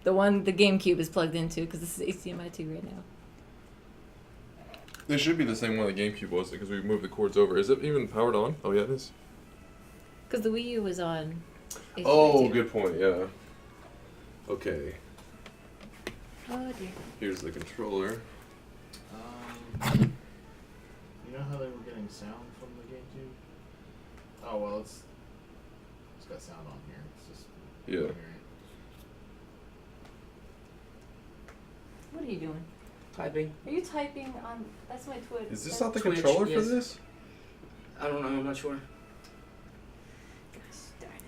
The one the GameCube is plugged into, because this is HDMI 2 right now. It should be the same one the GameCube was, because we moved the cords over. Is it even powered on? Oh, yeah, it is. Because the Wii U was on HDMI 2. Oh, good point, yeah. Okay. Oh, dear. Here's the controller. You know how they were getting sound from the GameCube? Oh, well, it's got sound on here. It's just... Yeah. What are you doing? Typing. Are you typing on... That's my Twitch. Is this not the Twitch, controller yes. for this? I don't know, I'm not sure. Gosh darn it.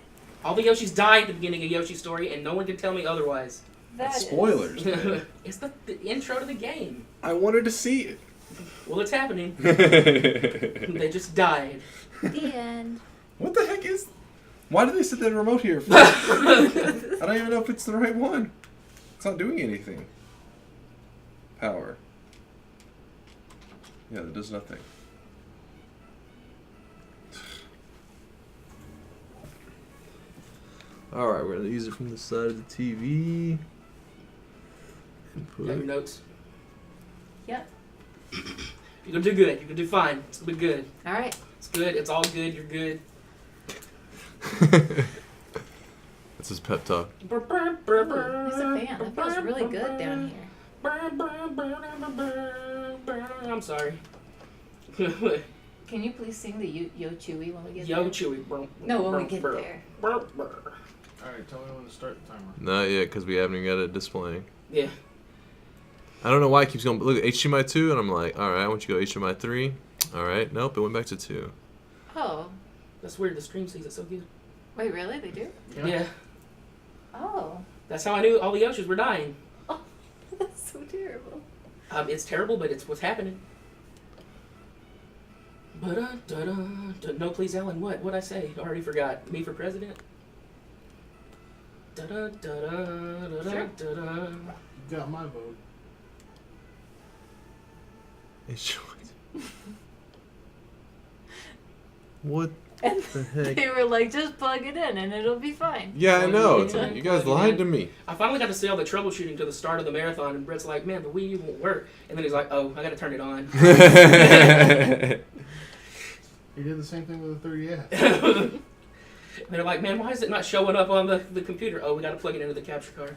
All the Yoshis died at the beginning of Yoshi's story, and no one can tell me otherwise. That's spoilers. It's the intro to the game. I wanted to see it. Well, it's happening. They just died. The end. What the heck is... Why did they set that remote here for? I don't even know if it's the right one. It's not doing anything. Power. Yeah, that does nothing. Alright, we're gonna use it from the side of the TV. Got your notes? Yep. You're gonna do good. You're gonna do fine. It's gonna be good. Alright. It's good. It's all good. You're good. That's his pep talk. Ooh, he's a fan. That feels really good down here. I'm sorry. Can you please sing the Yo Chewy when we get Yo there? Chewy. No, when we get there. Alright, tell me when to start the timer. Not yet, because we haven't even got it displaying. Yeah. I don't know why it keeps going. Look at HDMI 2, and I'm like, alright, I want you to go HDMI 3. Alright, nope, it went back to 2. Oh. That's weird. The stream sees it so good. Wait, really? They do? Yeah. Oh. That's how I knew all the Yoshis were dying. Oh, that's so terrible. It's terrible, but it's what's happening. No, please, Alan. What'd I say? I already forgot. Me for president? Sure. You got my vote. What And the heck? they were like, just plug it in and it'll be fine. Yeah, I know. Plug it in, You guys plug it lied in. to me. I finally got to see all the troubleshooting to the start of the marathon, and Brett's like, man, the Wii U won't work. And then he's like, oh, I got to turn it on. He did the same thing with the 3DS. And they're like, man, why is it not showing up on the computer? Oh, we got to plug it into the capture card.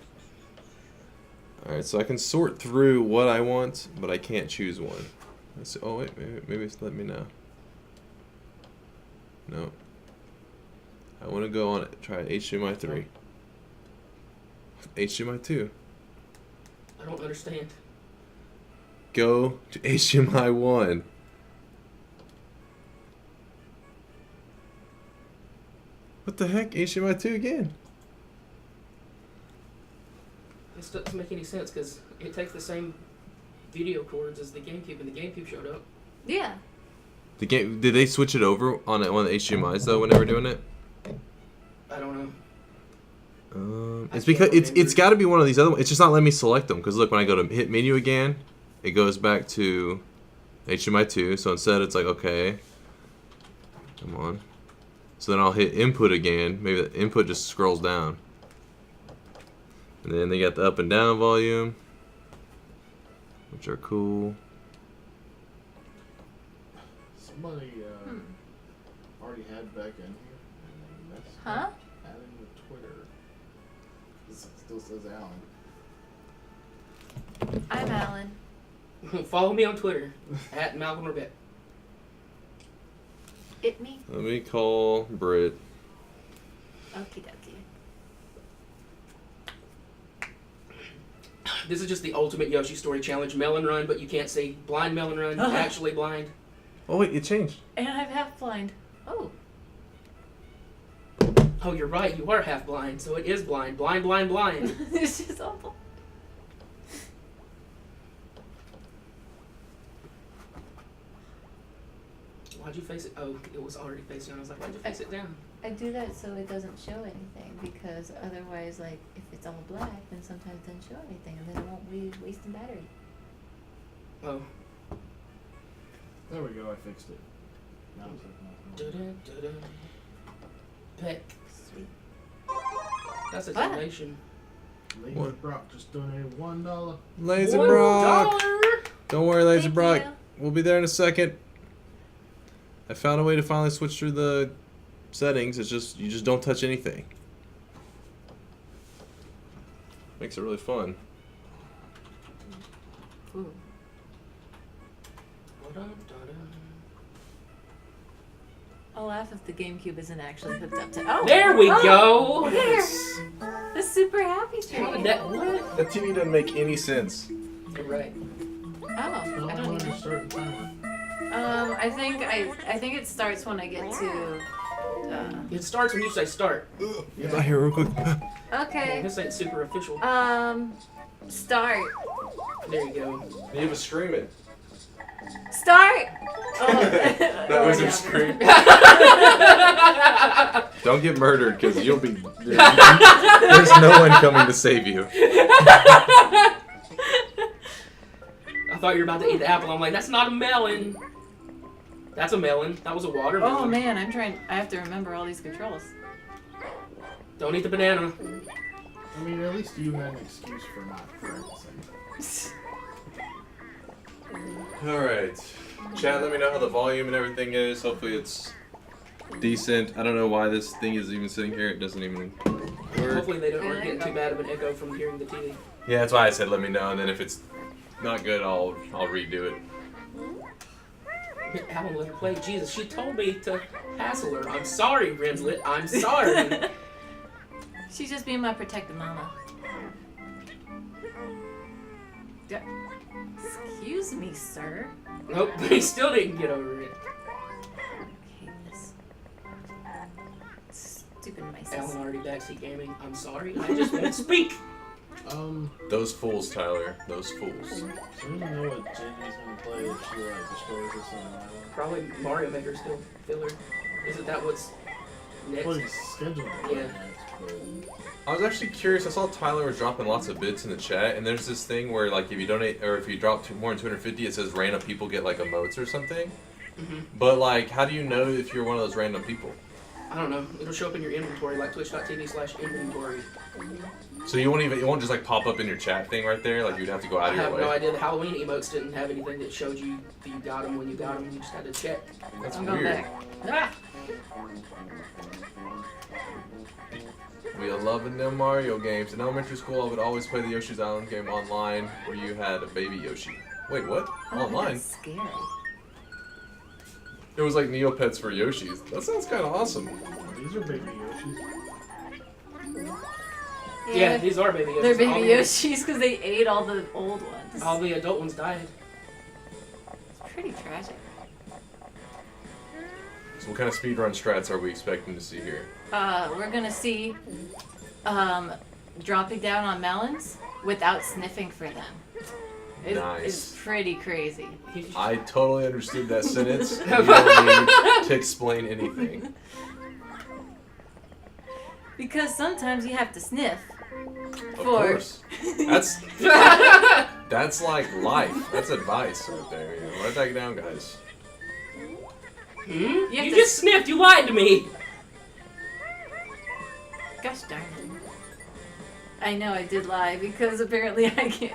Alright, so I can sort through what I want, but I can't choose one. Let's see. Oh, wait, maybe it's let me know. No. I want to go on it. Try HDMI 3. HDMI 2. I don't understand. Go to HDMI 1. What the heck? HDMI 2 again? This doesn't make any sense because it takes the same video cords as the GameCube, and the GameCube showed up. Yeah. The game, did they switch it over on one of the HDMIs though when they were doing it? I don't know. It's because it's got to be one of these other ones. It's just not letting me select them because look, when I go to hit menu again, it goes back to HDMI 2. So instead, it's like okay, come on. So then I'll hit input again. Maybe the input just scrolls down, and then they got the up and down volume, which are cool. Somebody already had Beck in here, and they messed Huh? up adding the Twitter. This still says Alan. I'm Alan. Follow me on Twitter at MalkanorBek. It me. Let me call Britt. Okie dokie. This is just the ultimate Yoshi story challenge. Melon run, but you can't say blind melon run. Actually blind. Oh wait, it changed. And I'm half blind. Oh. Oh, you're right. You are half blind, so it is blind. Blind, blind, blind. It's just awful. Why'd you face it? Oh, it was already face down. I was like, why'd you face it down? I do that so it doesn't show anything because otherwise, like, if it's all black, then sometimes it doesn't show anything and then it won't be wasting battery. Oh. There we go, I fixed it. Now it's like nothing. Peck. Sweet. That's a What? donation. Lazy What? Brock just donated $1. Lazy Brock. $1. Don't worry, Lazy Thank Brock. you. We'll be there in a second. I found a way to finally switch through the settings. It's just you just don't touch anything. Makes it really fun. Ooh. I'll laugh if the GameCube isn't actually hooked up to. Oh, There we oh, go. There. The super happy tree. How did that what? That TV doesn't make any sense. You're right. Oh, I No, don't I'm even. to start the timer. I think it starts when I get to. It starts when you say start. Get out here real quick. Okay. This ain't super official. Start. There you go. You have a screaming. Start. Oh, That was yeah. him screaming. Don't get murdered, because you'll be. There's no one coming to save you. I thought you were about to eat the apple. I'm like, that's not a melon. That's a melon. That was a watermelon. Oh man, I have to remember all these controls. Don't eat the banana. I mean, at least you had an excuse for not practicing. Alright. Chat, let me know how the volume and everything is. Hopefully it's decent. I don't know why this thing is even sitting here. It doesn't even work. Hopefully they aren't getting too bad of an echo from hearing the TV. Yeah, that's why I said let me know, and then if it's not good, I'll redo it. Alan let her play. Jesus, she told me to hassle her. I'm sorry, Rinslet. I'm sorry. She's just being my protective mama. Excuse me, sir. Nope, they still didn't get over it. I hate this. Stupid mice. Alan already backseat gaming. I'm sorry. I just won't speak. Those fools, Tyler. Those fools. So you know what Jenny's gonna play if she like destroys us on an island? Probably Mario Maker still filler. Isn't that what's next? Well, he's scheduled to play Yeah. next, but I was actually curious. I saw Tyler was dropping lots of bits in the chat, and there's this thing where, like, if you donate or if you drop more than 250, it says random people get like emotes or something. But like, how do you know if you're one of those random people? I don't know. It'll show up in your inventory, like twitch.tv/inventory. So you won't just like pop up in your chat thing right there. Like you'd have to go out I of your have way. no idea. The Halloween emotes didn't have anything that showed you that you got them when you got them. You just had to check. That's I'm weird. going back. Ah! We are loving them Mario games. In elementary school, I would always play the Yoshi's Island game online, where you had a baby Yoshi. Wait, what? Oh, Online? that's scary. It was like Neopets for Yoshis. That sounds kind of awesome. these are baby Yoshis. Yeah, these are baby Yoshis. They're All baby the- Yoshis because they ate all the old ones. All the adult ones died. It's pretty tragic. So what kind of speedrun strats are we expecting to see here? We're gonna see dropping down on melons without sniffing for them. Nice. It's pretty crazy. I totally understood that sentence. You don't need to explain anything. Because sometimes you have to sniff. Of For- course. That's like life. That's advice right there. You know, write that down, guys. Hmm? You have You to just sniffed. You lied to me. Gosh darn it. I know I did lie because apparently I can't.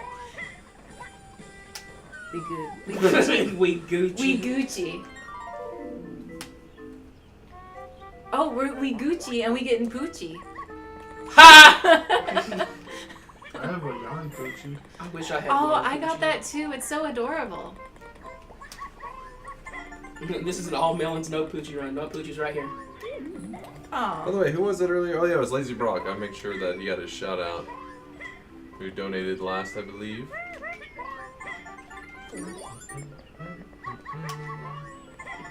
We good. We Gucci. We Gucci. We Gucci. Oh, we Gucci and we getting Poochie. Ha! I have a yarn Gucci. I wish I had. Oh, one I got Gucci. that too. It's so adorable. This is an all melons, no Poochie run. No Poochie's right here. By the Oh. way, who was it earlier? Oh yeah, it was Lazy Brock. I'll make sure that he got his shout out. Who donated last, I believe.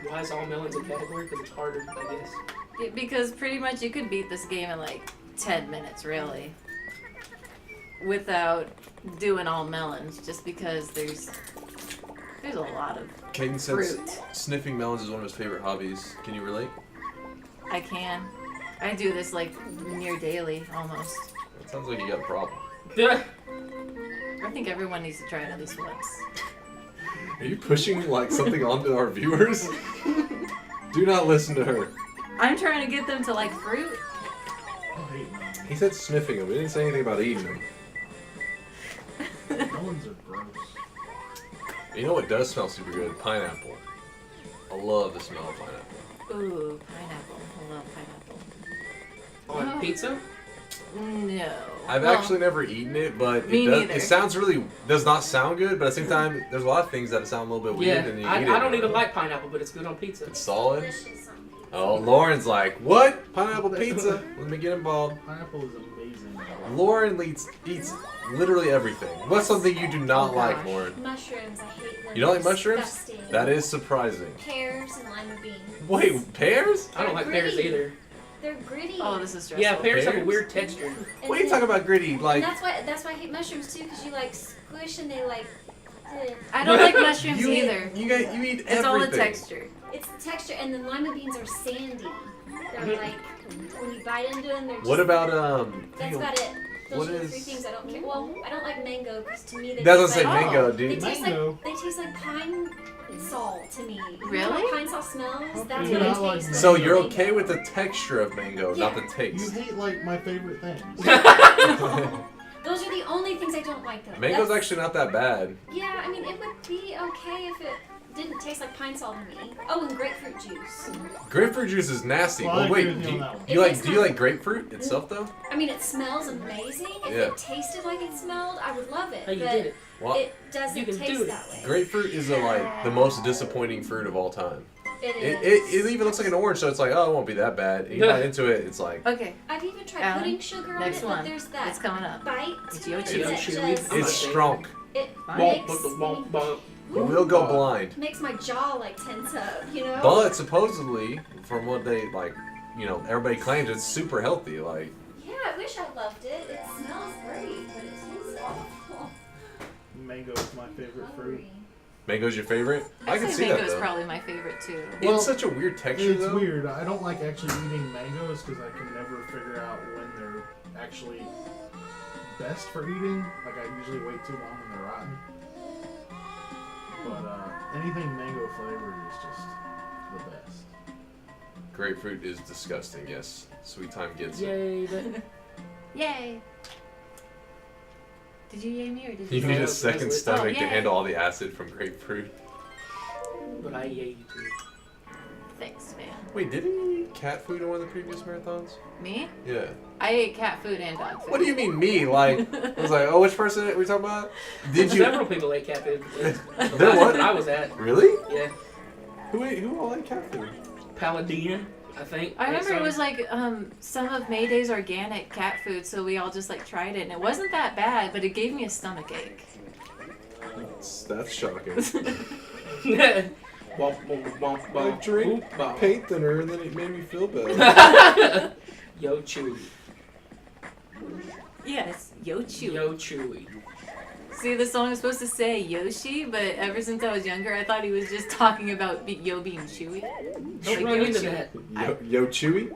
Why is all melons a category? Because it's harder, I guess. Because pretty much you could beat this game in like 10 minutes, really. Without doing all melons, just because there's a lot of Caden says fruit. sniffing melons is one of his favorite hobbies. Can you relate? I can. I do this like near daily, almost. It sounds like you got a problem. I think everyone needs to try it at least once. Are you pushing like something onto our viewers? Do not listen to her. I'm trying to get them to like fruit. I hate melons. He said sniffing them. We didn't say anything about eating them. Melons are gross. You know what does smell super good? Pineapple. I love the smell of pineapple. Ooh, pineapple. I love pineapple. On pizza? No. I've Well, actually never eaten it, but Me it does. neither. It sounds does not sound good, but at the same time, there's a lot of things that sound a little bit weird, Yeah, and you I eat it. don't even like pineapple, but it's good on pizza. It's solid. Delicious on pizza. Oh, Lauren's like, what? Pineapple pizza? Let me get involved. Pineapple is amazing. Lauren eats literally everything. What's something you do not Oh, like, gosh. Lauren? Mushrooms, I hate them. You don't like They're mushrooms? disgusting. That is surprising. Pears and lima beans. Wait, pears? I don't like pears Gritty. either. They're gritty. Oh, this is stressful. Yeah, pears have a Pears? weird texture. And What are you then- talking about, gritty? And Like, that's why I hate mushrooms too, because you like squish and they like. I don't like mushrooms you either. you eat everything. It's all the texture. It's the texture, and then lima beans are sandy. They're like when you bite into them, they're just. What about That's about it. Those what are the three is- things I don't care. Well, I don't like mango because to me they That's what taste I'm saying, like, Oh. mango, they dude. taste Mango. like pine salt to me. You know Really? how pine salt smells? That's do what not it like tastes mango. So like. you're Mango. okay with the texture of mango, not the You taste. hate like my favorite things. Those are the only things I don't like though. Mango's That's- actually not that bad. Yeah, I mean it would be okay if it didn't taste like pine salt to me. Oh, and grapefruit juice. Grapefruit juice is nasty. Well, I Well, agree wait, with do you you, on that one. do you It like tastes do you like- like grapefruit itself though? I mean, it smells amazing. If Yeah. it tasted like it smelled, I would love it. Hey, you but did it. Well, it doesn't You can do taste it. that way. grapefruit is like the most disappointing fruit of all time. It It, is. it even looks like an orange, so it's like, oh, it won't be that bad. And you bite into it, it's like Okay, I've even tried Alan, putting sugar on next it, but one. there's that it's coming up. bite It's to it Yoshi. that Yoshi. just I'm it's not strong. it Fine. makes Bonk, bonk, bonk. You will go blind. makes my jaw like tense up, you know. But supposedly, from what they like, everybody claims it's super healthy. Like, Yeah, I wish I loved it. It smells great, but it tastes awful. Mango is my favorite fruit. Hungry. mango's your favorite? I can I'd say see that mango's though. probably my favorite too. Well, It's such a weird texture It's though. weird. I don't like actually eating mangoes because I can never figure out when they're actually best for eating. Like I usually wait too long and they're rotten. But anything mango flavored is just the best. Grapefruit is disgusting. Yes, Sweet Time gets it. Yay, but Yay! Did you yay me or did you? You say need a it? second Oh, stomach to yay. handle all the acid from grapefruit. I yay you too. Thanks, man. Wait, didn't you eat cat food in one of the previous marathons? Me? Yeah. I ate cat food and dog food. What do you mean me? Like, I was like, oh, which person are we talking about? Did you? Several people ate cat food. There was? I was at. Really? Yeah. Who all ate cat food? Paladina, I think. I remember ate it was some. like some of Mayday's organic cat food, so we all just like tried it, and it wasn't that bad, but it gave me a stomach ache. That's shocking. Womp, womp, womp, I womp. drank Oop, bop. paint thinner and then it made me feel bad. Yo, Chewy. Yes, Yo Chewy. Yo, Chewy. See, the song was supposed to say Yoshi, but ever since I was younger, I thought he was just talking about Yo being chewy. Don't Like run Yo into Chewy. that. Yo Chewy?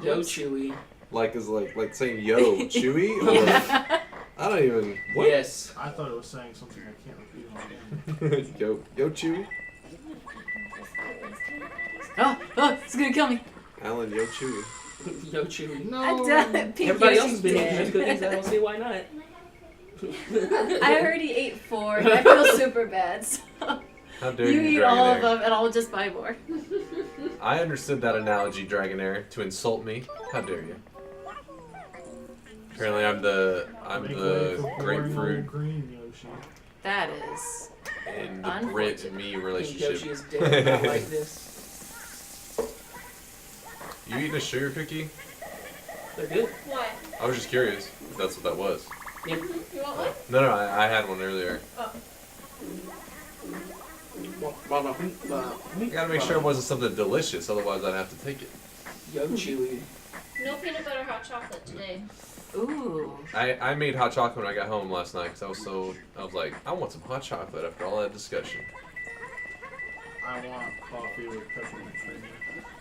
Yo, Chewy. Like is like saying yo Chewy? Or Yeah. I don't even what? Yes. I thought it was saying something I can't repeat on again. yo Chewy? Oh, it's gonna kill me. Alan Yo Chewy. Yo, Chewy. No. I done. Pink Everybody else Yoshi's has been eating dead. his cookies. I don't see why not. I already ate 4, and I feel super bad. So How dare you you, eat all of Dragonair? them, and I'll just buy more. I understood that analogy, Dragonair, to insult me. How dare you? Apparently I'm the Make way for boring grapefruit old green Yoshi. That is. and the Brit and me I think relationship. Yoshi is dead. Not like this. You eating a sugar cookie? They're good. What? I was just curious if that's what that was. Yep. You want one? No, I had one earlier. I gotta make sure it wasn't something delicious, otherwise I'd have to take it. Yo, Chewy. No peanut butter hot chocolate today. Ooh. I made hot chocolate when I got home last night because I was like, I want some hot chocolate after all that discussion. I want coffee with peppermint cream.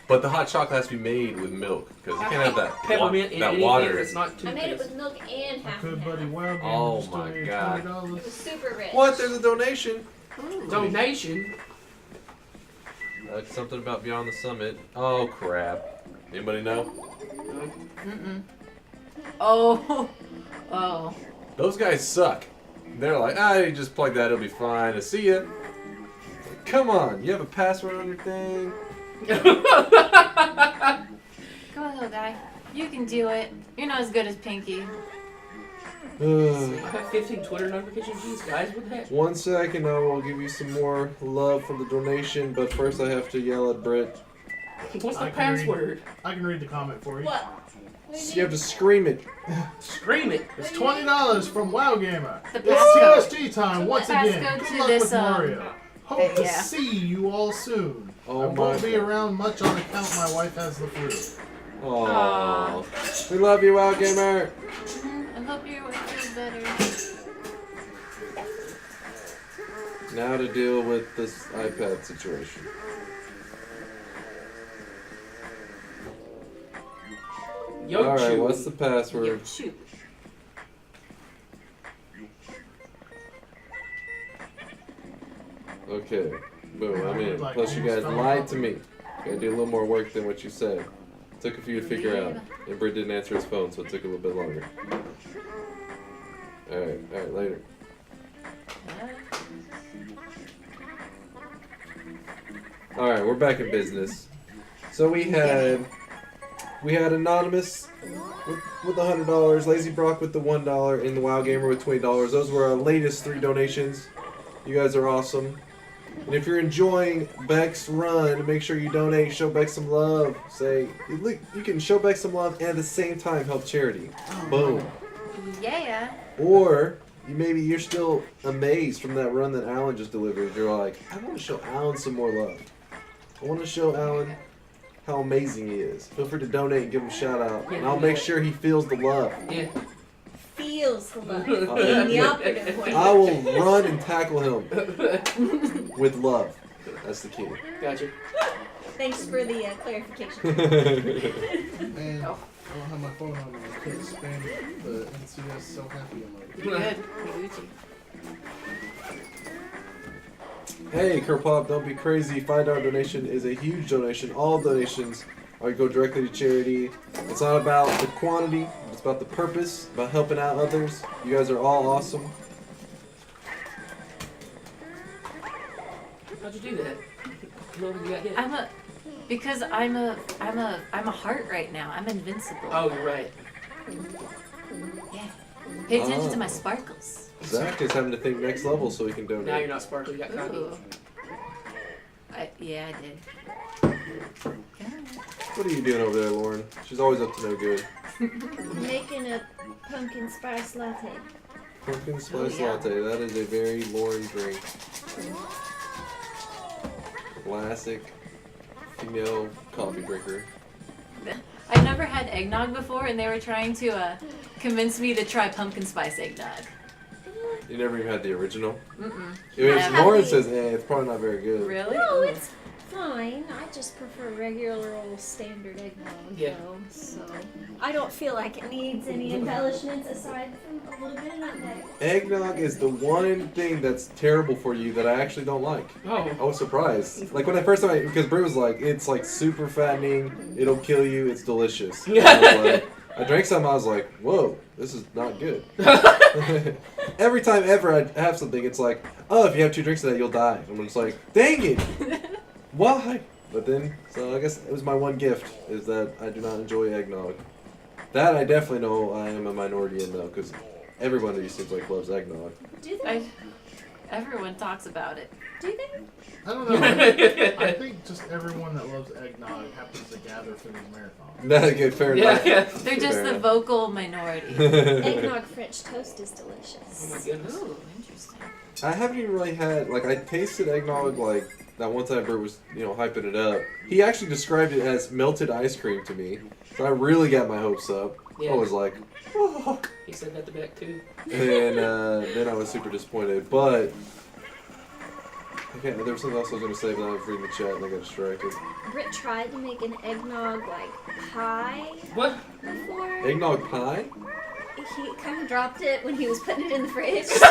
But the hot chocolate has to be made with milk because you can't have that Peppermint in that anything water. that's not I made it toothpaste. with milk and I half could, and buddy. half. Wow, Oh just my donated God. It $20. was super rich. What? There's a donation. Ooh. Donation. Something about Beyond the Summit. Oh crap. Anybody know? Mm-mm. Oh. Oh. Those guys suck. They're like, you just plug that, it'll be fine. I see ya. Like, come on, you have a password on your thing? Come on, little guy. You can do it. You're not as good as Pinky. I have 15 Twitter notifications. Jeez, guys, what the heck? 1 second, I will give you some more love from the donation, but first I have to yell at Britt. What's the I can password? I can read the comment for you. What? You have to scream it. Scream it. It's $20 from WoW Gamer. The It's passcode. TSG time once Passcode again. to Good luck this, with Mario. Hope to yeah. see you all soon. Oh I my won't be God. around much on account my wife has the flu. Aww. We love you, WoW Gamer. I hope your wife feels better. Now to deal with this iPad situation. Yo, Alright, chew. what's the password? Shoot. Okay. Boom, I'm in. Like, Plus you guys almost fell lied off. to me. Gotta do a little more work than what you said. Took a few to figure out. And Britt didn't answer his phone, so it took a little bit longer. Alright, later. Alright, we're back in business. So we had Anonymous with $100, Lazy Brock with the $1, and the WoW Gamer with $20. Those were our latest 3 donations. You guys are awesome. And if you're enjoying Beck's run, make sure you donate, show Beck some love. Say, look, you can show Beck some love and at the same time help charity. Boom. Yeah. Or maybe you're still amazed from that run that Alan just delivered. You're like, I want to show Alan some more love. I want to show Alan how amazing he is. Feel free to donate and give him a shout out. And I'll make sure he feels the love. Yeah. Feels the love. Yeah. Being the operative word. I will run and tackle him with love. That's the key. Gotcha. Thanks for the clarification. Man, I don't have my phone on me. I couldn't spam the NCS so happy I'm like, Good. Gucci. Hey, Kerpop, don't be crazy. $5 donation is a huge donation. All donations go directly to charity. It's not about the quantity, it's about the purpose, about helping out others. You guys are all awesome. How'd you do that? You got hit. Because I'm a heart right now. I'm invincible. Oh, you're right. Yeah. Pay attention Oh. to my sparkles. Zach is having to think next level so he can donate. Now you're not sparkly. You got cocky. Ooh. I did. What are you doing over there, Lauren? She's always up to no good. Making a pumpkin spice latte. Pumpkin spice yeah. latte. That is a very Lauren drink. Classic female coffee drinker. I've never had eggnog before, and they were trying to convince me to try pumpkin spice eggnog. You never even had the original? Mm-mm. If Never. Lauren says, it's probably not very good. Really? No, it's fine. I just prefer regular old standard eggnog, Yeah. though. So I don't feel like it needs any embellishments aside from a little bit of nutmeg. Eggnog is the one thing that's terrible for you that I actually don't like. I Oh. was surprised. Like when the first time, because Brie was like, it's like super fattening, it'll kill you, it's delicious. And I was like, I drank some, I was like, whoa, this is not good. Every time ever I have something, it's like, oh, if you have 2 drinks of that, you'll die. And I'm just like, dang it! Why? But then, so I guess it was my one gift, is that I do not enjoy eggnog. That I definitely know I am a minority in though, because everybody seems like loves eggnog. Do they? Everyone talks about it. Do they? I don't know. I think just everyone that loves eggnog happens to gather for these marathons. Not good, fair enough. Yeah. They're just Fair the enough. vocal minority. Eggnog French toast is delicious. Oh my goodness. Ooh, interesting. I haven't even really had, like, I tasted eggnog, like, that one time Bert was, hyping it up. He actually described it as melted ice cream to me. So I really got my hopes up. Yeah. I was like, oh. He said that to Beck too. And then I was super disappointed. But, okay, there was something else I was going to say, but I was reading the chat and I got distracted. Britt tried to make an eggnog pie What? before. Eggnog pie? He kind of dropped it when he was putting it in the fridge. So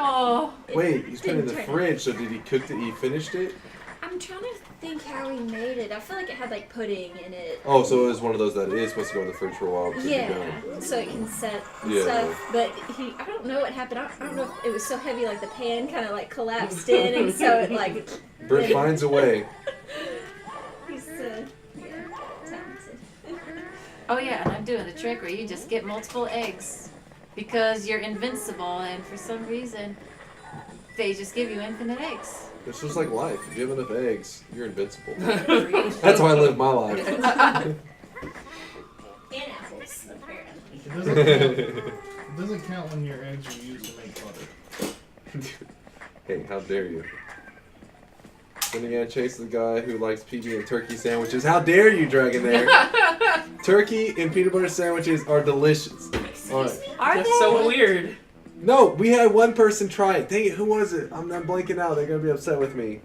Oh. Wait, he's put it in the Didn't turn fridge, so did he cook it? He finished it? I'm trying to think how we made it. I feel like it had like pudding in it. Oh, so it was one of those that is supposed to go in the fridge for a while. Yeah, so it can set and Yeah. stuff. But I don't know what happened. I don't know if it was so heavy, like the pan kind of like collapsed in, and so it like. Britt finds a way. He's talented. Oh yeah, and I'm doing the trick where you just get multiple eggs because you're invincible, and for some reason they just give you infinite eggs. It's just like life. If you have enough eggs, you're invincible. That's how I live my life. And apples, apparently. It doesn't count when your eggs are used to make butter. Hey, how dare you? Then again, Chase the guy who likes PB and turkey sandwiches. How dare you, Dragonair? Turkey and peanut butter sandwiches are delicious. All right. Are That's they? so weird. No, we had one person try it. Dang it, who was it? I'm blanking out. They're gonna be upset with me.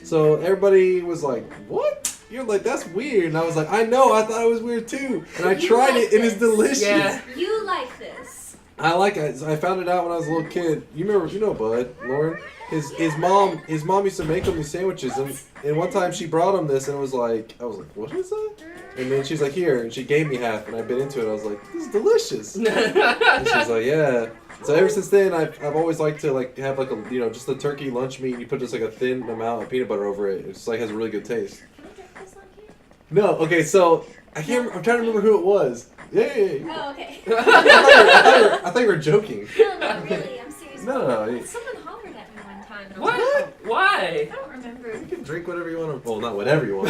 So everybody was like, "What? You're like, that's weird." And I was like, "I know. I thought it was weird too." And I You tried like it. It is this. delicious. Yeah. You like this? I like it. I found it out when I was a little kid. You know Bud, Lauren. His mom used to make him these sandwiches, and one time she brought him this, and I was like, "What is that?" And then she's like, "Here," and she gave me half, and I bit into it. I was like, "This is delicious." And she's like, "Yeah." So ever since then, I've always liked to like have like a just the turkey lunch meat, and you put just like a thin amount of peanut butter over it. It's just like has a really good taste. Can I drink this on here? No, okay, so I'm trying to remember who it was. Yeah. Oh, okay. I thought you were joking. No, not really. I'm serious. No. Someone hollered at me one time. And I was What? like, Why? I don't remember. You can drink whatever you want. Well, not whatever you want.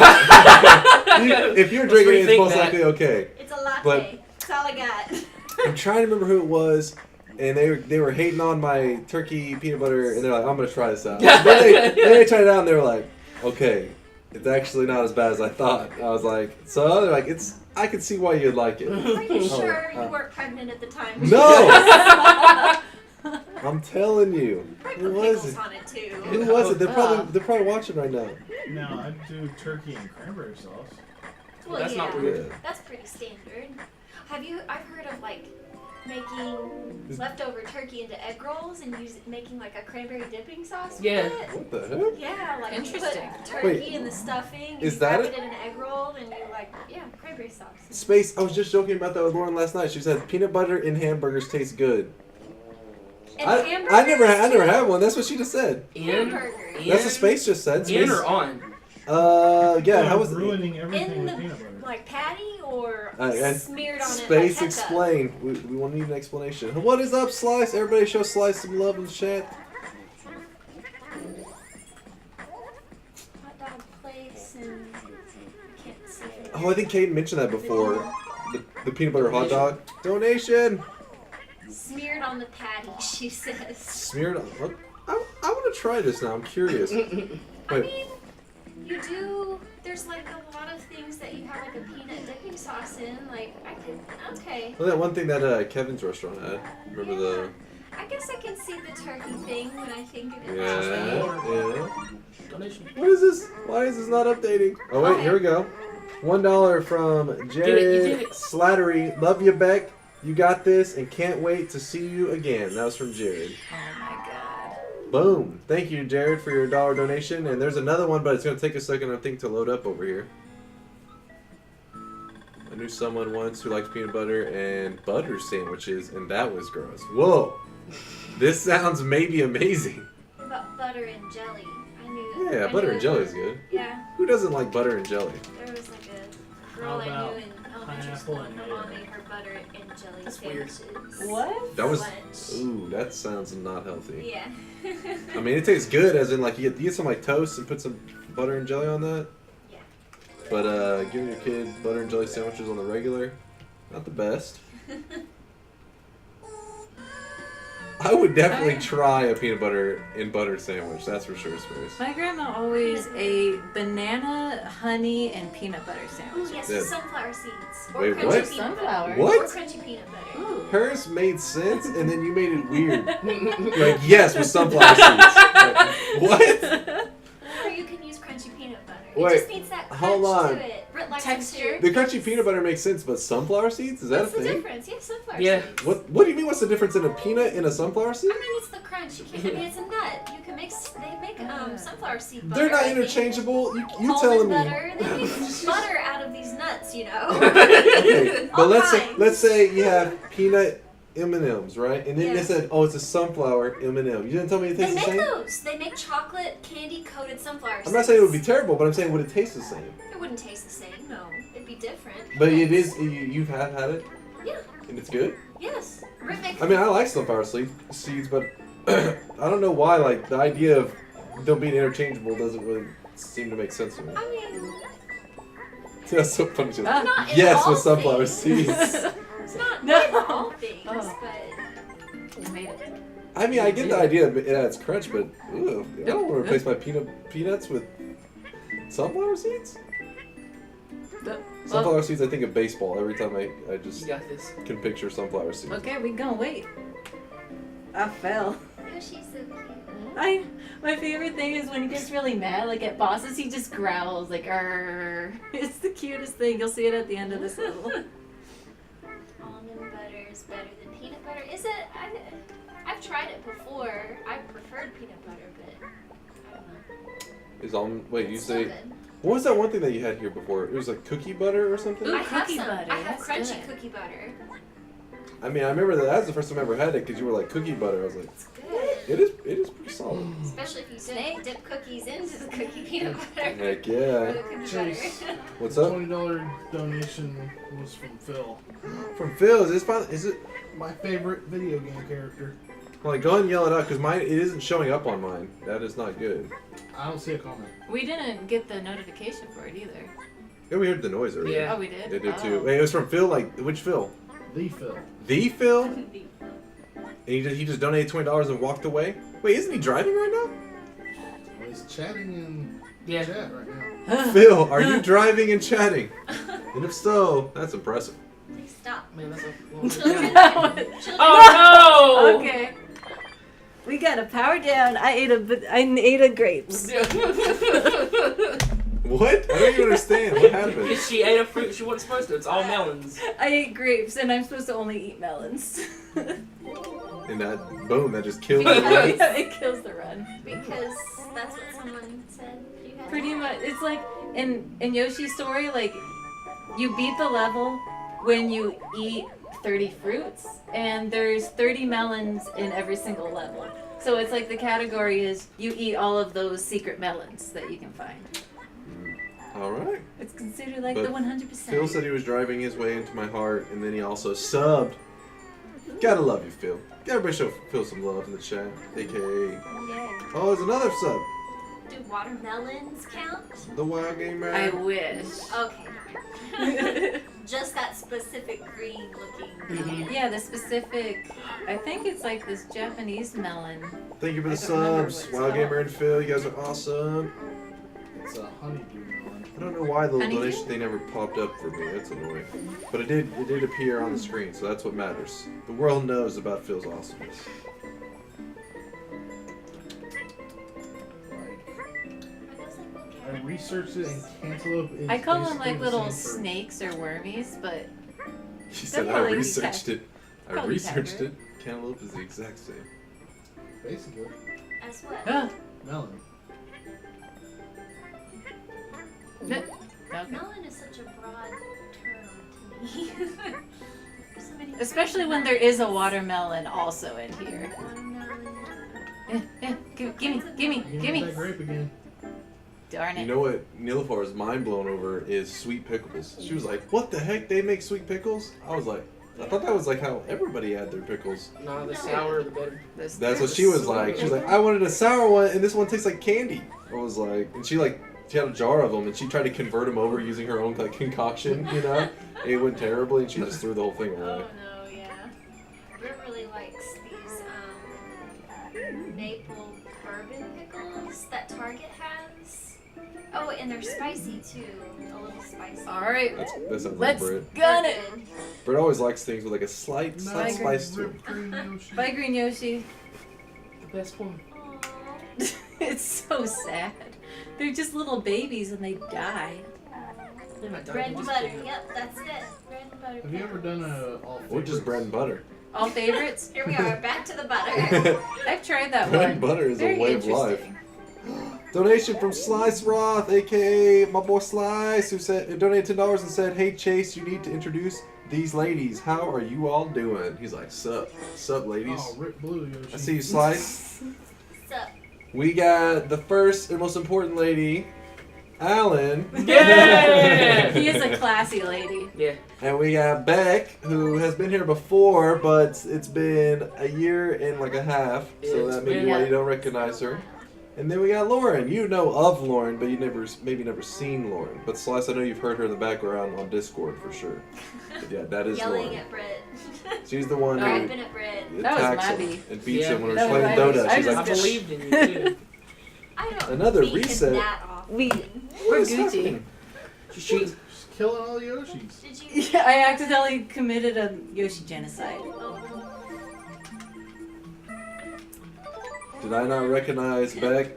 If you're Let's drinking it, it's rethink most that. likely okay. It's a latte. But- That's all I got. I'm trying to remember who it was, and they were hating on my turkey peanut butter, and they're like, "I'm gonna try this out." then they tried it out, and they were like, "Okay, it's actually not as bad as I thought." I was like, "So?" They're like, "It's. I can see why you'd like it." Are you Oh, sure you weren't pregnant at the time? No! I'm telling you. Probably Who put was pickles it? on it too. Who was it? They're probably watching right now. Now, I do turkey and cranberry sauce. Well, That's yeah, not weird. that's pretty standard. I've heard of like making leftover turkey into egg rolls and making like a cranberry dipping sauce with Yeah. it. What the heck? Yeah, like Interesting. you put turkey Wait, in the stuffing and is you that wrap it? it in an egg roll and you cranberry sauce. Space. I was just joking about that with Lauren last night. She said peanut butter in hamburgers taste good. And I never had one. That's what she just said. In? Hamburgers. That's what Space just said. In Space. or on? Yeah. How was it? ruining everything In with the peanut butter? like patty or And smeared on it Space like ketchup? explain. We want to need an explanation. What is up, Slice? Everybody show Slice some love in the chat. Hot dog place and I can't see it. Oh, I think Kate mentioned that before. The peanut butter hot dog donation. Smeared on the patty, she says. Smeared on. What? I want to try this now. I'm curious. I Wait. mean, you do. There's like a lot of things that you have like a peanut dipping sauce in. Like I could. Okay. Well, that one thing that Kevin's restaurant had. Remember the? I guess I can see the turkey thing when I think of it. Yeah. that way. Yeah. Donation. What is this? Why is this not updating? Oh wait, here we go. $1 from Jared did it. Slattery. Love you, Beck. You got this, and can't wait to see you again. That was from Jared. Oh my god. Boom. Thank you, Jared, for your $1 donation. And there's another one, but it's going to take a second, I think, to load up over here. I knew someone once who liked peanut butter and butter sandwiches, and that was gross. Whoa. This sounds maybe amazing. What about butter and jelly? I knew. Yeah, I butter knew and jelly is good. Yeah, Who doesn't like butter and jelly? there was like a girl How I about knew in elementary pineapple school, and and her mayo? mom made her butter and jelly That's weird. sandwiches. What? That was... Lunch. Ooh, that sounds not healthy. Yeah. I mean, it tastes good, as in, like, you get some, like, toast and put some butter and jelly on that. Yeah. But, giving your kid butter and jelly sandwiches on the regular, not the best. I would definitely try a peanut butter and butter sandwich, that's for sure, Space. My grandma always ate banana, honey, and peanut butter Ooh, sandwiches. yes, Yeah. with sunflower seeds. Or Wait, crunchy what? peanut Sunflower? butter. What? Or crunchy peanut butter. Ooh. Hers made sense, and then you made it weird. Like, yes, with sunflower seeds. Like, what? Or you can use crunchy peanut butter. Wait, It just needs that crunch hold on. to it. Britt likes Texture? it too. The crunchy peanut butter makes sense, but sunflower seeds? Is that What's a the thing? difference? Yeah, sunflower Yeah. seeds. What do you mean, what's the difference in a peanut and a sunflower seed? I mean, it's the crunch. fine. She can't. I mean, it's a nut. You can make. They make sunflower seed butter. They're not I think. interchangeable. You Almond telling me? butter. They make butter out of these nuts. You know. Okay, but All let's kinds. say you have peanut M&Ms, right? And then Yeah. they said, oh, it's a sunflower M&M. You didn't tell me it They tastes the make same. those. They make chocolate candy coated sunflower seeds. I'm not saying it would be terrible, but I'm saying would it taste the same? It wouldn't taste the same. No, it'd be different. But it Yes. is. You have had it, Yeah. and it's good. Yes. Rick makes. I mean, I like sunflower seeds, but I don't know why. Like the idea of them being interchangeable doesn't really seem to make sense to me. I mean, That's so funny. Just, not in yes, all with sunflower things. seeds. It's not No. in all things, Oh. but We made it. I mean, I get the idea of it adds crunch, but ooh, I don't want to replace my peanuts with sunflower seeds. Sunflower seeds, I think of baseball every time I just You got this. can picture sunflower seeds. Okay, we gonna wait. I fell. Yoshi's so cute. My favorite thing is when he gets really mad, like at bosses, he just growls like "Arr." It's the cutest thing. You'll see it at the end of this level. Almond butter is better than peanut butter. Is it? I've tried it before. I preferred peanut butter, but I don't know. Is almond? Wait, you It's say? so good. What was that one thing that you had here before? It was like cookie butter or something. Ooh, I have cookie some. butter, I have that's crunchy good. cookie butter. I mean, I remember that was the first time I ever had it because you were like cookie butter. I was like, It's good. it is pretty solid. Especially if you dip cookies into the cookie peanut butter. Heck Or yeah. the cookie Chase. butter. What's up? $20 donation was from Phil. From Phil. Is it? My favorite video game character. Like, go ahead and yell it out because mine it isn't showing up on mine. That is not good. I don't see a comment. We didn't get the notification for it either. Yeah, we heard the noise earlier. Yeah. Oh, we did? They did Oh. too. Wait, it was from Phil. Like, which Phil? The Phil. The Phil? And he just donated $20 and walked away? Wait, isn't he driving right Well, he's chatting in Yeah. chat right now. now? Phil, are you driving and chatting? And if so, that's impressive. Please stop. Man, that's a long Children. time. Children. Oh no! Okay. We gotta power down. I ate a grapes. What? I don't even understand. What happened? She ate a fruit she wasn't supposed to. It's all melons. I ate grapes, and I'm supposed to only eat melons. And that, boom, that just killed the Because- run. It kills the run. Because that's what someone said. You had Pretty much, it's like in Yoshi's story, like you beat the level when you eat 30 fruits, and there's 30 melons in every single level. So it's like the category is you eat all of those secret melons that you can find. All right. It's considered like But the 100%. Phil said he was driving his way into my heart, and then he also subbed. Gotta love you, Phil. Everybody show Phil some love in the chat. AKA. Yay. Oh, there's another sub. Do watermelons count? The Wild Game Man. I wish. Okay. Just that specific green looking. Yeah, the specific, I think it's like this Japanese melon. Thank you for the I don't remember subs. what it's Wild called. Gamer and Phil, you guys are awesome. It's a honeydew melon. I don't know why the little Honeydew? donation thing never popped up for me. That's annoying. But it did appear on the screen, so that's what matters. The world knows about Phil's awesomeness. Are those like little I cat- researched it, and cantaloupe is I call them basically like the little same fruit. snakes or wormies, but She said I probably researched it. I probably researched tiger. it. Cantaloupe is the exact same. Basically, As what? melon. Okay. Melon is such a broad term to me. There's so many Especially when there is a watermelon also in here. watermelon. Gimme. You can get that grape again. Darn You it. know what Nilafar's mind blown over is sweet pickles. She was like, what the heck, they make sweet pickles? I was like, I thought that was like how everybody had their pickles. No, the sour, the better. That's what she was like. She was like, I wanted a sour one, and this one tastes like candy. I was like, and she had a jar of them, and she tried to convert them over using her own like concoction, you know? It went terribly, and she just threw the whole thing Oh away. no, yeah. Britt really likes these maple bourbon pickles that Target has. Oh, and they're spicy too. A little spicy. Alright, That sounds like let's Britt. gun it. Good. Britt always likes things with like a slight Tiger. spice to it. Whipped cream Yoshi. Bye, Green Yoshi. The best one. Aw. It's so sad. They're just little babies and they die. They're not Bread dying, and just butter. kidding. Yep, that's it. Bread and butter. Have you ever done a all Or just bread and butter. All favorites. Here we are, back to the butter. I've tried that Bread one. and butter is Very a way of life. interesting. Donation from Slice Roth, aka my boy Slice, who donated $10 and said, "Hey Chase, you need to introduce these ladies. How are you all doing?" He's like, "Sup, ladies." Oh, Rip Blue, Yoshi. I see you, Slice. Sup? We got the first and most important lady, Alan. Yeah! He is a classy lady. Yeah. And we got Beck, who has been here before, but it's been a year and like a half, so It's that may be been- why you don't recognize her. And then we got Lauren. You know of Lauren, but you maybe never seen Lauren. But Slice, I know you've heard her in the background on Discord for sure. But yeah, that is Yelling Lauren. at Brit. She's the one I've who been at Brit. That was attacks my him beef. and beats Yeah, him when we're that was playing my beef. Dota. I She's just like, I believed in you too. I don't Another beat him reset. that often. We're "What is Gucci. happening?" She's She's killing all the Yoshis. Did you? Yeah, I accidentally committed a Yoshi genocide. Oh. Did I not recognize Beck?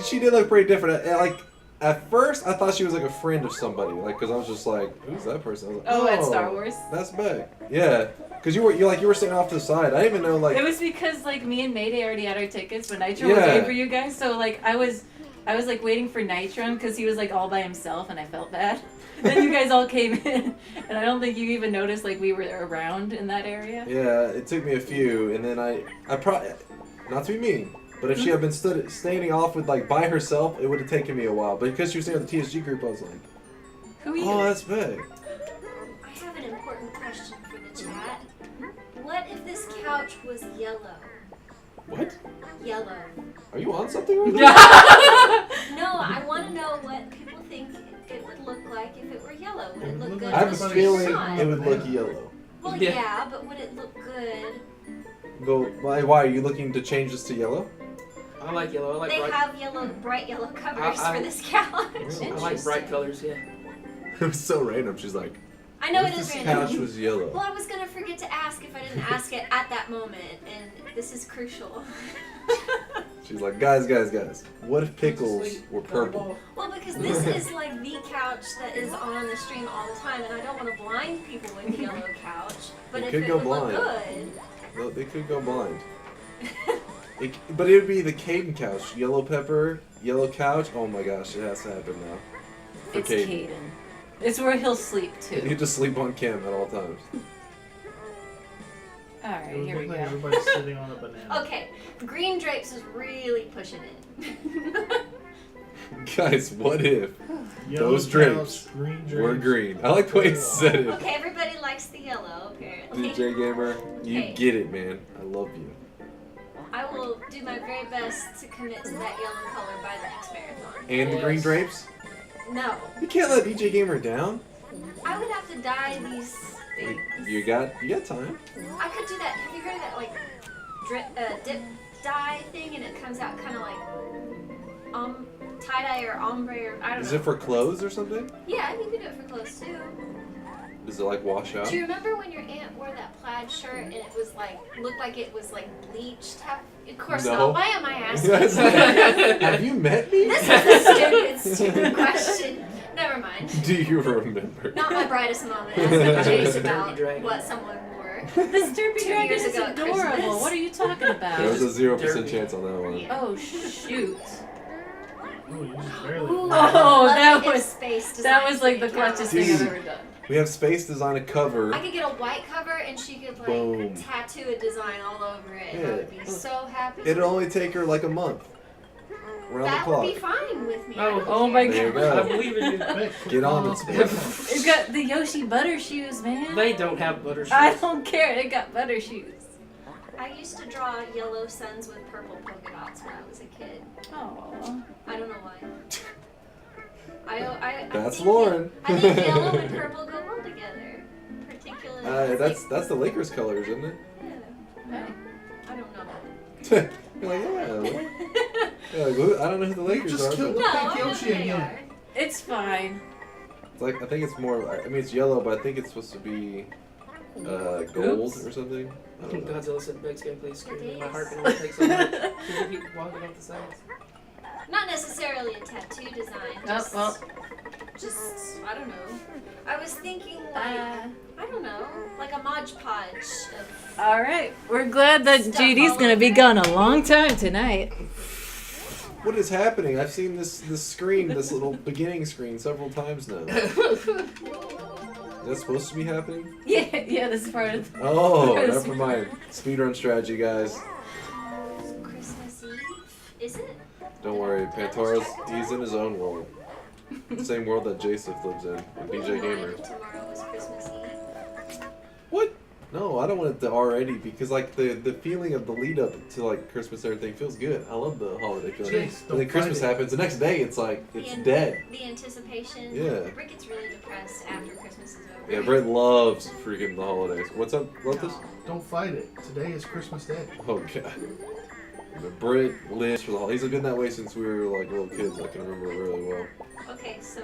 She did look pretty different. Like, at first, I thought she was like a friend of somebody. Like, cause I was just like, "Who's that person?" I was like, Oh, at Star Wars? That's Beck. Yeah, cause you were sitting off to the side. I didn't even know like. It was because like me and Mayday already had our tickets, but Nitro was Yeah. waiting for you guys. So like I was like waiting for Nitro because he was like all by himself, and I felt bad. Then you guys all came in, and I don't think you even noticed like we were around in that area. Yeah, it took me a few, and then I probably, not to be mean, but if she had been standing off with like by herself, it would have taken me a while. But because she was staying with the TSG group, I was like, Who are you? "Oh, that's Beck." I have an important question for the chat. What if this couch was yellow? What? Yellow. Are you on something right now? No, I want to know what people think it would look like if it were yellow. Would it look good I on have the a screen or feeling not? it would look yellow. Well, Yeah. yeah, but would it look good? Why are you looking to change this to yellow? I like yellow. I like They bright. have yellow, bright yellow covers I- for this couch. Really? I like bright colors. Yeah. It was so random. She's like, I know "What it if is this random. couch was yellow?" Well, I was gonna forget to ask if I didn't ask it at that moment, and this is crucial. She's like, guys, what if pickles were purple? Well, because this is like the couch that is on the stream all the time, and I don't want to blind people with the yellow couch. But You if could it go would look blind. good, No, they could go blind. But it would be the Caden couch. Yellow pepper, yellow couch. Oh my gosh, it has to happen now. For It's Caden. Caden. It's where he'll sleep You too. need to sleep on cam at all times. All right, It would here we look like go. everybody's sitting on a banana. okay, green drapes is really pushing it. Guys, what if Yellow those couch, drapes green drapes. were green? I like the way it said it. Okay, everybody likes the yellow apparently. DJ Gamer, you Okay. get it, man. I love you. I will do my very best to commit to that yellow color by the next marathon. And the green Yes. drapes? No, You can't let DJ Gamer down. I would have to dye these things. You got time. I could do that. Have you heard of that like dip dye thing, and it comes out kind of like tie dye or ombre or I don't Is know. it for clothes or something? Yeah, you could do it for clothes too. Does it like wash out? Do you remember when your aunt wore that plaid shirt and it was like looked like it was like bleached? Of course No. not. Why am I asking? Have you met me? This is a stupid question. Never mind. Do you remember? Not my brightest moment asking Chase about Dirty dragon. what someone wore. This derpy 2 dragon years is ago at adorable. Christmas. What are you talking about? There was a 0% Derpy. chance on that one. Yeah. Oh shoot! Oh, you just barely. Ooh, Oh, I love that the if was- space That design was like the for your clutchest couch. thing I've Dude. ever done. We have Space design a cover. I could get a white cover and she could like Boom. tattoo a design all over it, and I would be so happy. It'd only take her like a month. Around that the would clock. be fine with me. Oh, I don't oh my care. There you God. go. I believe in you. Beck, Get on it, it. Space. It's got the Yoshi butter shoes, man. They don't have butter shoes. I don't care. It got butter shoes. I used to draw yellow suns with purple polka dots when I was a kid. Oh. I don't know why. I That's think Lauren. I think yellow and purple go well together. Particularly. it's That's the Lakers colors, isn't it? yeah. I don't know. You're like, yeah. Like, I don't know who the Lakers just are. killed But No, Pink I know Yoshi who they again. are. It's fine. it's like I think it's more. I mean, it's yellow, but I think it's supposed to be gold Oops. or something. I don't know. Godzilla said Beck's gameplay is screaming. My It heart is. can only take so much. People keep walking off the sides. Not necessarily a tattoo design. Just, well. just I don't know. I was thinking like I don't know, like a Mod Podge of All right, we're glad that Stuff GD's all gonna be over. gone a long time tonight. What is happening? I've seen this screen, this little beginning screen, several times now. Is that supposed to be happening? Yeah, this is part of. Oh, never mind. Speedrun strategy, guys. Christmas Eve. Is it? Don't worry, Pantora's he's in his own world. The same world that Joseph lives in, and BJ Gamer. Tomorrow is Christmas Eve. What? No, I don't want it to already because like the feeling of the lead up to like Christmas and everything feels good. I love the holiday feeling. Chase, And don't then Christmas fight it. happens, the next day it's like The it's an- dead. The anticipation. Yeah. Rick gets really depressed after Christmas is over. Yeah, Brett loves freaking the holidays. What's up, Lotus? Don't fight it. Today is Christmas Day. Oh god. But Britt lives for the holidays. He's been that way since we were like little kids. I can remember it really well. Okay, so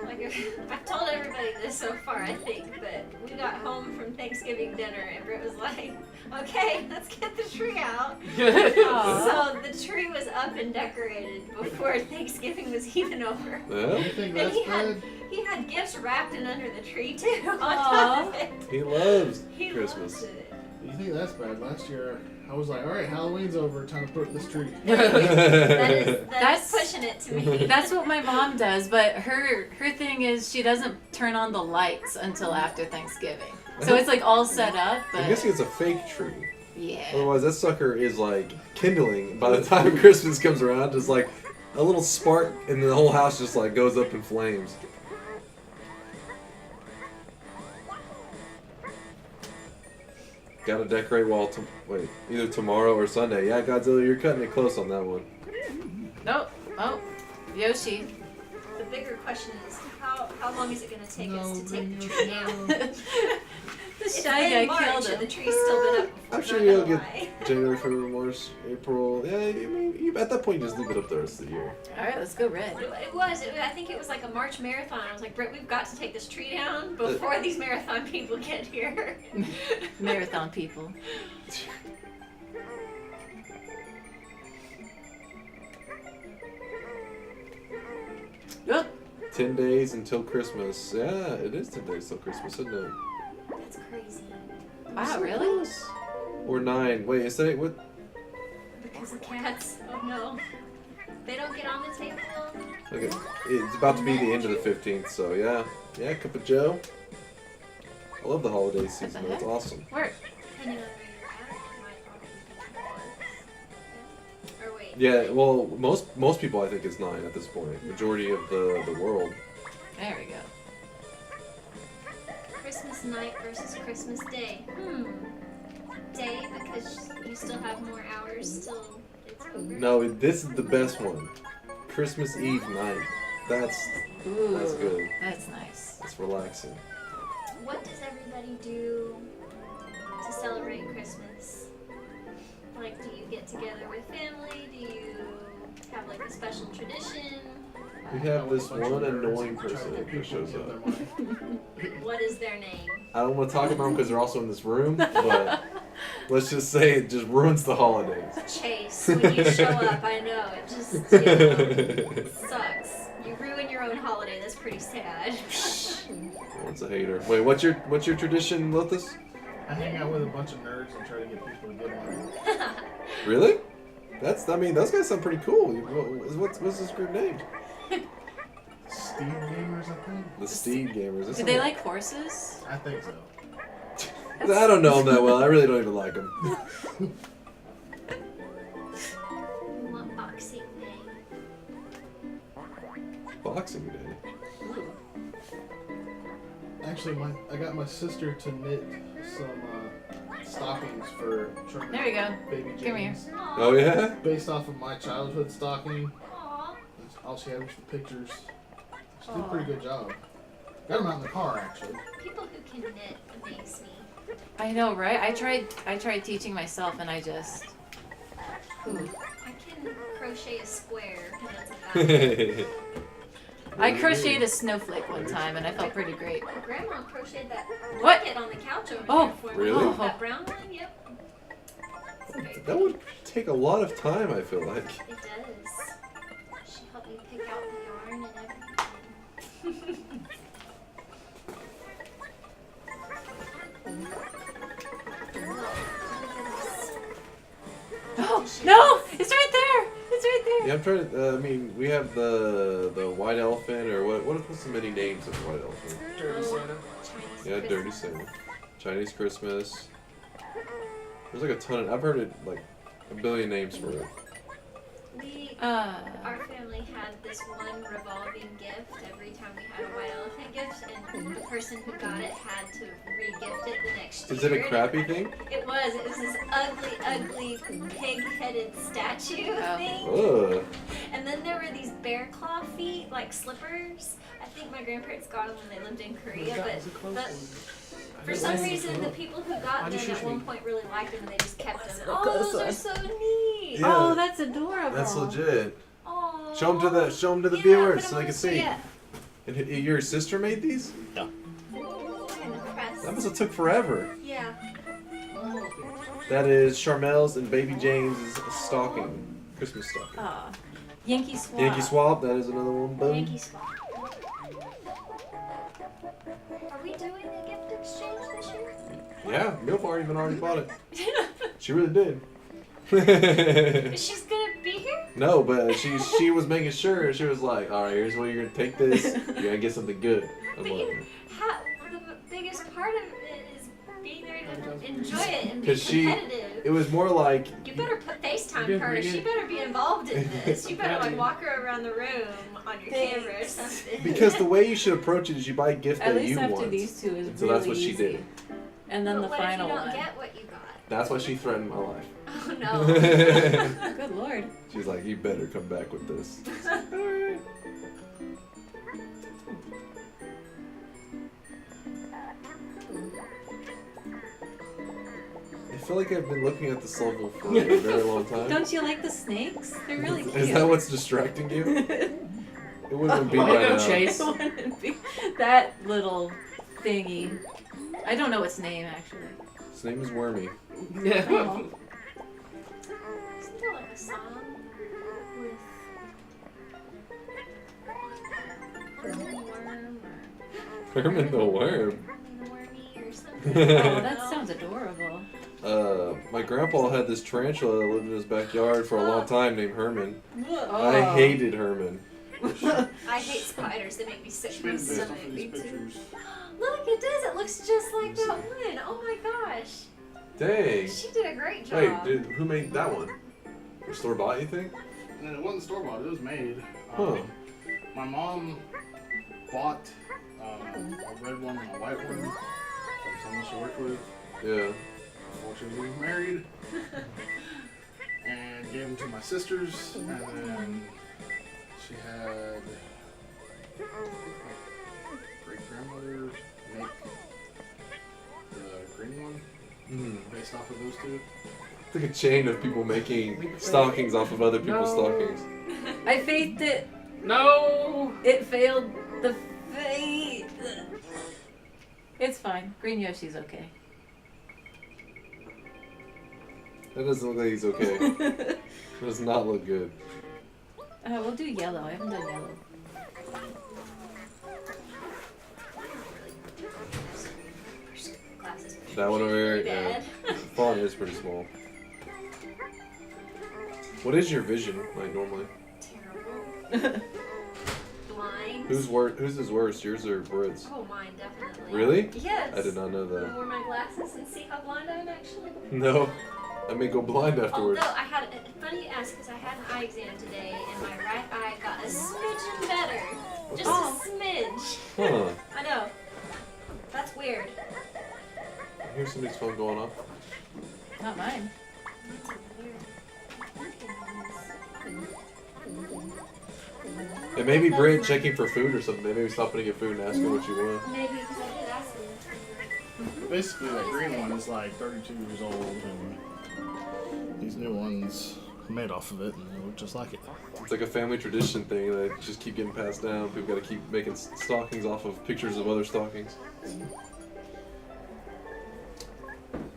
like I've told everybody this so far, I think, but we got home from Thanksgiving dinner and Britt was like, "Okay, let's get the tree out." Aw. So the tree was up and decorated before Thanksgiving was even over. Yeah, You think And that's he bad? had gifts wrapped in under the tree too. On Aw. top of it. he loves He Christmas. loves it. You think that's bad? Last year, I was like, all right, Halloween's over. Time to put this tree. That's That's- pushing it to me. That's what my mom does, but her thing is she doesn't turn on the lights until after Thanksgiving. So it's like all set up, I'm but guessing it's a fake tree. yeah. Otherwise, that sucker is like kindling by the time Christmas comes around. Just like a little spark, and the whole house just like goes up in flames. Gotta decorate wait, either tomorrow or Sunday. Yeah, Godzilla, you're cutting it close on that one. Nope. Oh, Yoshi. The bigger question is how long is it going to take us to take the No, tree down? The It's shy been guy March killed and the him. tree's still been up. I'm sure not you'll gonna get lie. January, February, March, April. Yeah, I mean, at that point, you just leave it up the rest of the year. All right, let's go red. I think it was like a March marathon. I was like, Britt, we've got to take this tree down before these marathon people get here. Marathon people. Oh, 10 days until Christmas. Yeah, it is 10 days till Christmas, isn't it? That's crazy. wow, really? Or 9. Wait, is that what? Because of cats. Oh no. They don't get on the table. Okay, it's about to be the end of the 15th, so yeah. Yeah, Cup of Joe. I love the holiday season, that's awesome. Where? Depending on where you're at, it might already be 4. Or wait. Yeah, well, most people I think it's 9 at this point. Majority of the world. There we go. Christmas night versus Christmas day. Day because you still have more hours till it's over. No, this is the best one. Christmas Eve night. That's Ooh, good. That's nice. That's relaxing. What does everybody do to celebrate Christmas? Like, do you get together with family? Do you have like a special tradition? We have this Bunch of one nerds annoying trying to person get that people shows to give up. their money. What is their name? I don't want to talk about them because they're also in this room, but let's just say it just ruins the holidays. Chase. When you show up, I know it just it sucks. You ruin your own holiday. That's pretty sad. One's a hater. Wait, what's your tradition, Lotus? I hang out with a bunch of nerds and try to get people to give money. Really? I mean, those guys sound pretty cool. What's this group named? Steam Gamers, I think. The SpeedGamers. Do they like horses? I think so. I don't know them that well. I really don't even like them. We want Boxing Day. Boxing Day. Actually, I got my sister to knit some stockings for Sherman There we go. Baby James. Come here. Oh yeah. Based off of my childhood stocking. Aw. All she had was the pictures. She did a Aw. pretty good job. Got them out in the car, actually. People who can knit amaze me. I know, right? I tried teaching myself, and I just. Ooh. I can crochet a square, and that's about it. I crocheted a snowflake one time, and I felt pretty great. Grandma crocheted that What? blanket on the couch over Oh, there for me. really? Oh. That brown one? Yep. It's very That would take a lot of time, I feel like. It does. She helped me pick out the yarn and everything. No, it's right there. It's right there. Yeah, I'm trying to. I mean, we have the white elephant, or what's the many names of the white elephant? Dirty Santa. Chinese Yeah, Dirty Christmas. Santa, Chinese Christmas. There's like a ton of. I've heard it like a billion names for it. Our family had this one revolving gift every time we had a white elephant gift, and the person who got it had to re-gift it the next year. Is it a crappy thing? It was. It was this ugly pig-headed statue Oh. thing. Ugh. And then there were these bear claw feet, like slippers. I think my grandparents got them when they lived in Korea, That was a close but one. for some reason the people who got Why'd you them shush at one me? point really liked them and they just kept them. Oh, Oh, those are God. so neat. Yeah. Oh, that's adorable. That's legit. Aw. Show them to the Yeah, viewers put so 'em they on can the- see. Yeah. And your sister made these? I'm impressed. That must have took forever. Yeah. That is Charmel's and Baby James's stocking, Christmas stocking. Aw. Yankee Swap. Yankee Swap. That is another one. Boom. Yankee swap. Are we doing a gift exchange this year? Yeah, Milfar even already bought it. She really did. She's gonna be here? No, but she was making sure. She was like, all right, here's where you're gonna take this. You're gonna get something good. I'm But like, the biggest part of it is being there to enjoy it and be 'Cause competitive. it was more like, You better put FaceTime You're her. doing She it. better be involved in this. You better like Yeah. walk her around the room on your camera or Thanks. something. because the way you should approach it is you buy a gift At that least you after want. these two is So really that's what she easy. did. And then But the what final if you don't one. get what you got? That's why she threatened my life. Oh no. Good lord. She's like, you better come back with this. I feel like I've been looking at this level for a very long time. Don't you like the snakes? They're really cute. Is that what's distracting you? It wouldn't be Way to right go, now. Chase. It wouldn't be- that little thingy. I don't know its name actually. His name is Wormy. Yeah. Oh. Isn't there like a song with Herman the Worm or Herman the Worm. Herman the Wormy or something? Oh, that sounds adorable. My grandpa had this tarantula that lived in his backyard for a long time named Herman. Oh. I hated Herman. I hate spiders. They make me sick to my Based off stomach. of Me these too. pictures. Look, it does. It looks just like that one. Oh my gosh. Dang. She did a great job. Wait, who made that one? Store bought, you think? And it wasn't store bought. It was made. Huh. My mom bought a red one and a white one from someone she worked with Yeah. before she was married, and gave them to my sisters. And then she had great grandmother make the green one based off of those two. It's like a chain of people making stockings off of other people's No. stockings. I faked it. No! It failed the fate. It's fine. Green Yoshi's okay. That doesn't look like he's okay. It does not look good. We'll do yellow. I haven't done yellow. Glasses. That one over here, Really yeah. bad. The font is pretty small. What is your vision like normally? Terrible. Blind. Whose is worse, yours or Britt's? Oh, mine definitely. Really? Yes. I did not know Wanna that. wear my glasses and see how blind I am actually? No, I may go blind afterwards. Although I had, funny you ask, because I had an eye exam today, and my right eye got a smidgen better. Just Oh. a smidge. Huh? I know. That's weird. I hear somebody's phone going off. Not mine. It may be Britt checking for food or something. They may be stopping to get food and asking what you want. Maybe because I did ask him. Basically, that green one is like 32 years old, and these new ones are made off of it, and they look just like it. It's like a family tradition thing that just keep getting passed down. People got to keep making stockings off of pictures of other stockings.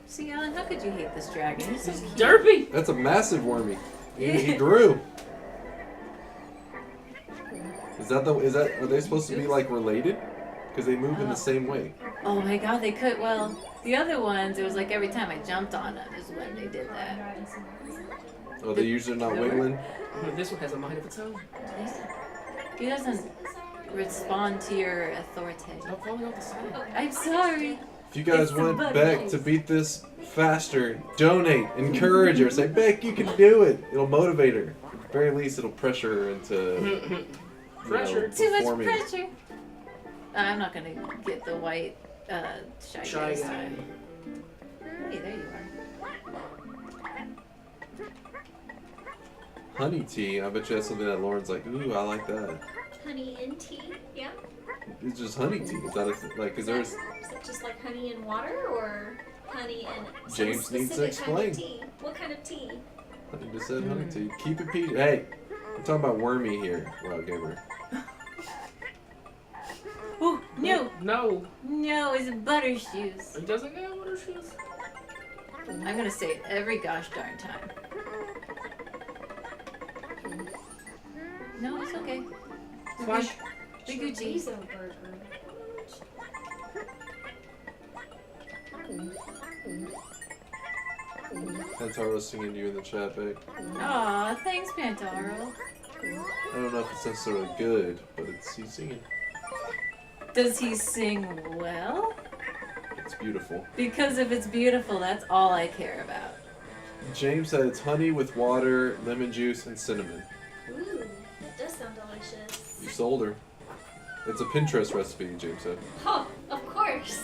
See, Alan, how could you hate this dragon? He's so cute. Derpy! That's a massive wormy. He grew. Are they supposed to be like related? because they move in the same way. Oh my god, they could. Well, the other ones, it was like every time I jumped on them is when they did that. Oh, they usually not wiggling. This one has a mind of its own. He doesn't respond to your authority. Stop falling off the side. I'm sorry. If you guys It's the want butt Beck face. to beat this faster, donate, encourage her, say, Beck, you can do it. It'll motivate her. At the very least, it'll pressure her into Pressure. Too much performing. pressure. I'm not gonna get the white shy Shy guy. guy. Hey, there you are. Honey tea. I bet you that's something that Lauren's like, ooh, I like that. Honey and tea. Yeah. It's just honey tea. Is that like, is there? Is that just like honey and water, or honey and some James needs to specific kind of explain. tea? What kind of tea? I just said honey tea. Keep it PG. Hey, we're talking about Wormy here, Wild Gamer. Ooh, no, No. no, it's butter shoes. He doesn't know what her shoes. I'm gonna say it every gosh darn time. No, it's okay. Splash. Big Gucci. Chorizo burger. Pantaro's singing to you in the chat, Beck. Aw, thanks, Pantaro. I don't know if it's necessarily good, but he's singing. Does he sing well? It's beautiful. Because if it's beautiful, that's all I care about. James said it's honey with water, lemon juice, and cinnamon. Ooh, that does sound delicious. You sold her. It's a Pinterest recipe, James said. Oh, of course.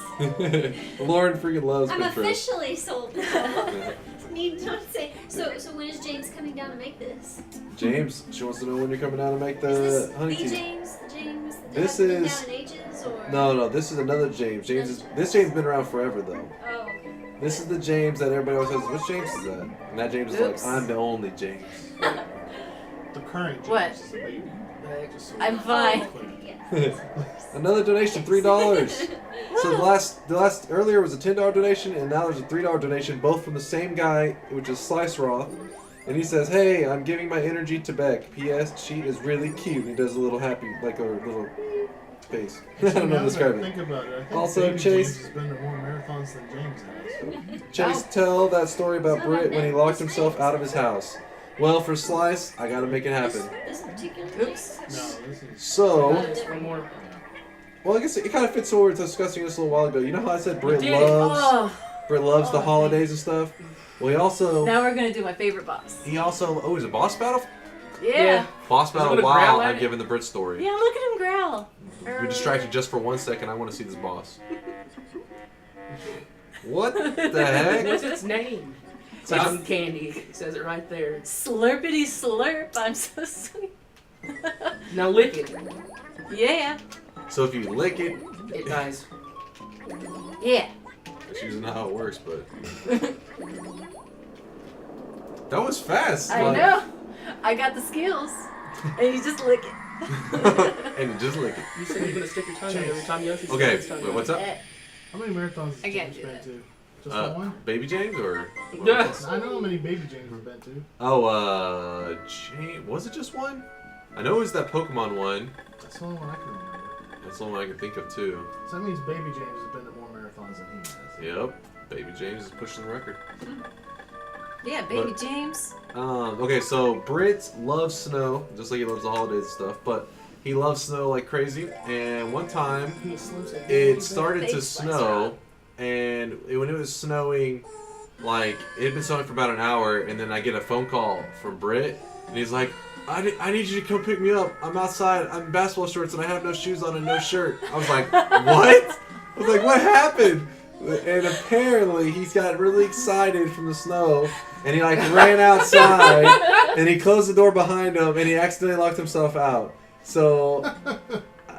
Lauren freaking loves I'm Pinterest. officially sold now. Yeah. Need not say. So when is James coming down to make this? James, she wants to know when you're coming down to make Is the this honey the tea. James? The James that This hasn't been is- down in ages, or? No, this is another James. This James been around forever though. Oh, okay. This is the James that everybody always says, which James is that? And that James is Oops. like, I'm the only James. The current James What? is a baby. Just so I'm you know. fine. Yes. Another donation, $3. So the last earlier was a $10 donation, and now there's a $3 donation, both from the same guy, which is Slice Raw. And he says, "Hey, I'm giving my energy to Beck. P.S. She is really cute." And he does a little happy, like a little face. I don't know how to describe it. Think about it. I think Also, baby Chase- James has been to more marathons than James has. Chase, tell that story about It's not Britt my when he name, locked it's himself James. out of his house. Well, for Slice, I gotta make it happen. This particular Oops. James? No, this is. So, Just one more. well, I guess it kind of fits what we were discussing this a little while ago. You know how I said Britt You did it. Oh, loves the Oh, holidays and stuff? Well, he also, now we're gonna do my favorite boss. oh, he's a boss battle? Yeah. Boss Is it battle gonna while growl at I'm it? giving the Brit story. Yeah, look at him growl. Be distracted just for 1 second. I want to see this boss. What the heck? What's its name? Cotton candy. It says it right there. Slurpity slurp. I'm so sweet. Now lick it. Yeah. So if you lick it, It dies. Yeah. that's usually not how it works, but that was fast. I like- know. I got the skills. And you just lick it. And you just lick it. You said you're gonna stick your tongue out every time Yoshi Okay, sticks his tongue wait, out. what's up? Eh, How many marathons has I can't James do been that. to? Just one? Baby James or? Yes. I know how many baby James has been to. Oh, James. Was it just one? I know it was that Pokemon one. That's the only one I can remember. That's the only one I can think of too. So that means baby James has been to more marathons than he has. Yep. Baby James is pushing the record. Yeah, baby But- James. Okay, so Britt loves snow, just like he loves the holidays and stuff, but he loves snow like crazy. And one time, He slims it. it started to Thanks, Slice snow, and when it was snowing, like, it had been snowing for about an hour, and then I get a phone call from Britt, and he's like, I need you to come pick me up. I'm outside. I'm in basketball shorts, and I have no shoes on and no shirt. I was like, what? I was like, what happened? And apparently, he's got really excited from the snow, and he, like, ran outside, and he closed the door behind him, and he accidentally locked himself out. So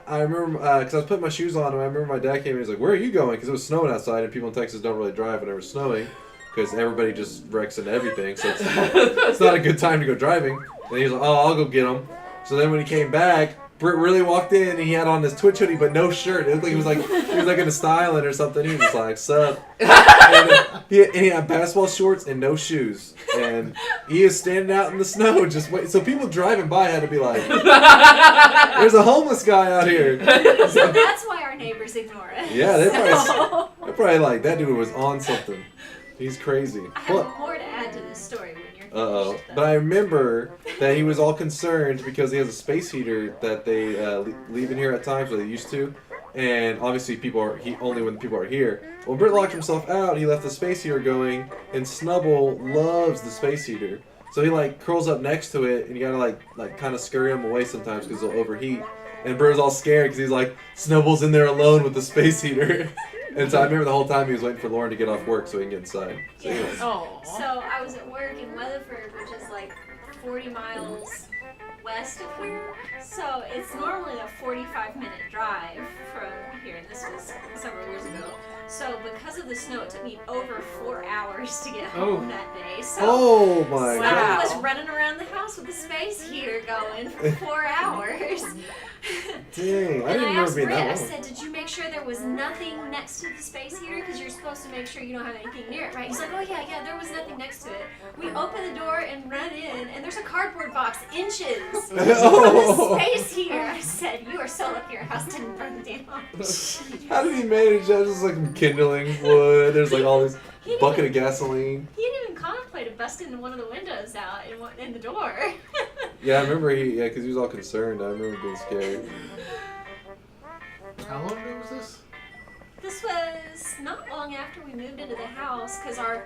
I remember, because I was putting my shoes on, and I remember my dad came in and he was like, where are you going? Because it was snowing outside, and people in Texas don't really drive whenever it's snowing, because everybody just wrecks into everything, so it's not a good time to go driving. And he was like, oh, I'll go get him. So then when he came back, Britt really walked in and he had on his Twitch hoodie but no shirt. It looked like he was like in a styling or something. He was just like, sup. And he had basketball shorts and no shoes. And he is standing out in the snow just wait. So people driving by had to be like, there's a homeless guy out here. So that's why our neighbors ignore us. Yeah, they're probably like, that dude was on something. He's crazy. I have more to add to this story when you're finished. But I remember that he was all concerned because he has a space heater that they leave in here at times, or they used to. And obviously only when people are here. When Britt locked himself out, he left the space heater going, and Snubble loves the space heater. So he like curls up next to it, and you gotta like kind of scurry him away sometimes because he'll overheat. And Britt was all scared because he's like, Snubble's in there alone with the space heater. And so I remember the whole time he was waiting for Lauren to get off work so he can get inside. So, Yes. Oh. So I was at work in Weatherford, which is like 40 miles west of here. So it's normally a 45-minute drive from here, and this was several years ago. So because of the snow, it took me over 4 hours to get home that day. So oh my I god. was running around the house with the space heater going for 4 hours. Dang, I And didn't I remember asked being Britt, I that long. said, did you make sure there was nothing next to the space heater? Because you're supposed to make sure you don't have anything near it, right? He's like, oh yeah, there was nothing next to it. We open the door and run in, and there's a cardboard box inches from the space heater. I said, you are so lucky your house didn't burn down. How did he manage that? Just like kindling wood, there's like all this He bucket didn't- of gasoline. He didn't even contemplate of busting one of the windows out in the door. Yeah, I remember because he was all concerned. I remember being scared. How long ago was this? This was not long after we moved into the house, because I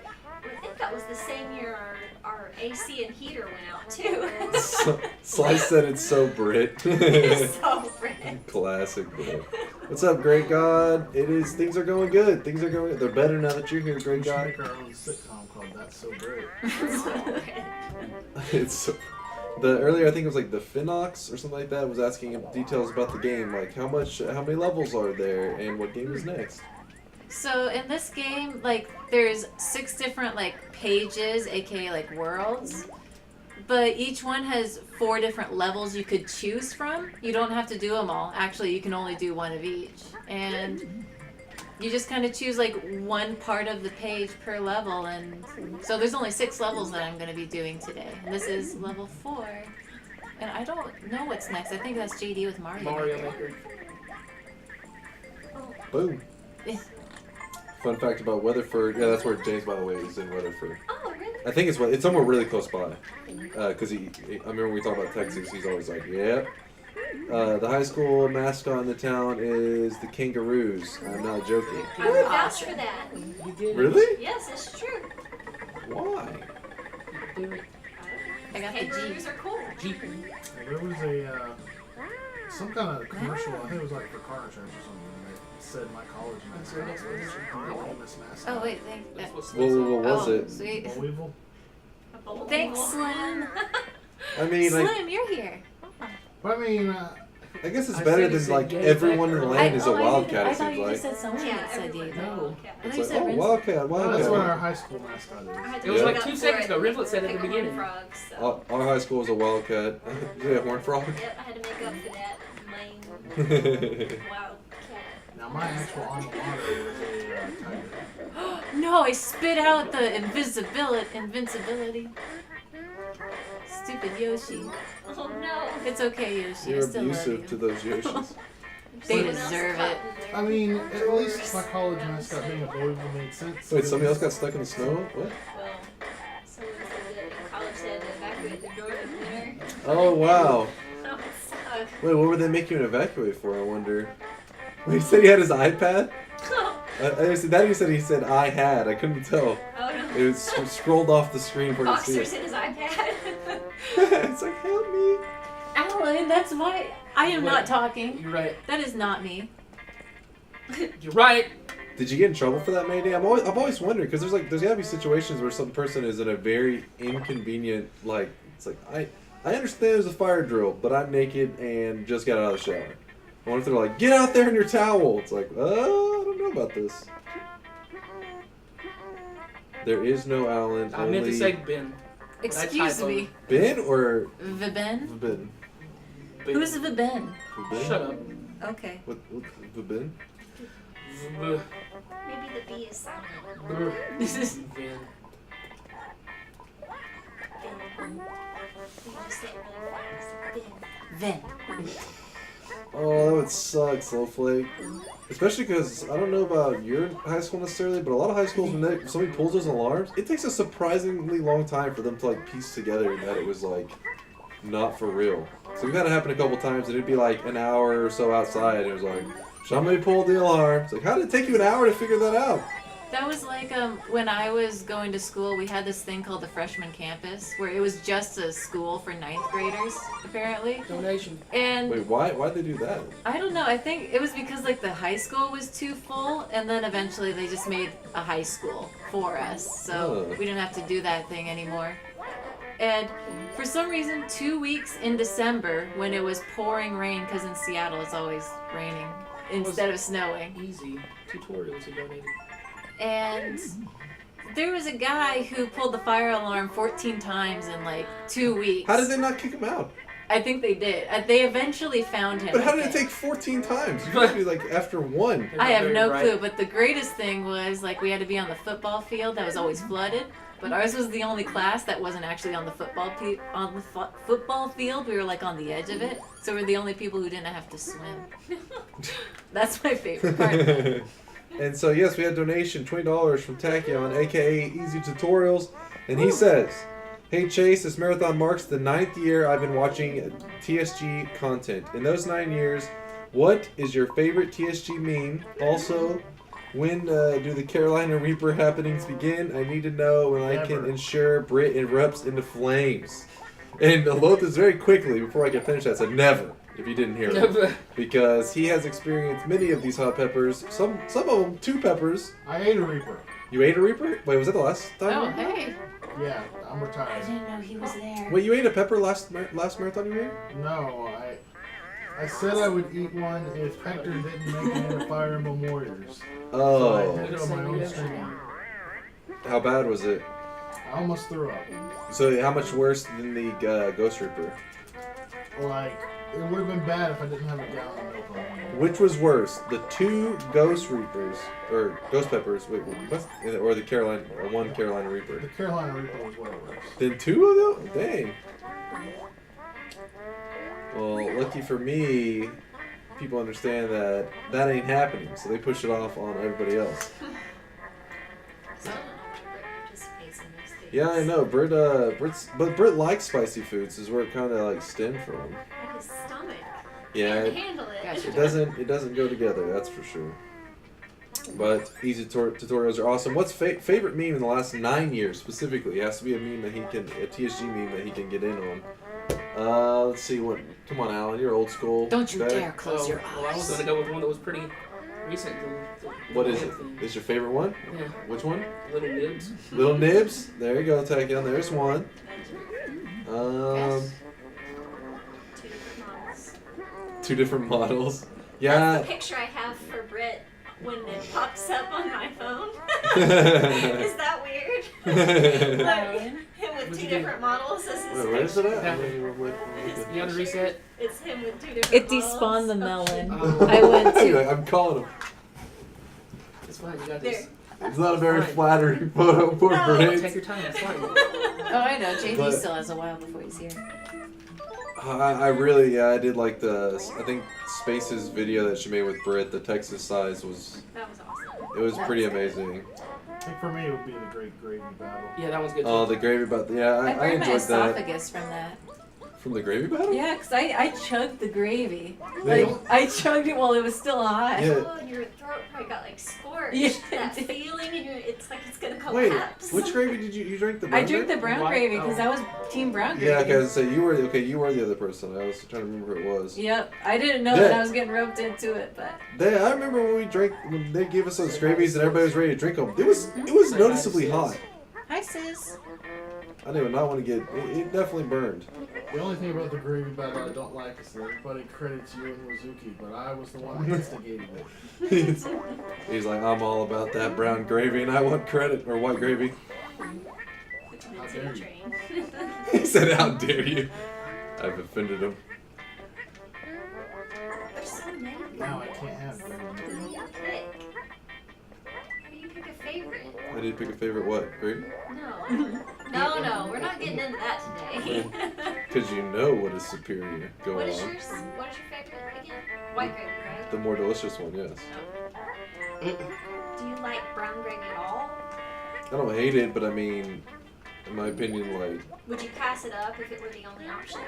think that was the same year our AC and heater went out too. Slice said it's so Brit. So Brit. Classic Brit. What's up, Great God? Things are going good. Things are going good. They're better now that you're here, We Great should God. make our own sitcom called That's So Great. So Brit. It's so, earlier I think it was like the Finox or something like that was asking him details about the game, like how many levels are there and what game is next. So in this game, like, there's 6 different, like, pages, aka, like, worlds. But each one has 4 different levels you could choose from. You don't have to do them all. Actually, you can only do one of each. And you just kind of choose, like, one part of the page per level. And so there's only 6 levels that I'm going to be doing today. And this is level 4. And I don't know what's next. I think that's JD with Mario. Mario Maker. Maker. Boom. Yeah. Fun fact about Weatherford. Yeah, that's where James, by the way, is in Weatherford. Oh, really? I think it's somewhere really close by. Because I remember when we talk about Texas, he's always like, yep. The high school mascot in the town is the Kangaroos. I'm not joking. I would vouch for that. You did it. Really? Yes, it's true. Why? You did it. I got the G. Kangaroos are cool. Jeep. There was some kind of commercial, I think it was like for car insurance or something, and it said my college mascot was the famous mascot. Oh, wait, thank That's you. what's What was Oh, it? sweet. Weevil? A bowl Thanks, of Slim. I mean, like, Slim, you're here. But I mean, I guess it's I better said than it's like a gay everyone in the background. land is a I wildcat. It thought seems you like. just said someone Yeah, that said everyone. you. No. I thought It's you like, said oh, Rince. wildcat, that's what wildcat. our high school mascot I had is. to It was look like up 2 for seconds it. ago. Rinflet said at Pick the a beginning. horned frog, so. Our high school is a wildcat. Yeah, horn frog. Yep, I had to make up for that lame wildcat. Now my actual alma mater was a tiger. No, I spit out the invincibility. Stupid Yoshi. Oh no. It's okay, Yoshi. You're I still love abusive you. to those Yoshis. They Someone else deserve caught it. in there. I mean, at least my college mascot being a Louisville made sense. Wait, somebody else got stuck in the snow? What? Well, someone said that in college they had to evacuate the Jordan there. Oh wow. That would suck. Wait, what were they making you evacuate for? I wonder. Wait, he said he had his iPad. He said I had. I couldn't tell. Oh no. It was scrolled off the screen for you to see Boxers it. in his iPad. It's like help me. Alan, that's why I am not talking. You're right. That is not me. You're right. Did you get in trouble for that, Mayday? I've always wondered because there's gotta be situations where some person is in a very inconvenient it's like I understand there's a fire drill, but I'm naked and just got out of the shower. I wonder if they're like, get out there in your towel. It's like, I don't know about this. There is no Alan. I meant to only say Ben. Excuse typo. me. Ben or Vibin? Ben? Who's the Ben? Vabin? Shut up. Okay. What Vabin? Buh. Maybe the B is silent. Buh. This is Vin. You just say it really fast. Vin. Oh, that would suck, Snowflake. Especially because I don't know about your high school necessarily, but a lot of high schools, when somebody pulls those alarms, it takes a surprisingly long time for them to like piece together that it was like not for real. So we've had it happen a couple times, and it'd be like an hour or so outside, and it was like, somebody pulled the alarm. It's like, how did it take you an hour to figure that out? That was like when I was going to school, we had this thing called the freshman campus, where it was just a school for 9th graders, apparently. Donation. And Wait, why'd they do that? I don't know. I think it was because like the high school was too full, and then eventually they just made a high school for us, so Oh. we didn't have to do that thing anymore. And for some reason, 2 weeks in December, when it was pouring rain, because in Seattle it's always raining instead of snowing, Easy. Tutorials he donated. and there was a guy who pulled the fire alarm 14 times in like 2 weeks. How did they not kick him out? I think they did. They eventually found him. But how I did it think. take 14 times? You must be like after one. You're I not have very no bright. clue, but the greatest thing was like we had to be on the football field that was always flooded. But ours was the only class that wasn't actually on the football football field. We were like on the edge of it, so we're the only people who didn't have to swim. That's my favorite part. And so yes, we had a donation, $20 from Tachyon, aka Easy Tutorials, and he says, "Hey Chase, this marathon marks the 9th year I've been watching TSG content. In those 9 years, what is your favorite TSG meme? Also, when do the Carolina Reaper happenings begin? I need to know when I can Never. ensure Brit erupts into flames." And Lothus very quickly, before I can finish that, said never, if you didn't hear it. Because he has experienced many of these hot peppers, some of them 2 peppers. I ate a Reaper. You ate a Reaper? Wait, was that the last time? Oh, hey. Yeah, I'm I retired. didn't know he was there. Wait, you ate a pepper last marathon you ate? No, I said I would eat one if Hector didn't make it into Fire Emblem Warriors. So I Oh, did it on my own stream. how bad was it? I almost threw up. So how much worse than the Ghost Reaper? Like, it would have been bad if I didn't have a gallon of milk on me. Which was worse, the 2 Ghost Reapers, or Ghost Peppers, wait, what? Or the Carolina, or 1 Carolina Reaper? The Carolina Reaper was way worse. Then 2 of them? Dang. Well, lucky for me, people understand that that ain't happening, so they push it off on everybody else. So I don't know why Britt participates in these things. Yeah, I know. But Brit likes spicy foods, is where it kind of like stemmed from. Like his stomach Yeah, can't it, handle it. Gotcha. it doesn't go together. That's for sure. But easy tutorials are awesome. What's favorite meme in the last 9 years specifically? It has to be a meme that a TSG meme that he can get in on. Let's see what. Come on, Alan, you're old school. Don't you Okay. dare close your Well, I was eyes. gonna go with one that was pretty recent. What is it? Is your favorite one? Yeah, Which one? Little Nibs. Little Nibs. There you go, Tachyon. There's one. Yes. 2 different models. 2 different models. That's Yeah. the picture I have for Britt when it pops up on my phone. Wait, Is that weird? Alan? Him with What'd 2 you do? different models as his where is it picture. at? You gotta reset. It's him with 2 different It models. despawned the Oh, melon. Oh. I went to. Anyway, I'm calling him. It's fine. You got There. this. It's not a very Fine. flattering photo for No. Brit. Take your time. It's fine. Oh, I know. JD But- still has a while before he's here. I really, I did like I think Space's video that she made with Brit, the Texas size was, That was awesome. it was That pretty was good. amazing. I think for me it would be the Great Gravy Battle. Yeah, that one's good. Oh, too. the gravy battle, yeah, I I burned my enjoyed that. esophagus from that. From the gravy battle? Yeah, because I chugged the gravy. Yeah. Like, I chugged it while it was still hot. Yeah. Oh, and your throat probably got like scorched. Yeah, That it did. feeling, and it's like it's gonna Wait, collapse. which gravy did you drink the brown I drank the gravy? brown White- gravy because oh. I was team brown gravy. Yeah, okay, so you were the other person. I was trying to remember who it was. Yep, I didn't know Yeah. that I was getting roped into it, but I remember when they gave us those gravies and everybody was ready to drink them. It was noticeably hot. hi sis. I did not want to get. It definitely burned. The only thing about the Gravy Battle I don't like is that everybody credits you and Wazuki, but I was the one that instigated it. He's like, I'm all about that brown gravy and I want credit, or white gravy. It's How dare in you. train. He said, how dare you? I've offended him. need to pick a favorite what? Gravy? No, we're not getting into that today. Because you know what is superior. Go What on. is your favorite again? White gravy, right? The more delicious one, yes. Do you like brown gravy at all? I don't hate it, but I mean, in my opinion, like, Would you pass it up if it were the only option?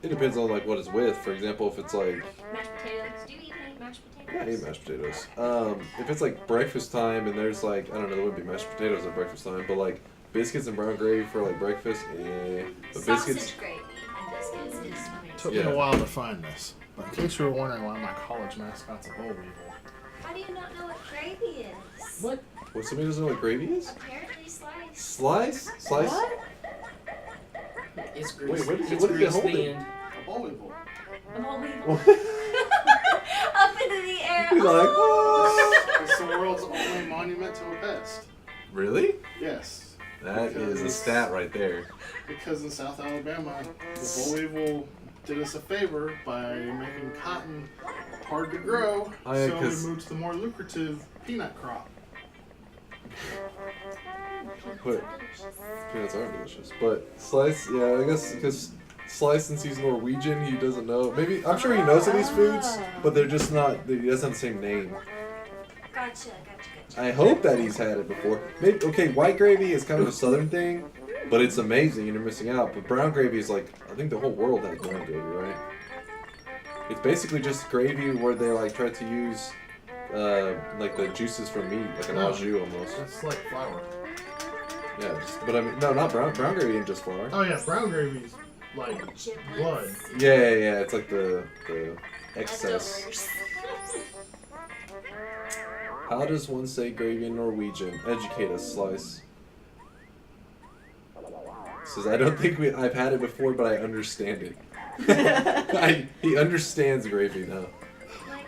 it depends on like what it's with. For example, if it's like, Mashed potatoes. Do you even eat mashed potatoes? yeah, I eat mashed potatoes. If it's like breakfast time and there's like, I don't know, there wouldn't be mashed potatoes at breakfast time, but like biscuits and brown gravy for like breakfast, But Sausage biscuits, gravy and biscuits is Took amazing. me a while to find this. But in case you were wondering why my college mascot's a boll weevil. How do you not know what gravy is? What? what, somebody doesn't know what gravy is? Apparently sliced. Slice? Slice? What? It's Wait, grease. what is it- It's what is it grease holding? then. A boll weevil. I'm holding. Up into the air. He's like, Oh. It's the world's only monument to a pest. really? Yes. That is a stat right there. Because in South Alabama, the boll weevil did us a favor by making cotton hard to grow, Oh, yeah, so we 'cause- moved to the more lucrative peanut crop. But peanuts are delicious. But Slice, yeah, I guess because Slice, since he's Norwegian, he doesn't know. Maybe I'm sure he knows of these foods, but they're just not. He doesn't have the same name. Gotcha. I hope that he's had it before. Maybe okay. White gravy is kind of a southern thing, but it's amazing and you're missing out. But brown gravy is like I think the whole world has brown gravy, right? It's basically just gravy where they like try to use like the juices from meat, like an au jus almost. It's like flour. Yeah, but I mean, no, not brown gravy and just flour. Oh yeah, brown gravy's like Giblets. blood. Yeah. It's like the excess. Leftovers. How does one say gravy in Norwegian? Educate us, Slice. Says I don't think I've had it before, but I understand it. He understands gravy now. Like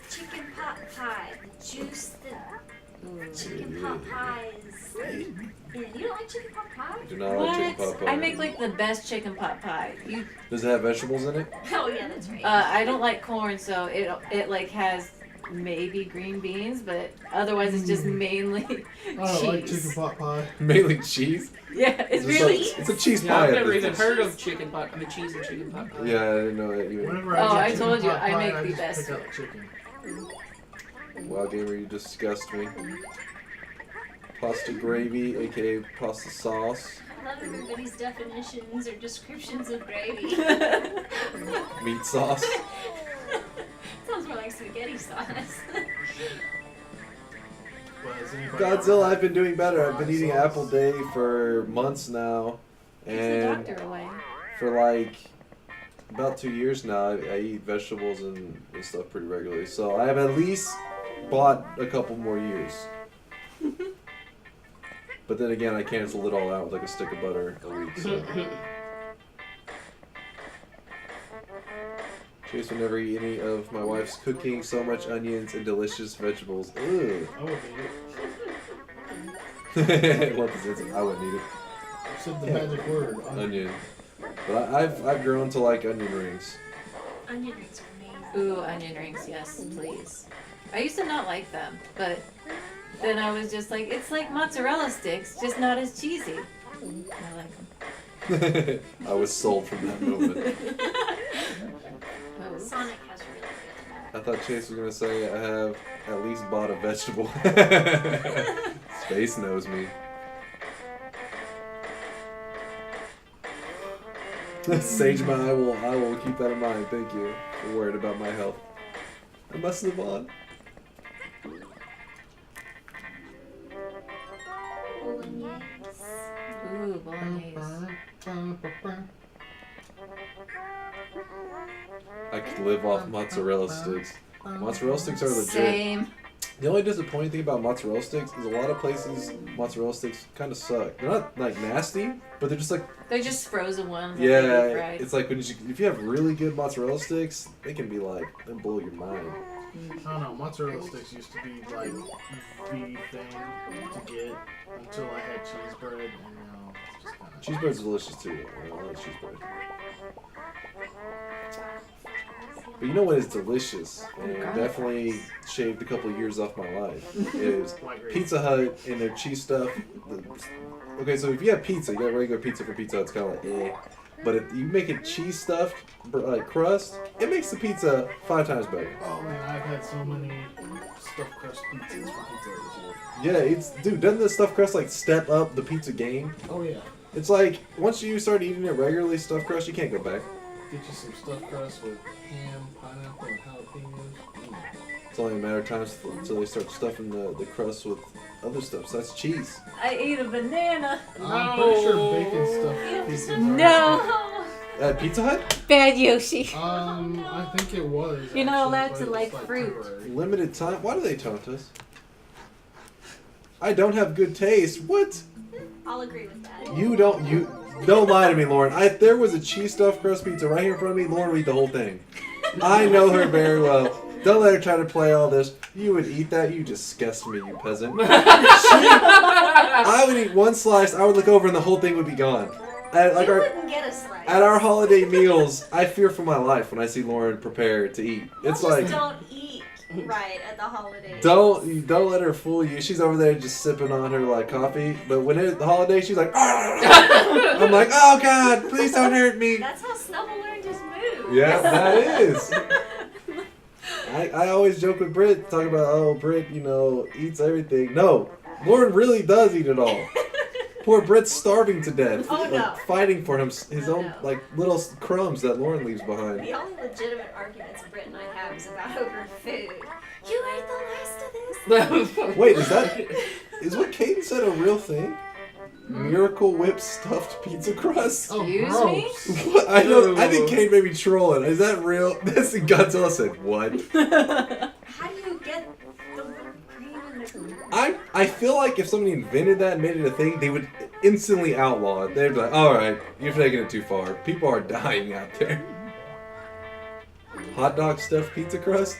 chicken pot pie. The juice that chicken pot pie is in. You don't like chicken pot pie? Do not like chicken What? pot pie. I make like the best chicken pot pie. Does it have vegetables in it? Oh yeah, that's right. I don't like corn, so it like has maybe green beans, but otherwise it's just mainly I don't like chicken cheese. pot pie. Mainly cheese. Yeah, it's It's really. it's a cheese Yeah, pie. I've at never this even point. heard of chicken pot. I mean, cheese and chicken pot pie. Yeah, I didn't know that even. Whenever Oh, get I chicken told you, pot I pie, make the just best pick up food. chicken. Wow, gamer, you disgust me. Pasta gravy, aka pasta sauce, I love everybody's definitions or descriptions of gravy. meat sauce. Sounds more like spaghetti sauce. But is anybody Godzilla, I've been doing better. I've been eating apple day for months now, Keeps the and doctor away. for like about 2 years now, I eat vegetables and stuff pretty regularly. So I have at least bought a couple more years. But then again, I canceled it all out with like a stick of butter a week. So. Chase would never eat any of my wife's cooking. So much onions and delicious vegetables. Ugh. I would eat it. What is it? I wouldn't eat it. I said the magic word. Onion. But I've grown to like onion rings. Onion rings are amazing. Ooh, onion rings, yes, please. I used to not like them, but then I was just like, it's like mozzarella sticks, just not as cheesy. I like them. I was sold from that moment. Oh. Sonic has really good. I thought Chase was gonna say I have at least bought a vegetable. Space knows me. Sagema, I will keep that in mind. Thank you for worried about my health. I must live on. Bolognese. Ooh, bolognese. I could live off mozzarella sticks. Mozzarella sticks are legit. Same. The only disappointing thing about mozzarella sticks is a lot of places mozzarella sticks kind of suck. They're not like nasty, but they're just like They're just frozen ones. that they deep yeah. fried. It's like if you have really good mozzarella sticks, they can be like they blow your mind. I don't know, mozzarella sticks used to be like the thing to get until I had cheese bread, and now it's just kind of... Cheese bread's delicious too. I like cheese bread. But But you know what is delicious and God. definitely shaved a couple of years off my life is White grape. Pizza Hut and their cheese stuff. Okay, so if you have pizza, you got regular pizza for Pizza Hut, it's kind of like eh. But if you make it cheese stuffed, like crust, it makes the pizza 5 times better. Oh man, I've had so many stuffed crust pizzas from Pizza Hut this year. Yeah, dude, doesn't the stuffed crust like step up the pizza game? Oh yeah. It's like once you start eating it regularly, stuffed crust, you can't go back. Get you some stuffed crust with ham, pineapple, and jalapenos. It's only a matter of time until they start stuffing the crust with other stuff. So that's cheese. I ate a banana. I'm pretty sure bacon stuffed pizzas are No. At Pizza Hut? Bad Yoshi. I think it was. You're not actually, allowed but to it was, like fruit. temporary. Limited time? Why do they taunt us? I don't have good taste. What? I'll agree with that. You don't lie to me, Lauren. If there was a cheese stuffed crust pizza right here in front of me, Lauren would eat the whole thing. I know her very well. Don't let her try to play all this. You would eat that? You disgust me, you peasant. I would eat one slice, I would look over and the whole thing would be gone. You wouldn't get a slice. At our holiday meals, I fear for my life when I see Lauren prepare to eat. It's Y'all like just don't eat right at the holidays. don't let her fool you. She's over there just sipping on her like coffee, but when it's the holiday, she's like, I'm like, oh God, please don't hurt me. That's how Snubble learned his move. Yeah, that is. I always joke with Britt, talking about, oh, Britt, eats everything. No, Lauren really does eat it all. Poor Britt's starving to death. Oh, no. Like, fighting for his Oh, own, no. like, little crumbs that Lauren leaves behind. The only legitimate arguments Britt and I have is about over food. You ate the last of this. Wait, is what Caden said a real thing? Miracle Whip stuffed pizza crust? Oh, Excuse gross. me? What? I think Caden may be trolling. Is that real? This Godzilla said, what? How do you get the whipped cream and the... I feel like if somebody invented that and made it a thing, they would instantly outlaw it. They'd be like, alright, you're taking it too far. People are dying out there. Hot dog stuffed pizza crust?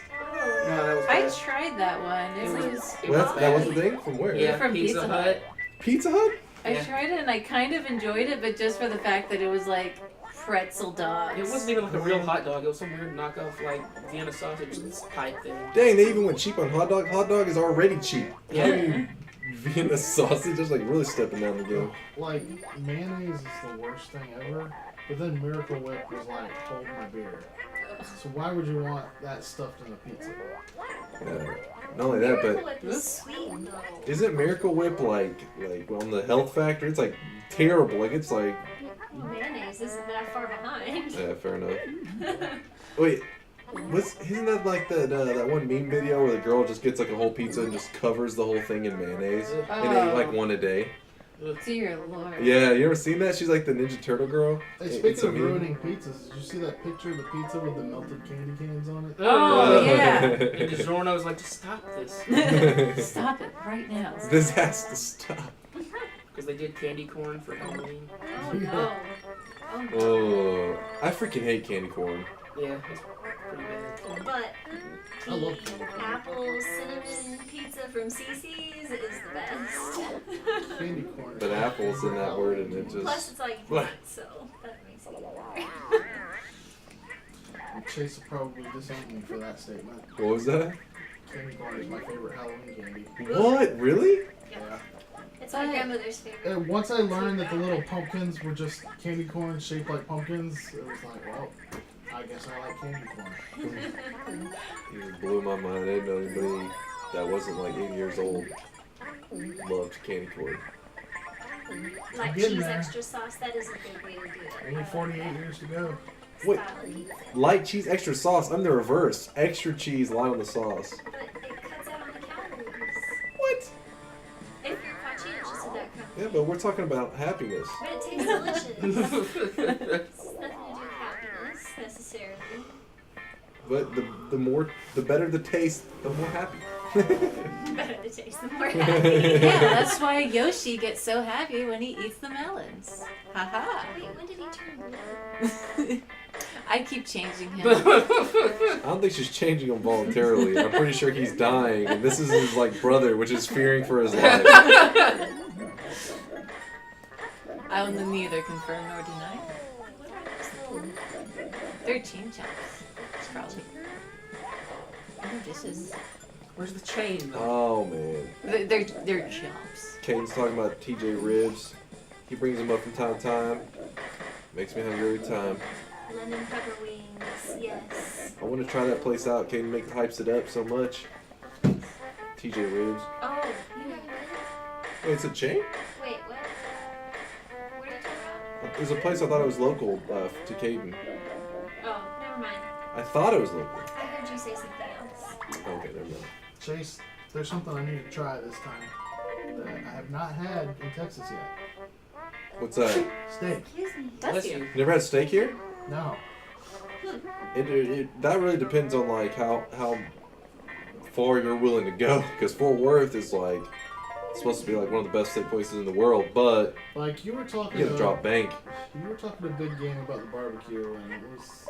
No, that was I bad. tried that one. It was. It Well, was that was bad. the thing? From where? Yeah, From Pizza Pizza Hut. Pizza Hut? I Yeah. tried it and I kind of enjoyed it, but just for the fact that it was like pretzel dogs. It wasn't even like a real hot dog. It was some weird knockoff like Vienna sausage pipe thing. Dang, they even went cheap on hot dog. Hot dog is already cheap. Yeah. How do you Vienna sausage? Just like really stepping down the game. Like, mayonnaise is the worst thing ever, but then Miracle Whip was like, hold my beer. So why would you want that stuffed in a pizza? Not only that, Miracle but Whip is sweet though. isn't Miracle Whip like on the health factor? It's like terrible. Like it's like Mayonnaise isn't that far behind. yeah, fair enough. Wait, isn't that like that one meme video where the girl just gets like a whole pizza and just covers the whole thing in mayonnaise and they eat like one a day? Dear Lord. Yeah, you ever seen that? She's like the Ninja Turtle girl. Hey, It's speaking a of meme. ruining pizzas, did you see that picture of the pizza with the melted candy cans on it? Oh, yeah. And DiGiorno was like, just stop this. Stop it right now. This has to stop. Because they did candy corn for Halloween. Oh no. Oh no. Oh, I freaking hate candy corn. Yeah, it's pretty bad. But I love the candy corn. apple cinnamon pizza from CC's is the best. Candy corn. But apples in that word and it Plus just it's like What? meat, so that makes it better. Chase will probably disown me for that statement. what was that? Candy corn is my favorite Halloween candy. What? Really? Yeah. It's my grandmother's favorite. And once I learned that the little pumpkins were just candy corn shaped like pumpkins, it was like, well, I guess I like candy corn. You just blew my mind. I didn't know anybody that wasn't like 8 years old loved candy corn. Like Getting cheese there. extra sauce, that is a good way to do it. Only 48 years to go. Wait. Style of pizza. Light cheese, extra sauce. I'm the reverse. Extra cheese, light on the sauce. But it cuts out on the calories. What? If you're conscientious of that kind of Yeah, but we're talking about happiness. But it tastes delicious. It's nothing to do with happiness, necessarily. But the better the taste, the more happy. Better the taste, the more happy. Yeah, that's why Yoshi gets so happy when he eats the melons. Haha. Wait, when did he turn blue? I keep changing him. I don't think she's changing him voluntarily. I'm pretty sure he's dying, and this is his like brother, which is fearing for his life. I will neither confirm nor deny. What are those little 13 chunks. probably. Oh, this is. Where's the chain though? Oh man. They're jumps. Caden's talking about TJ ribs. He brings them up from time to time. Makes me hungry every time. Lemon pepper wings, yes. I want to try that place out. Caden hypes it up so much. TJ ribs. Oh, you haven't been? Wait, it's a chain? Wait, what? What are you talking about? There's a place I thought it was local to Caden. Oh, never mind. I thought it was local. I heard you say something else. Okay, never mind. Chase, there's something I need to try this time that I have not had in Texas yet. What's that? Steak. Excuse me. Bless Bless you. you. You never had steak here? No. That really depends on like how far you're willing to go. Because Fort Worth is like supposed to be like one of the best steak places in the world, but Like you were talking you gotta drop bank. You were talking a big game about the barbecue and it was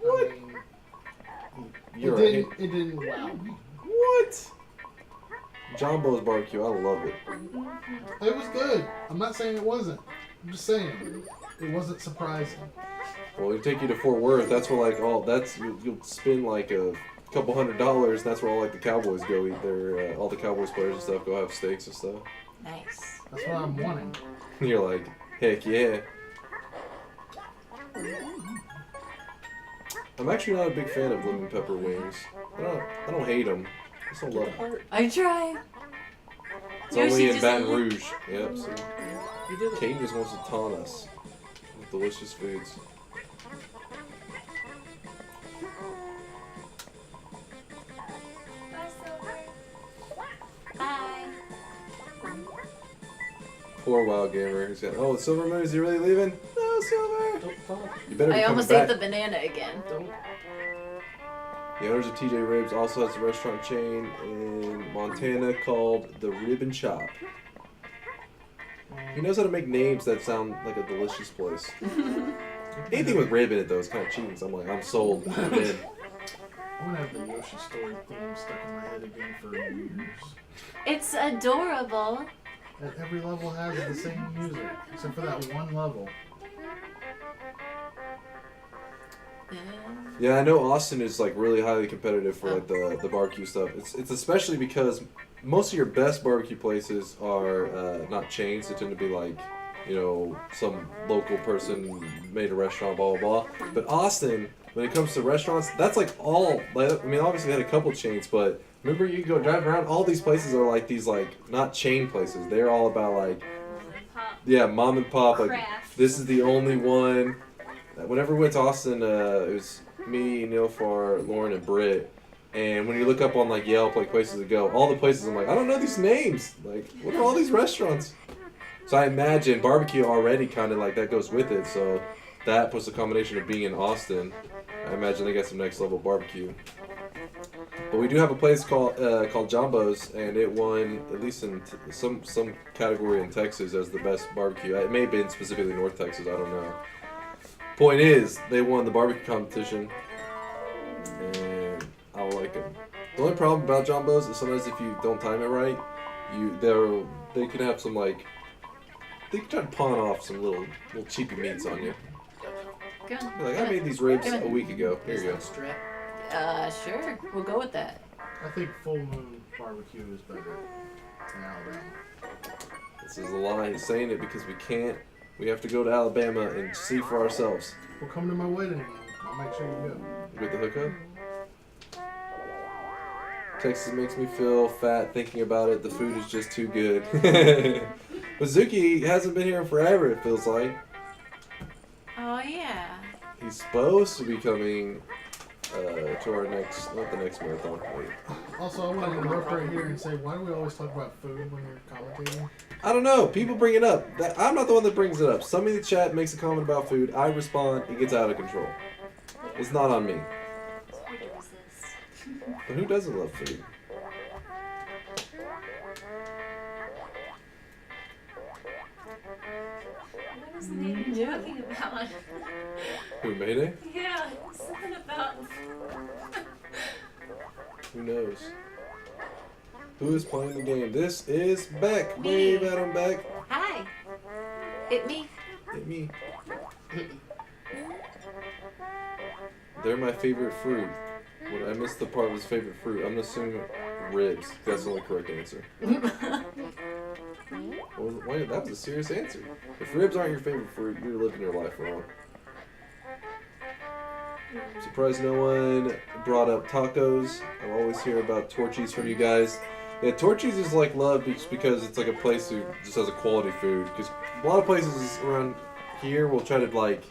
What? I mean, You're it right. didn't wow me. What? Jumbo's barbecue, I love it. It was good. I'm not saying it wasn't. I'm just saying it wasn't surprising. Well, we take you to Fort Worth. That's where like you'll spend like a couple $100s. That's where all like the Cowboys go eat their all the Cowboys players and stuff go have steaks and stuff. Nice. That's what I'm wanting. And you're like, heck yeah. I'm actually not a big fan of lemon pepper wings. I don't hate them. I just don't love them. I try. It's Yoshi only in just Baton ate. Rouge. Yep. See, You did it. Caden just wants to taunt us with delicious foods. Bye, Silver. Bye. Poor Wild Gamer. He's got, oh, Silver Moon, is he really leaving? No, Silver! Don't fall. You better be I coming almost back. ate the banana again. Don't. The owners of TJ Ribs also has a restaurant chain in Montana called The Rib and Chop. He knows how to make names that sound like a delicious place. Anything with rib in it, though, is kind of cheating. So I'm like, I'm sold. I'm in. I'm gonna have the Yoshi story theme stuck in my head again for years. It's adorable. And every level has the same music, except for that one level. Yeah, I know Austin is like really highly competitive for like the barbecue stuff. It's especially because most of your best barbecue places are not chains. They tend to be like, you know, some local person made a restaurant, blah blah blah. But Austin, when it comes to restaurants, that's like all. Like, I mean, obviously they had a couple chains, but remember you go drive around. All these places are like these like not chain places. They're all about like, Pop. yeah, mom and pop. Like Craft. this is the only one. Whenever we went to Austin, it was me, Nilfar, Lauren, and Britt. And when you look up on like Yelp, like places to go, all the places I'm like, I don't know these names. Like, what are all these restaurants? So I imagine barbecue already kind of like that goes with it. So that plus the combination of being in Austin, I imagine they got some next level barbecue. But we do have a place called Jumbo's, and it won at least in some category in Texas as the best barbecue. It may have been specifically North Texas. I don't know. Point is, they won the barbecue competition, and I like them. The only problem about Jumbo's is sometimes if you don't time it right, they can have some like they can try to pawn off some little cheapy meats on you. Good. You're like, I made these ribs a week ago. Here Is you go. that strap? Sure. We'll go with that. I think Full Moon barbecue is better than Alabama. This is a lie. He's saying it because we can't. We have to go to Alabama and see for ourselves. Well, come to my wedding again. I'll make sure you go. With the hookup. Texas makes me feel fat thinking about it. The food is just too good. But Zuki hasn't been here forever, it feels like. Oh yeah. He's supposed to be coming to our next, not the next marathon. Wait. Also, I want to interrupt right here and say, why do we always talk about food when you're commentating? I don't know. People bring it up. I'm not the one that brings it up. Somebody in the chat makes a comment about food. I respond. It gets out of control. It's not on me. It's hard to resist. But who doesn't love food? What was the name you were talking about? Who made it? Yeah, something about. Who knows? Who is playing the game? This is Beck. Me. Wave at him, Beck. Hi. Hit me. Hit me. They're my favorite fruit. What I missed the part of his favorite fruit. I'm assuming ribs. That's the only correct answer. Well, wait, that was a serious answer. If ribs aren't your favorite fruit, you're living your life wrong. Surprised no one brought up tacos. I always hear about Torchy's from you guys. Yeah, Torchy's is like loved just because it's like a place who just has a quality food. Because a lot of places around here will try to like,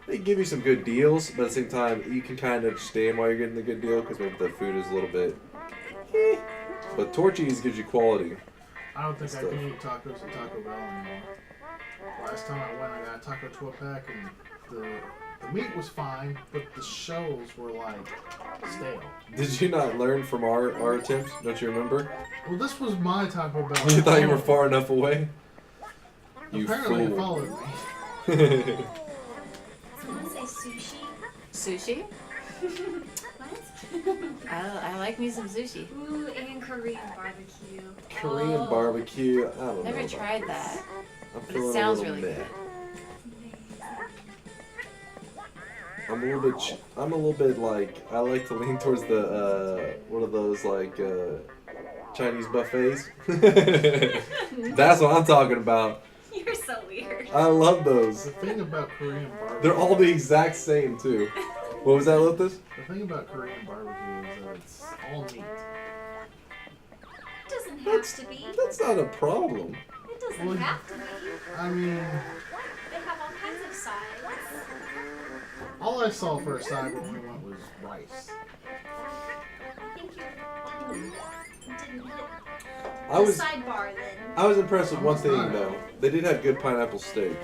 they give you some good deals, but at the same time, you can kind of understand why you're getting the good deal because maybe the food is a little bit. But Torchy's gives you quality. I don't think I can eat tacos at Taco Bell anymore. Last time I went, I got a taco 12-pack, and the meat was fine, but the shells were like stale. Did you not learn from our attempts? Don't you remember? Well, this was my Taco Bell. You thought you were far enough away? You Apparently it fool. followed me. Someone say sushi? Sushi? What? I like me some sushi. Ooh, and Korean barbecue. Korean barbecue. I don't know. Never about tried this. that. I'm But it feeling a sounds little really meh. good. I'm a little bit like, I like to lean towards the, one of those like, Chinese buffets. That's what I'm talking about. You're so weird. I love those. The thing about Korean barbecue. They're all the exact same too. What was that, Lithus? The thing about Korean barbecue is that it's all meat. It doesn't have to be. That's not a problem. It doesn't Well, have to be. I mean, They have all kinds of sides. all I saw for a side when we went was rice. I think you didn't hit I the was sidebar then. I was impressed with one thing though. They did have good pineapple steak.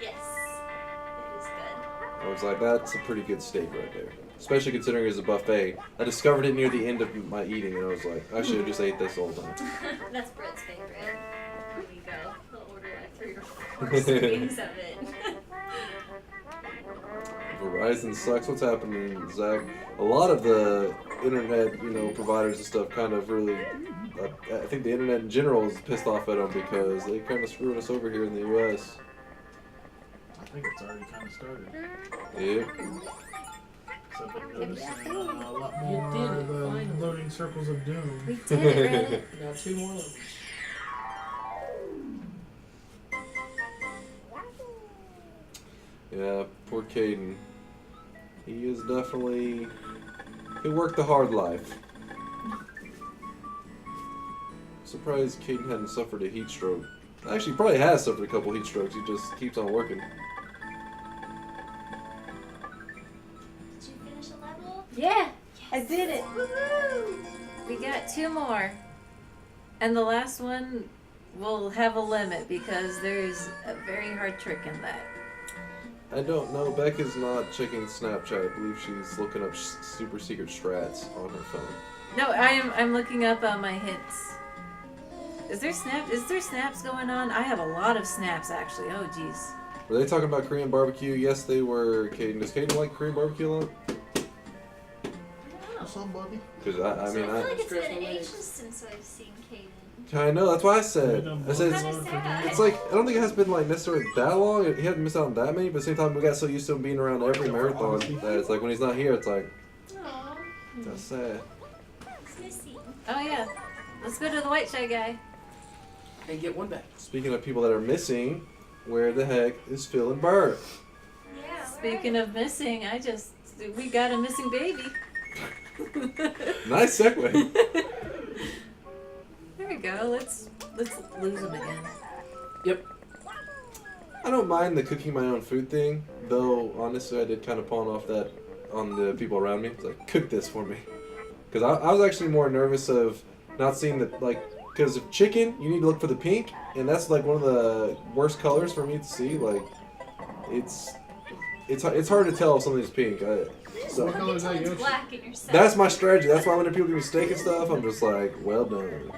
Yes. It is good. I was like, that's a pretty good steak right there. Especially considering it's a buffet. I discovered it near the end of my eating and I was like, I should have just ate this all the time. That's Brett's favorite. Here we go. He'll order like 3 or 4 servings of it. Verizon sucks. What's happening, Zach? A lot of the internet, providers and stuff kind of really, I think the internet in general is pissed off at them because they kind of screwing us over here in the U.S. I think it's already kind of started. Yep. So I've been noticing a lot You more did it, of the finally. loading circles of doom. We did it, Reddit. Now 2 more levels. Yeah, poor Caden. He is definitely, he worked a hard life. Surprised Caden hadn't suffered a heat stroke. Actually, he probably has suffered a couple heat strokes. He just keeps on working. Did you finish a level? Yeah, I did it. Woohoo! We got 2 more. And the last one will have a limit because there's a very hard trick in that. I don't know. Beck is not checking Snapchat. I believe she's looking up super secret strats on her phone. No, I'm looking up my hints. Is there snaps going on? I have a lot of snaps actually. Oh jeez. Were they talking about Korean barbecue? Yes, they were. Caden, does Caden like Korean barbecue a lot? Somebody. Because I feel like it's Stressful been legs. ages since I've seen Caden. I know. That's why I said. I said Kinda sad. it's like I don't think it has been like necessarily that long. He hasn't missed out on that many, but at the same time we got so used to him being around every marathon that it's like when he's not here, it's like Aww, that's sad. it's missing. Oh yeah. Let's go to the white shy guy. And get 1 back. Speaking of people that are missing, where the heck is Phil and Bert? Yeah. Speaking of missing, we got a missing baby. Nice segue. There we go. Let's lose him again. Yep. I don't mind the cooking my own food thing, though honestly I did kind of pawn off that on the people around me. It's like, cook this for me. Because I was actually more nervous of not seeing the, like, because of chicken, you need to look for the pink, and that's like one of the worst colors for me to see. Like, it's hard to tell if something's pink. So What color is that, Until it's Yoshi? black in your set. that's my strategy. That's why when people give me steak and stuff, I'm just like, well done.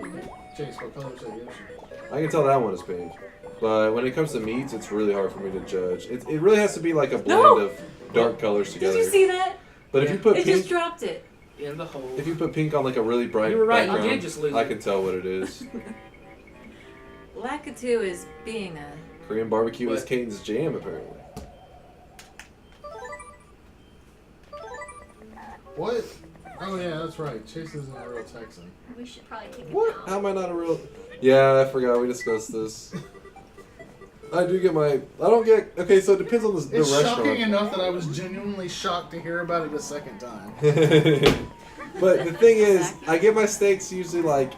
Chase, what color is that, Yoshi? I can tell that one is pink. But when it comes to meats, it's really hard for me to judge. It really has to be like a blend No! of dark colors together. Did you see that? But if you put It pink, just dropped it. In the hole. if you put pink on like a really bright You were right, you background, did just lose I it. can tell what it is. Lakitu is being a... Korean barbecue is What? Caden's jam, apparently. What? Oh yeah, that's right. Chase isn't a real Texan. We should probably kick him What? out. How am I not a real? Yeah, I forgot. We discussed this. I do get my. I don't get. Okay, so it depends on the It's restaurant. shocking enough that I was genuinely shocked to hear about it a second time. But the thing is, I get my steaks usually like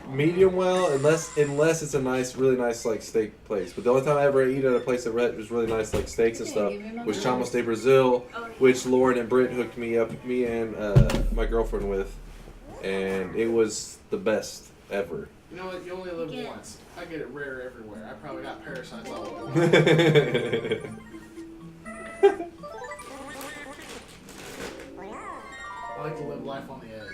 medium well, unless it's a nice, really nice like steak place. But the only time I ever eat at a place that was really nice like steaks and stuff was Chamos de Brazil, which Lauren and Britt hooked me and my girlfriend with, and it was the best ever. You know what? You only live Yeah. once. I get it rare everywhere. I probably got parasites all over. I like to live life on the edge.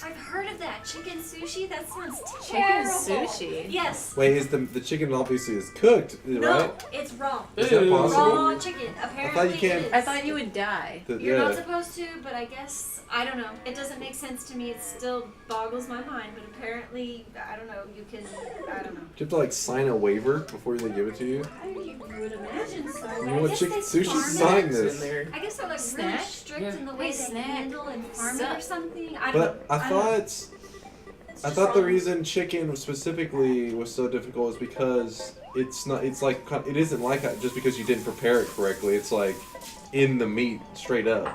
I've heard of that. Chicken sushi? That sounds Chicken terrible. sushi? Yes. Wait, is the chicken obviously is cooked, right? No, it's raw. Is that possible? Raw chicken. Apparently you can't- it is. I thought you would die. You're not Yeah. supposed to, but I guess, I don't know. It doesn't make sense to me. It still boggles my mind, but apparently, I don't know, you can, I don't know. Do you have to like sign a waiver before they give it to you? I would imagine so. You but I want guess chicken they sushi? farm Sign it. this. In there. I guess they're like really Snack? strict Yeah. in the way Hey, they snack. handle and farm it or Suck. something. I don't But know. I don't know. thought It's I just thought the wrong. reason chicken specifically was so difficult is because it's not. It's like it isn't like that just because you didn't prepare it correctly. It's like in the meat straight up,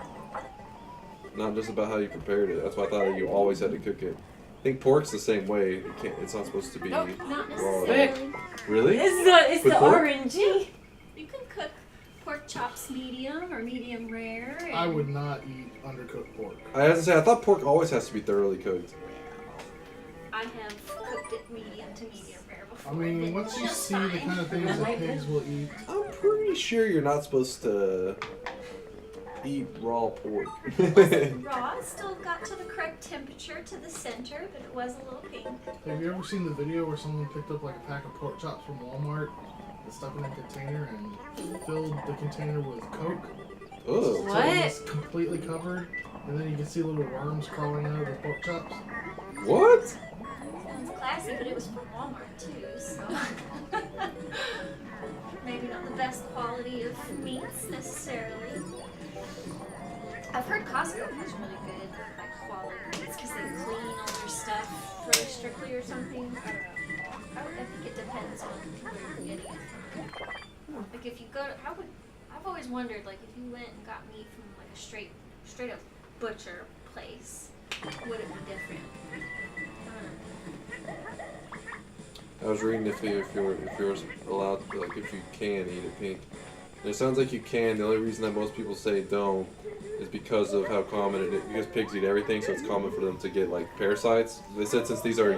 not just about how you prepared it. That's why I thought that you always had to cook it. I think pork's the same way. You can't. It's not supposed to be Nope, not raw. necessarily. Really? It's With the pork? orangey. You can cook pork chops medium or medium rare. And I would not eat undercooked pork. I have to say, I thought pork always has to be thoroughly cooked. I have cooked it medium to medium rare before. I mean, and once it's you just see the fine. kind of things that pigs will eat, I'm pretty sure you're not supposed to eat raw pork. It wasn't raw. It still got to the correct temperature to the center, but it was a little pink. have you ever seen the video where someone picked up like a pack of pork chops from Walmart and stuck it in a container and filled the container with Coke? Oh. So it What? was completely covered, and then you can see little worms crawling out of the pork chops. What? Sounds classy, but it was from Walmart too, so maybe not the best quality of meats necessarily. I've heard Costco has really good like quality meats because they clean all their stuff really strictly or something. I don't know. I think it depends on where you're getting it from. Like if you go to, I've always wondered like if you went and got meat from like a straight up butcher place, would it be different? I was reading if you're allowed to, like if you can eat it pink. And it sounds like you can. The only reason that most people say don't is because of how common it is. Because pigs eat everything, so it's common for them to get like parasites. They said since these are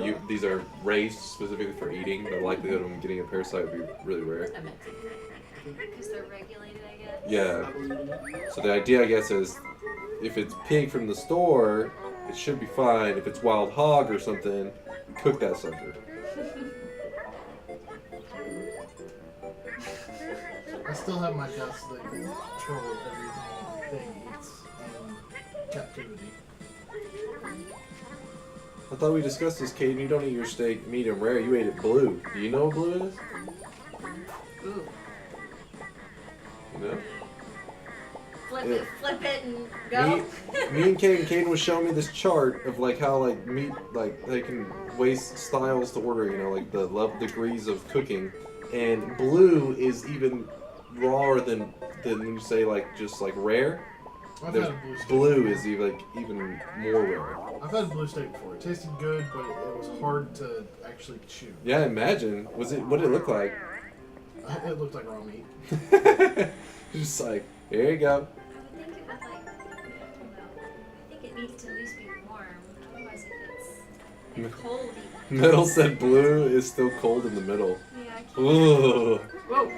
raised specifically for eating, the likelihood of them getting a parasite would be really rare. I meant to. Because they're regulated, I guess. Yeah. I believe in it. So the idea, I guess, is if it's pig from the store, it should be fine. If it's wild hog or something, cook that sucker. I still have my guess that you control everything a pig eats in captivity. I thought we discussed this, Caden. You don't eat your steak medium rare. You ate it blue. Do you know what blue is? Ooh. You know? Flip it and go. Me and Caden was showing me this chart of like how like meat, like they can waste styles to order, you know, like the level degrees of cooking, and blue is even rawer than when you say like just like rare. I've There's had a blue steak. blue is even more rare. I've had blue steak before. It tasted good, but it was hard to actually chew. Yeah, imagine. What did it look like? It looked like raw meat. Just like, here you go. I would think it would like, I think it needs to at least be warm. Otherwise, if it's cold, even. Metal said blue is still cold in the middle. Yeah, I can't. Ooh. Whoa.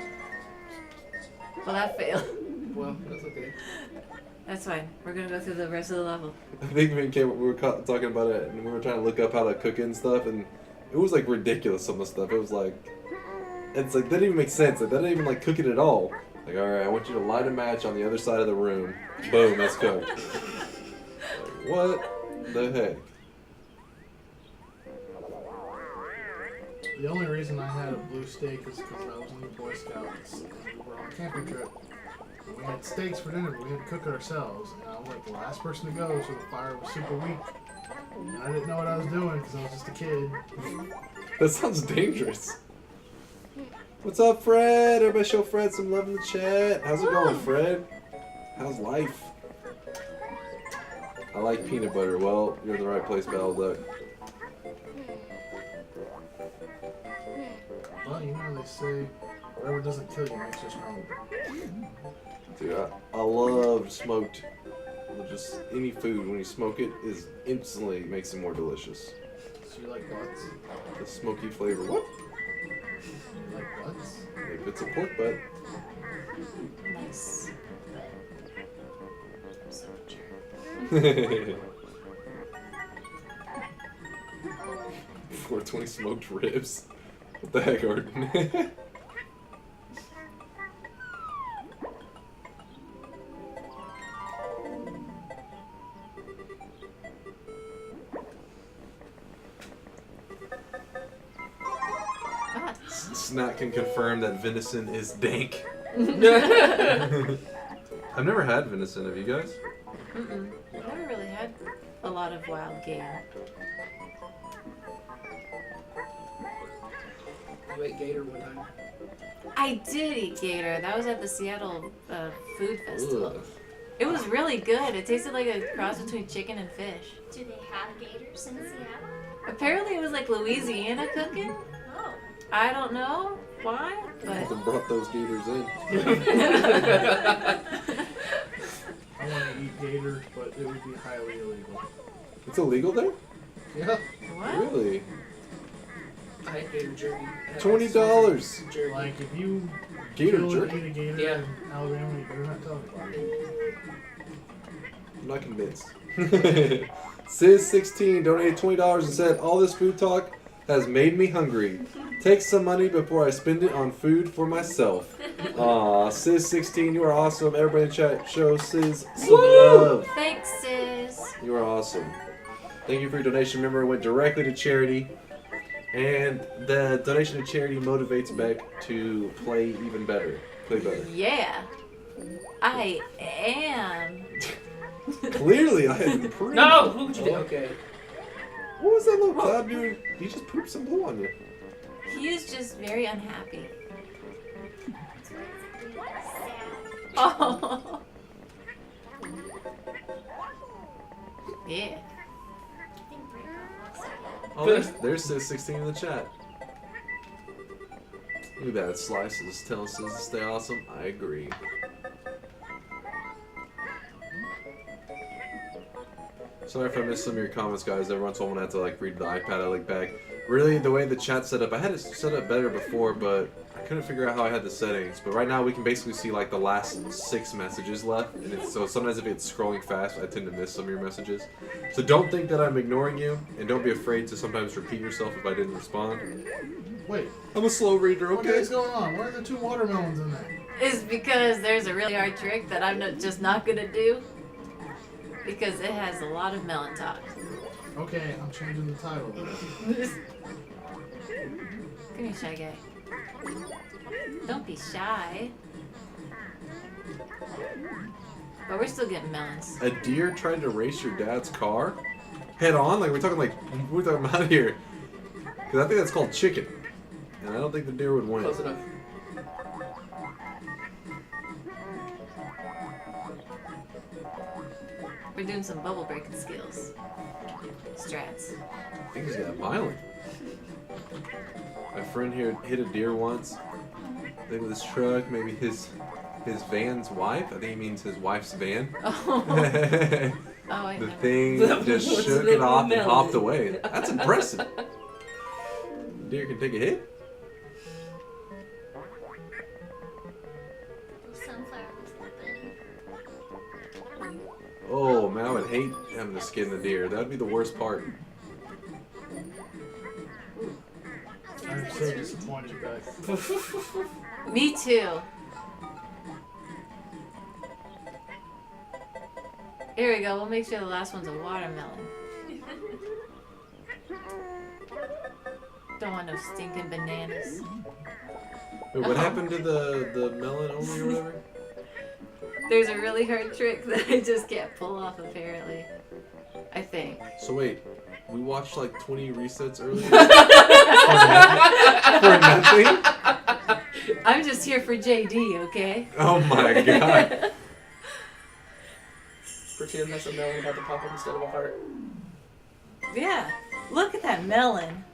Well, that failed. Well, that's okay. That's fine. We're gonna go through the rest of the level. I think me and Kate, we were talking about it, and we were trying to look up how to cook it and stuff, and it was like ridiculous, some of the stuff. It was like, it's like, that didn't even make sense. Like, that didn't even like cook it at all. Like, alright, I want you to light a match on the other side of the room. Boom, that's cooked. Like, what the heck? The only reason I had a blue steak is because I was in the Boy Scouts and we were on a camping trip. We had steaks for dinner, but we had to cook it ourselves. And I was like the last person to go, so the fire was super weak. And I didn't know what I was doing because I was just a kid. That sounds dangerous. What's up, Fred? Everybody show Fred some love in the chat. How's it going, Fred? How's life? I like peanut butter. Well, you're in the right place, Battle Duck. Well, you know they say whatever doesn't kill you makes you stronger. Dude, I love smoked. Just any food when you smoke it is instantly makes it more delicious. So you like butts? The smoky flavor. What? You like butts? If it's a pork butt. Nice. I'm so mature. 420 smoked ribs. What the heck, Arden? Snap can confirm that venison is dank. I've never had venison. Have you guys? Mm-mm. I've never really had a lot of wild game. You ate gator one time. I did eat gator. That was at the Seattle Food Festival. Ugh. It was really good. It tasted like a cross between chicken and fish. Do they have gators in Seattle? Apparently it was like Louisiana cooking. Oh. I don't know why, but They brought those gators in. I want to eat gator, but it would be highly illegal. It's illegal there? Yeah. what? Really? I ate gator jerky. $20. Jerky. Like if you Gator kill and jerky? eat a gator Yeah. in Alabama, you better not tell anybody. I'm not convinced. Sis16 donated $20 and said, "All this food talk has made me hungry. Take some money before I spend it on food for myself." Aw, Sis16, you are awesome. Everybody in chat, show Sis some love. Thanks, sis. You are awesome. Thank you for your donation. Remember, it went directly to charity. And the donation to charity motivates Beck to play even better. Play better. Yeah. I am. Clearly, I have improved. No! What would you do? Okay. What was that little cloud dude? He just pooped some blue on you. He is just very unhappy. That's why it's really sad. Oh. Yeah. I think Breakout wants to Oh, there's Sis16 in the chat. Look at that. Slices telling us to stay awesome. I agree. Sorry if I missed some of your comments, guys. Every once in a while I have to like read the iPad I like back. Really, the way the chat's set up, I had it set up better before, but I couldn't figure out how I had the settings. But right now we can basically see like the last 6 messages left, and so sometimes if it's scrolling fast, I tend to miss some of your messages. So don't think that I'm ignoring you, and don't be afraid to sometimes repeat yourself if I didn't respond. Wait, I'm a slow reader, what is going on? Why are there 2 watermelons in there? It's because there's a really hard trick that I'm just not gonna do. Because it has a lot of melon talk. Okay, I'm changing the title. Come here, shy guy. Don't be shy. But we're still getting melons. A deer tried to race your dad's car? Head on? Like, we're talking about here. Because I think that's called chicken. And I don't think the deer would win. Close enough. We're doing some bubble breaking skills. Strats. Things got violent. My friend here hit a deer once. I think with his truck, maybe his van's wife. I think he means his wife's van. Oh, The oh I never. thing just What's shook the it off and melon? hopped away. That's impressive. Deer can take a hit. Those sunflowers open. Oh man, I would hate having to skin the deer. That would be the worst part. I'm so disappointed, guys. Me too. Here we go. We'll make sure the last one's a watermelon. Don't want no stinking bananas. Wait, what happened to the melon only or whatever? There's a really hard trick that I just can't pull off, apparently. I think. So wait, we watched like 20 resets earlier? For nothing? I'm just here for JD, okay? Oh my god. Pretend that's a melon about to pop up instead of a heart. Yeah. Look at that melon.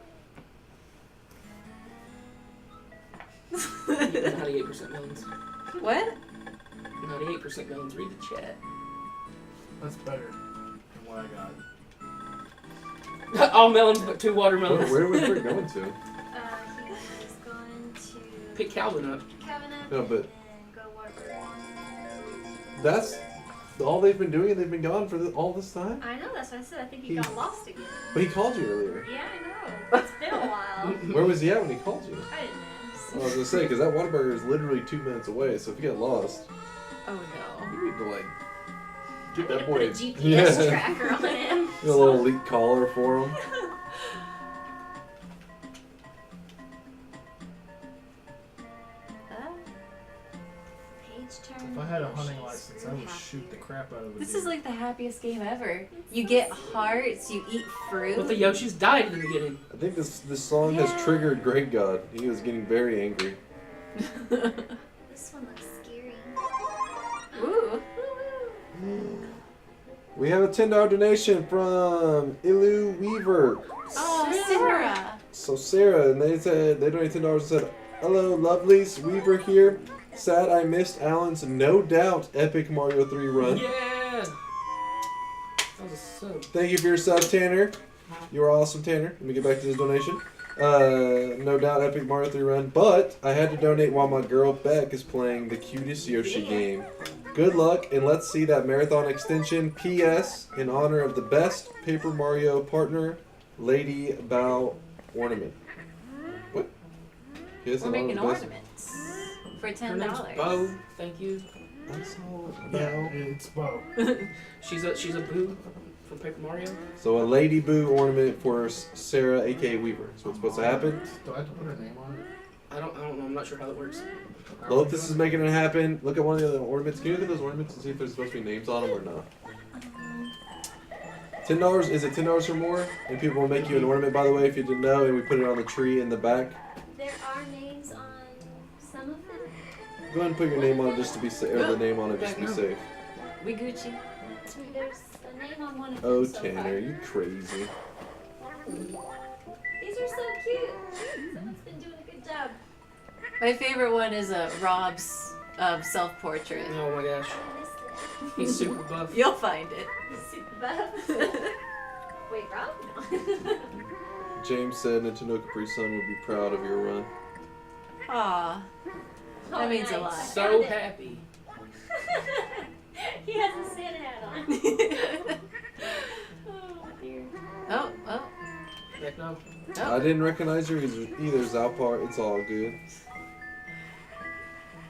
98% melons. What? 98% melons. Read the chat. That's better than what I got. All melons but 2 watermelons. Where was Rick going to? He is going to Pick Calvin up. Calvin up No, but- and go to Waterbury. That's all they've been doing, and they've been gone for all this time? I know, that's what I said. I think he got lost again. But he called you earlier. Yeah, I know. It's been a while. Where was he at when he called you? I didn't ask. Well, I was gonna say, because that Whataburger is literally 2 minutes away, so if you get lost, Oh no. you need to like get I'm that gonna boy put a GPS yeah. tracker on him. Get a little elite collar for him. Page turn. If I had a hunting Yoshi's license, I really would happy. shoot the crap out of a This deer. is like the happiest game ever. You get hearts, you eat fruit. But the Yoshis died in the beginning. I think this song has triggered Great God. He was getting very angry. This one looks scary. Ooh. We have a $10 donation from Ilu Weaver. Oh, Sarah. So Sarah, and they said they donated $10 and said, "Hello, lovelies, Weaver here. Sad I missed Alan's no doubt epic Mario 3 run. Yeah! That was a sub. Thank you for your sub, Tanner. You are awesome, Tanner. Let me get back to this donation. No doubt epic Mario 3 run, but I had to donate while my girl Beck is playing the cutest Yoshi game. Good luck, and let's see that marathon extension. P.S. In honor of the best Paper Mario partner, Lady Bow Ornament." What? Yes, We're in honor making of the best- ornaments for Her name's $10. Bo. Thank you. I saw Yeah, Bow. it's Bo. She's a boo from Paper Mario. So a Lady Boo ornament for Sarah, aka Weaver. So what's supposed to happen? Do I have to put her name on it? I don't know. I'm not sure how that works. Well, if this is making it happen, look at one of the other ornaments. Can you look at those ornaments and see if there's supposed to be names on them or not? $10, is it $10 or more? And people will make you an ornament, by the way, if you didn't know, and we put it on the tree in the back. There are names on some of them. Go ahead and put your name on it just to be safe, or the name on it just to be safe. We Gucci. There's a name on one of Oh, them so Tanner, far. you crazy. These are so cute. Someone's been doing a good job. My favorite one is Rob's self-portrait. Oh my gosh. I missed it. He's super buff. You'll find it. Super buff. Wait, Rob? James said Nintendo Capri Sun would be proud of your run. Aw. That means a lot. So happy. He has a Santa hat on. Oh dear. Oh, oh. Heck no. I didn't recognize her either, Zalpar. It's all good.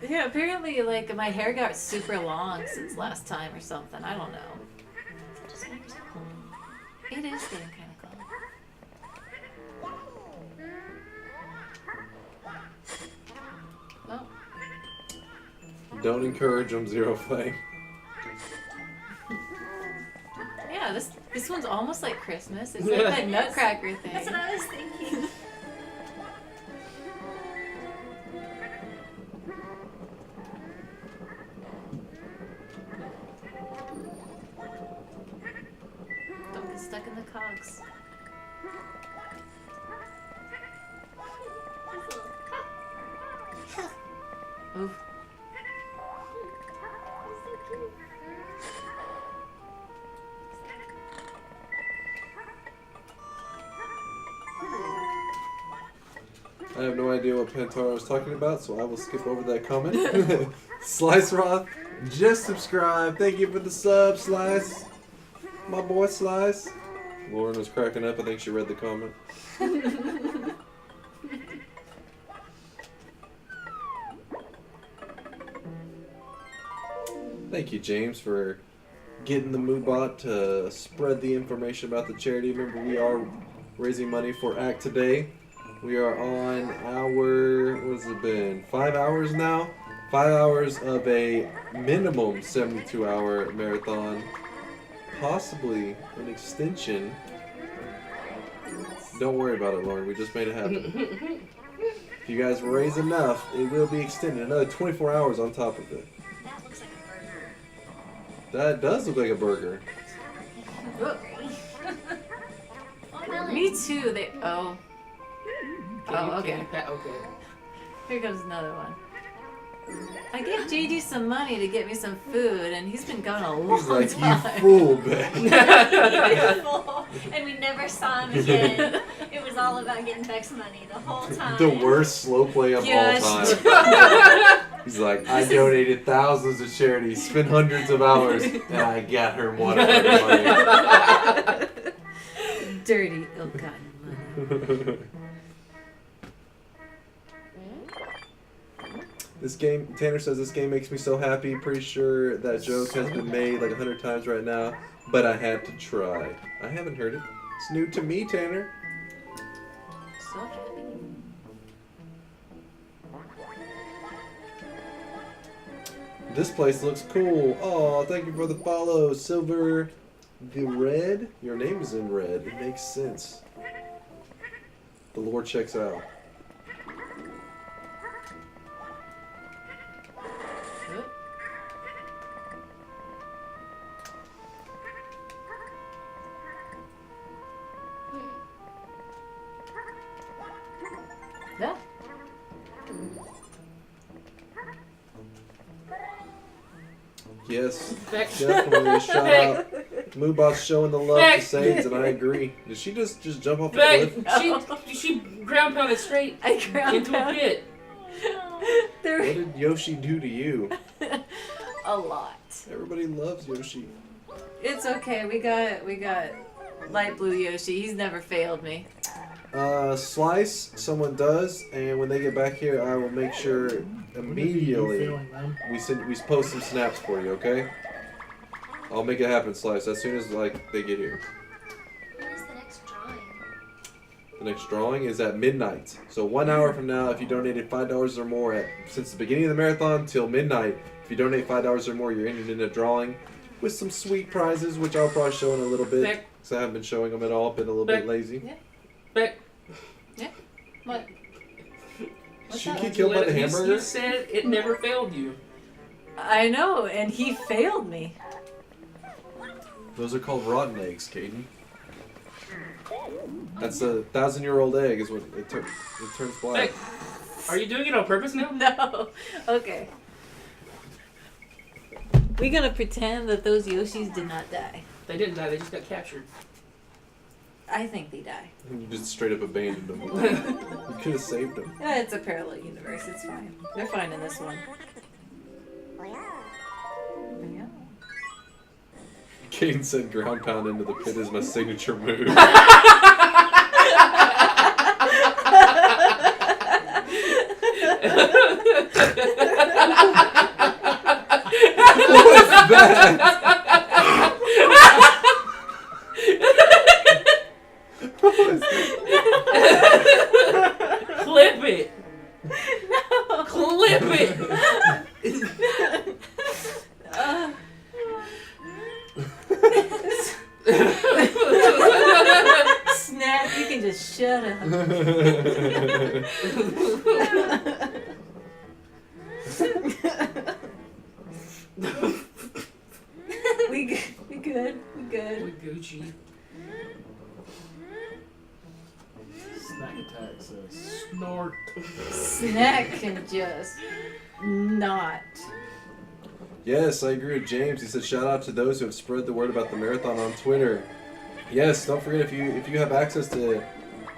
Yeah, apparently, like, my hair got super long since last time or something. I don't know. It is getting kind of cold. Oh. Don't encourage them, Zero Flame. Yeah, this one's almost like Christmas. It's like that Nutcracker thing. That's what I was thinking. Don't get stuck in the cogs. Oof. I have no idea what Pantara was talking about, so I will skip over that comment. Slice Roth, just subscribe. Thank you for the sub, Slice. My boy Slice. Lauren was cracking up. I think she read the comment. Thank you, James, for getting the Moobot to spread the information about the charity. Remember, we are raising money for Act Today. We are on our, what has it been, 5 hours now? 5 hours of a minimum 72-hour marathon, possibly an extension. Don't worry about it, Lauren. We just made it happen. If you guys raise enough, it will be extended another 24 hours on top of it. That looks like a burger. That does look like a burger. Watermelon. Me too. They. Oh. Oh, okay. Okay. Here comes another one. I gave JD some money to get me some food, and he's been gone a long He's like, time. you fool, Beck. Beautiful. And we never saw him again. It was all about getting Beck's money the whole time. The worst slow play of Yes. all time. He's like, I donated thousands to charity, spent hundreds of hours, and I got her one of her money. Dirty, ill-gotten money. This game, Tanner says this game makes me so happy. Pretty sure that joke has been made like 100 times right now, but I had to try. I haven't heard it. It's new to me, Tanner. So happy. This place looks cool. Oh, thank you for the follow, Silver. The red? Your name is in red. It makes sense. The lore checks out. Yeah. Yes, Beck. definitely. Shout out. Moobot's showing the love to Sades, and I agree. Did she just jump off the Beck, cliff? she ground pounded straight I ground into a pound. pit. What There did Yoshi do to you? a lot. Everybody loves Yoshi. It's okay. We got light blue Yoshi. He's never failed me. Slice, someone does, and when they get back here, I will make sure immediately Feeling them. we post some snaps for you, okay? I'll make it happen, Slice, as soon as like they get here. When is the next drawing? The next drawing is at midnight. So 1 hour from now, if you donated $5 or more since the beginning of the marathon till midnight, if you donate $5 or more, you're entered in a drawing with some sweet prizes, which I'll probably show in a little bit. Beck. Because I haven't been showing them at all. Been a little bit Beck. lazy. Beck, What? What's She that? get killed by the hamburger? You said it never failed you. I know, and he failed me. Those are called rotten eggs, Caden. That's a 1,000-year-old egg is what it turns black. Beck, are you doing it on purpose now? No. Okay. We're gonna pretend that those Yoshis did not die. They didn't die, they just got captured. I think they die. You just straight up abandoned them. You could have saved them. Yeah, it's a parallel universe. It's fine. They're fine in this one. Yeah. Caden said ground pound into the pit is my signature move. What was that? What was that? Clip it! No. Clip it! Snap, you can just shut up. We good. With Gucci. Snack attack says snort. Snack can just not. Yes, I agree with James. He said, shout out to those who have spread the word about the marathon on Twitter. Yes, don't forget if you have access to,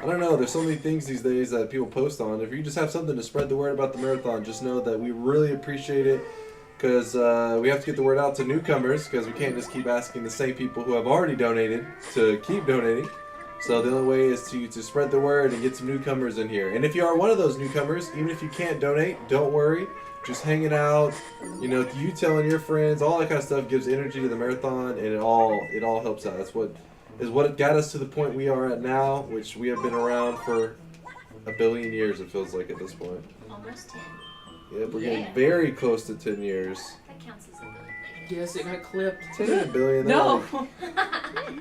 I don't know, there's so many things these days that people post on. If you just have something to spread the word about the marathon, just know that we really appreciate it because we have to get the word out to newcomers because we can't just keep asking the same people who have already donated to keep donating. So the only way is to spread the word and get some newcomers in here. And if you are one of those newcomers, even if you can't donate, don't worry. Just hanging out, you know, you telling your friends, all that kind of stuff gives energy to the marathon, and it all helps out. That's what it got us to the point we are at now, which we have been around for 1 billion years. It feels like at this point. Almost 10. Yep, we're Yeah. getting very close to 10 years. That counts as a billion. Yes, it got clipped. 10 billion. No.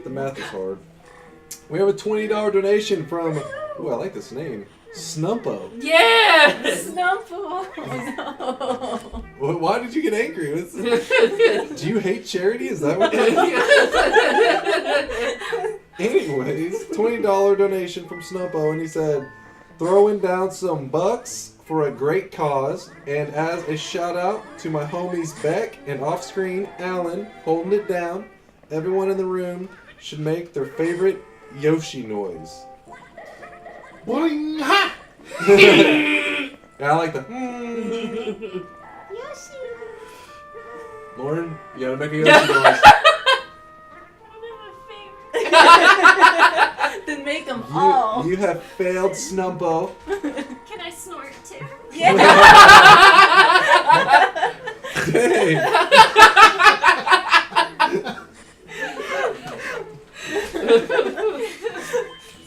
The math is hard. We have a $20 donation from, ooh, I like this name, Snumpo. Yes! Snumple. No. Why did you get angry? Do you hate charity? Is that what that is? Anyways, $20 donation from Snumpo, and he said, throwing down some bucks for a great cause, and as a shout out to my homies Beck and off-screen Alan holding it down, everyone in the room should make their favorite Yoshi noise. Boing, ha! Yeah, I like the. Yoshi. Lauren, you gotta make a Yoshi noise. Then make them all. You have failed, Snumpo. Can I snort too? Yeah. Dang.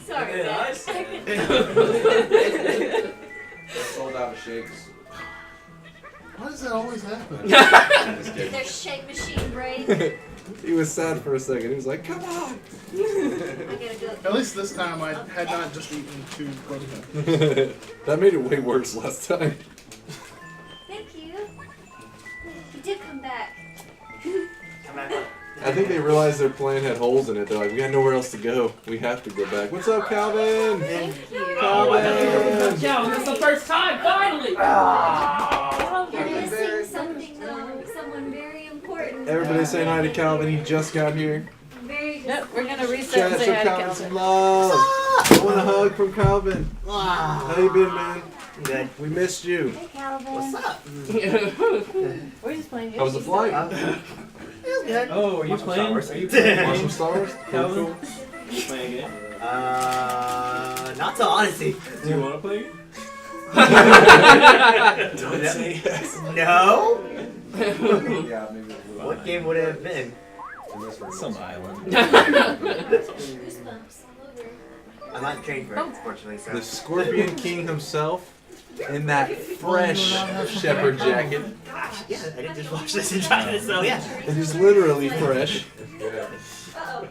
Sorry, Yeah, I guys. Sold out of shakes. Why does that always happen? Just kidding. Their shake machine brain. He was sad for a second. He was like, come on. I gotta go. At least this time I had not just eaten 2 protein. That made it way worse last time. Thank you. You did come back. Come back up. I think they realized their plan had holes in it. They're like, we got nowhere else to go. We have to go back. What's up, Calvin? Thank you. Calvin. Joe, this is the first time, finally! You're missing something though. Someone very important. Everybody say hi to Calvin. He just got here. Very good. Nope, we're gonna reset Chat, and say show hi to Calvin some Calvin. love. I want a hug from Calvin. How you been, man? Good. We missed you. Hey, Calvin. What's up? We're just playing How was the Yoshi. flight? Oh, are you Watch some playing? Star Wars. Are you playing? Watch some Star Wars? Calvin? Cool. You playing it? Not so honestly. Do you want to play it? Don't say yes. No. Yeah, maybe a little. What game would it have been? Some island. Goosebumps all over. I'm not trained for it, unfortunately. So. The Scorpion King himself in that fresh shepherd jacket. Gosh, yeah, I didn't just watch this and try this, so yeah. It is literally fresh. Uh-oh.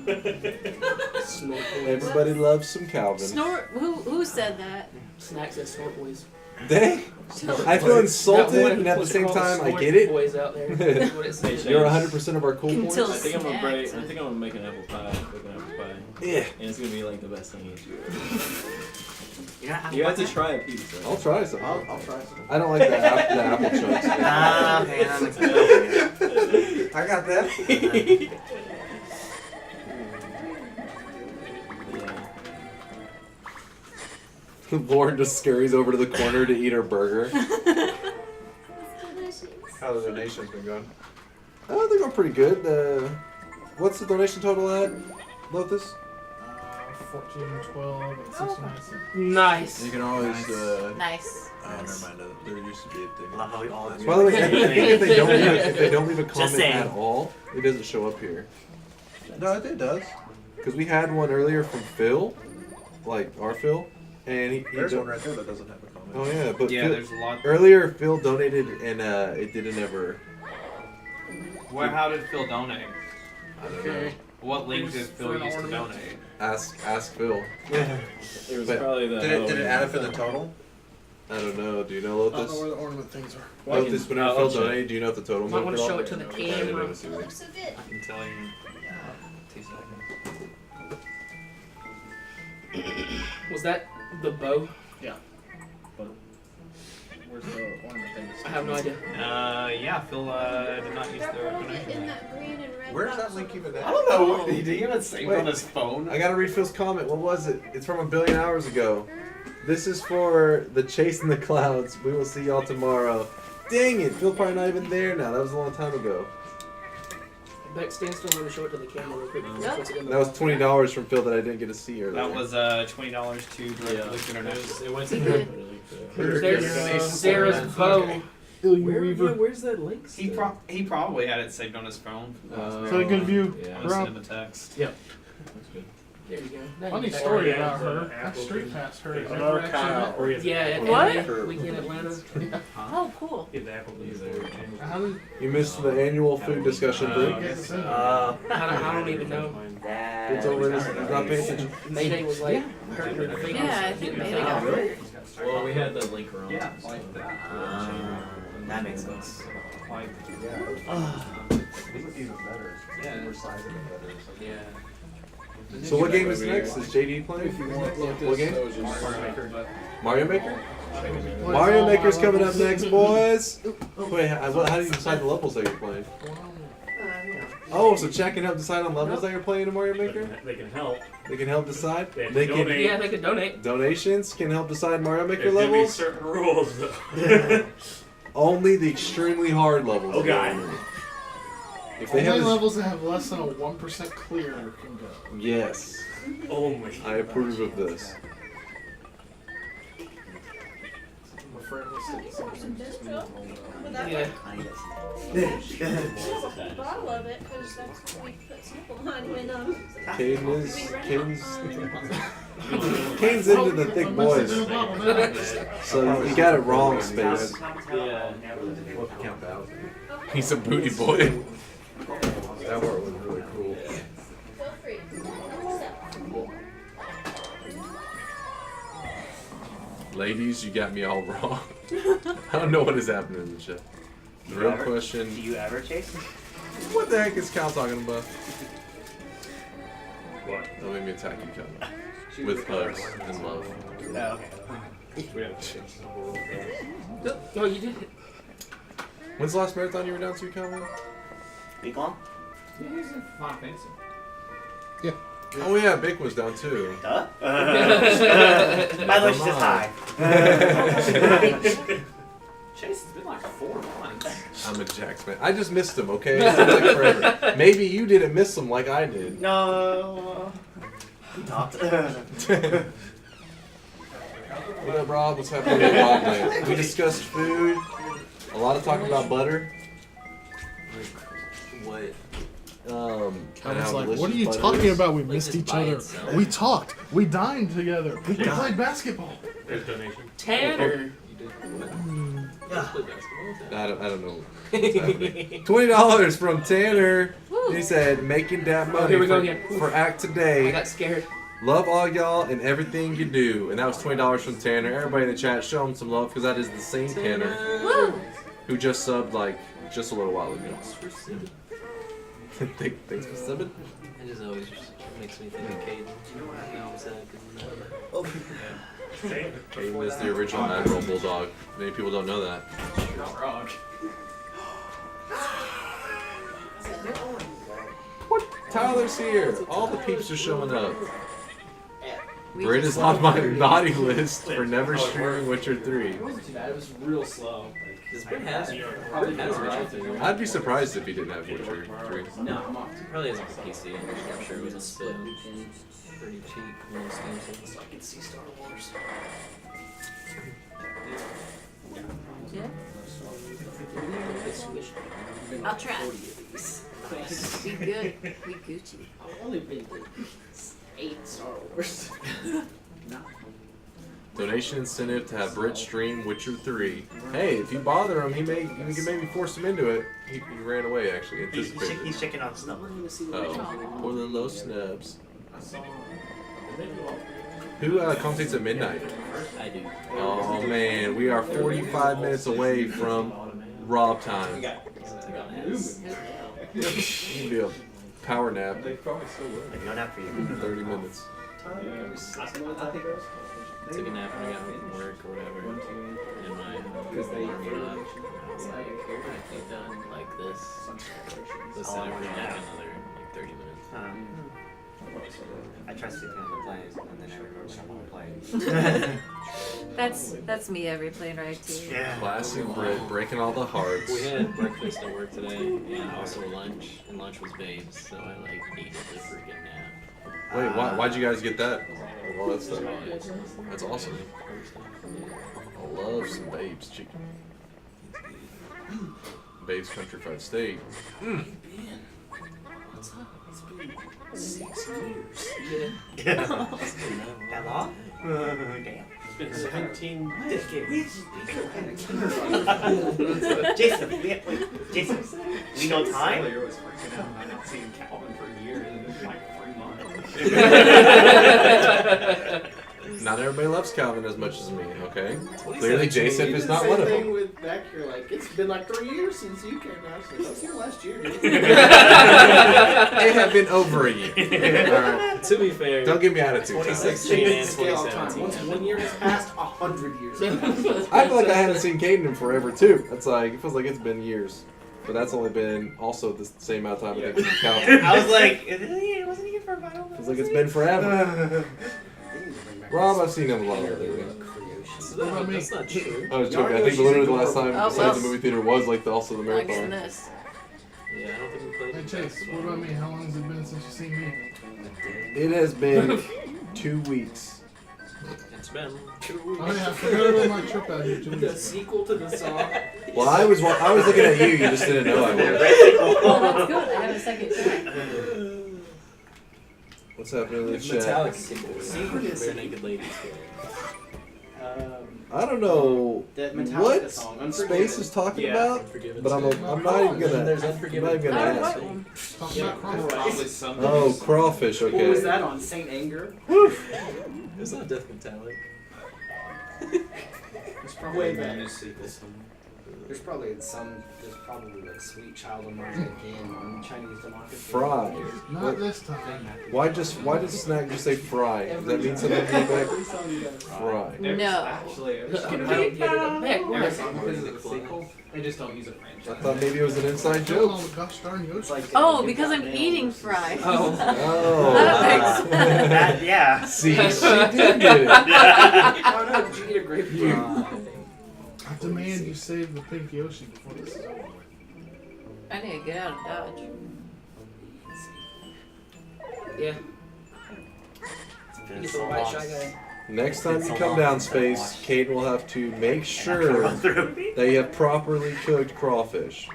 Everybody loves some Calvin. Snort. Who said that? Snacks and snort boys. Dang. I feel insulted, That one and at the was same called time, I snort get it. Boys out there. That's what it says. You're 100% of our cool points. Until- I think I'm gonna break. I Snacks. think I'm gonna make an apple pie. Cook an apple pie, Yeah. and it's gonna be like the best thing you do. You're not You have to try a piece. Right? I'll try some. I'll try some. I don't like the apple chunks. Ah, okay, that makes sense. I got that. Lauren just scurries over to the corner to eat her burger. It's delicious. How the donations been going? Oh, they're going pretty good. What's the donation total at, Lotus? 14, 12, and 69 cents. Nice. You can always. Nice. Never mind. There used to be a thing. Love how we all By the way, I think if they don't leave a comment saying. at all, it doesn't show up here. No, it does. Because we had one earlier from Phil, like our Phil, and he There's don- one right there that doesn't have a comment. Oh yeah, but Yeah, Phil, there's a lot. earlier Phil donated and it didn't ever. Well, how did Phil donate? I don't Okay. know. What link It did was Phil for an use to ornament. donate? Ask Phil. It was But- probably the. Did it add up in the total? I don't know. Do you know I don't know Lotus? where the ornament things are. Lotus, whenever I'll Phil check. donated, do you know if the total Might moved wanna at show all? it to the Okay, I camera. didn't see Oh, it. looks so good. I can tell you. 2 seconds. Was that the bow? Where's the ornament things? I have no idea. Yeah, Phil did not use That the ornament in donation. that green and red Where's box. that link even I at? don't know. Did he even save Wait. on his phone? I gotta read Phil's comment. What was it? It's from 1,000,000,000 hours ago. This is for the Chase in the Clouds. We will see y'all tomorrow. Dang it, Phil probably not even there now. That was a long time ago. Beck, stand still. I'm going to show it to the camera real quick. Yep. What's it in the That was box? $20 from Phil that I didn't get to see earlier. That was $20 to Yeah, direct link international. it went to Good. There's Sarah's bow. Where's that link? He probably had it saved on his phone. So a good view. Yeah. I'm gonna send him a text. That's good. There you go. Now you Funny can- story yeah, about the her. That Apple street past her. I've Another never actually met Kyle. her. Yeah, at What? LA, weekend Atlanta. Oh, cool. Get the Applebee's there. How did You missed the annual food discussion break. we get this in? Uh, I don't even know. that. It's over. He's not paying attention. Mayday was like hurting her. I think it was Yeah, I think getting Mayday out. got hurt. Well, we had the link around. Yeah, like that. That makes sense. Like, These look even better. Yeah. More size of it better. yeah. So what game is next? Is JD playing? What game? Mario Maker, but Mario Maker? Mario Maker's coming up next, boys. Wait, how do you decide the levels that you're playing? Oh, so chat can help decide on levels that you're playing in Mario Maker? they can help. They can help decide? They have They to can donate. Yeah, they could donate. donations can help decide Mario Maker There's gonna be levels? certain rules though. Only the extremely hard levels. Oh, God. If they Only have levels that have less than a 1% clear can go. Yes. Only. I approve of this. My friend was sitting Yeah. A bottle of it, because that's what we put sample on when Kane's into the thick boys. So you got it wrong, Space. Yeah. He's a booty boy. That part was really cool. feel free. Ladies, you got me all wrong. I don't know what is happening in the chat. The real Do question, you ever chase? what the heck is Cal talking about? What? Don't make me attack you, Cal. With hugs and love. No. We have Oh, you did it. When's the last marathon you were down to, Calvin? Week long? Final Fantasy. Oh yeah, Bick was down too. Duh. My lunch is high. Chase, it's been like 4 months. I'm a Jax fan. I just missed him, okay? It seems like forever. Maybe you didn't miss him like I did. No. We talked. What up, Rob? What's happening with Rob Land? We discussed food. A lot of talk about butter. What? I and was how like, delicious what are you butter talking is. about? We Like, missed just each by other. itself. We talked. We dined together. We Yeah. played basketball. There's donation. Tanner. You did what? Let's play basketball. I don't know what's happening. $20 from Tanner. He said, making that money here we go for, again. for Act I Today. got scared. Love all y'all and everything you do. And that was $20 from Tanner. Everybody in the chat, show him some love because that is the same Tanner who just subbed like just a little while ago. Thanks for subbing. It just always just makes me think of Caden. Now I'm sad because Caden is the original Admiral Bulldog. Many people don't know that. Rock. What? Tyler's here. All the peeps are showing up. Britt is on my naughty list for never streaming Witcher 3. It wasn't too bad. It was real slow. Because Brent has Witcher 3. I'd be surprised if he didn't have Witcher 3. No, he probably hasn't for PC. I'm sure it was on Steam. Pretty cheap when the Steam sales. I can see Star Wars. Yeah. Switch. I'll try. Be good. Be Gucci. I've only been to 8 Star Wars. Donation incentive to have Britt stream Witcher 3. Hey, if you bother him, you can maybe force him into it. He ran away actually. Anticipated. He's shaking on stuff. Oh, poor little low snubs. Who commentates at midnight? I do. Oh man, we are 45 minutes away from Rob time. You can be a power nap. Like, no nap for you. 30 minutes. Took a nap when I got home from work or whatever. And my I was like, I think done like this. Let's sit there for like another like 30 minutes. I try sleeping on the plane, and then I remember when I'm on the plane. That's me every plane ride too. Yeah. Classic Britt, breaking all the hearts. We had breakfast at work today, and also lunch, and lunch was babes, so I like needed the freaking nap. Wait, why'd you guys get that? All that stuff. That's awesome. I love some Babes chicken. Babes Country Fried Steak. What's up? It's been 6 years. Yeah. That long? Damn. It's been 17 Jason, Jason, we know time? Earlier was freaking out. I haven't seen Calvin for a year and it's like 3 months. Not everybody loves Calvin as much as me, okay? Clearly Jason is not one of Same them. with Beck, you're like, it's been like 3 years since you came out. I was like, that was here last year, dude. It had been over a year. Alright. To be fair, Don't give me attitude. Tyler. 2016 and Scale of time. 2017. Once 1 year has passed, 100 years have passed. I feel like I haven't seen Caden in forever too. It's like it feels like it's been years. But that's only been also the same amount of time I think with Calvin. I was like, wasn't he here for a while? Feels like it's been forever. Rob, I've seen him a lot lately. No, that's not true. I was joking. I think literally the last time Oh, besides well. the movie theater was like also the Like in marathon. this. Yeah, I don't think we played Hey it. Chase, what about me? How long has it been since you seen me? It has been 2 weeks. It's been 2 Oh weeks. yeah, I forgot about my trip out here 2 The weeks ago. sequel to the song. Well, I was looking at you. You just didn't know I was. Oh, that's good. I have a second check. What's happening in the chat? Metallic sequel. Bare Naked Ladies. I don't know That Metallica what song, Space Unforgiven. is talking Yeah, about, Unforgiven. but I'm not even gonna. There's I'm Unforgiven. not even gonna I don't ask. know one. Talking about Probably crawfish. something. Oh, crawfish. What was Okay. that on? Saint Anger? It's not Death Metallic. It's probably Way that. new sequel somewhere. There's probably like Sweet Child of Mine again on Chinese democracy. Fry. Not this time. Why does Snack just say fry? Does that mean something to you, Beck? Fry. No. Actually, I don't get it. Beck, every where? song because of the sequel, they just don't use a franchise. I thought maybe it was an inside Joke. joke. Oh gosh darn It's Yoshi. like Oh, because I'm eating fry. Oh. Oh. That, yeah. See, she did get it. Oh no, did you eat a grapefruit? I demand you save the pink Yoshi before this is over. I need to get out of Dodge. Yeah. It's You been get so the white long. shy guy. Next time you So come long down, since I Space, watched. Kate will have to make And I sure run through. that you have properly cooked crawfish.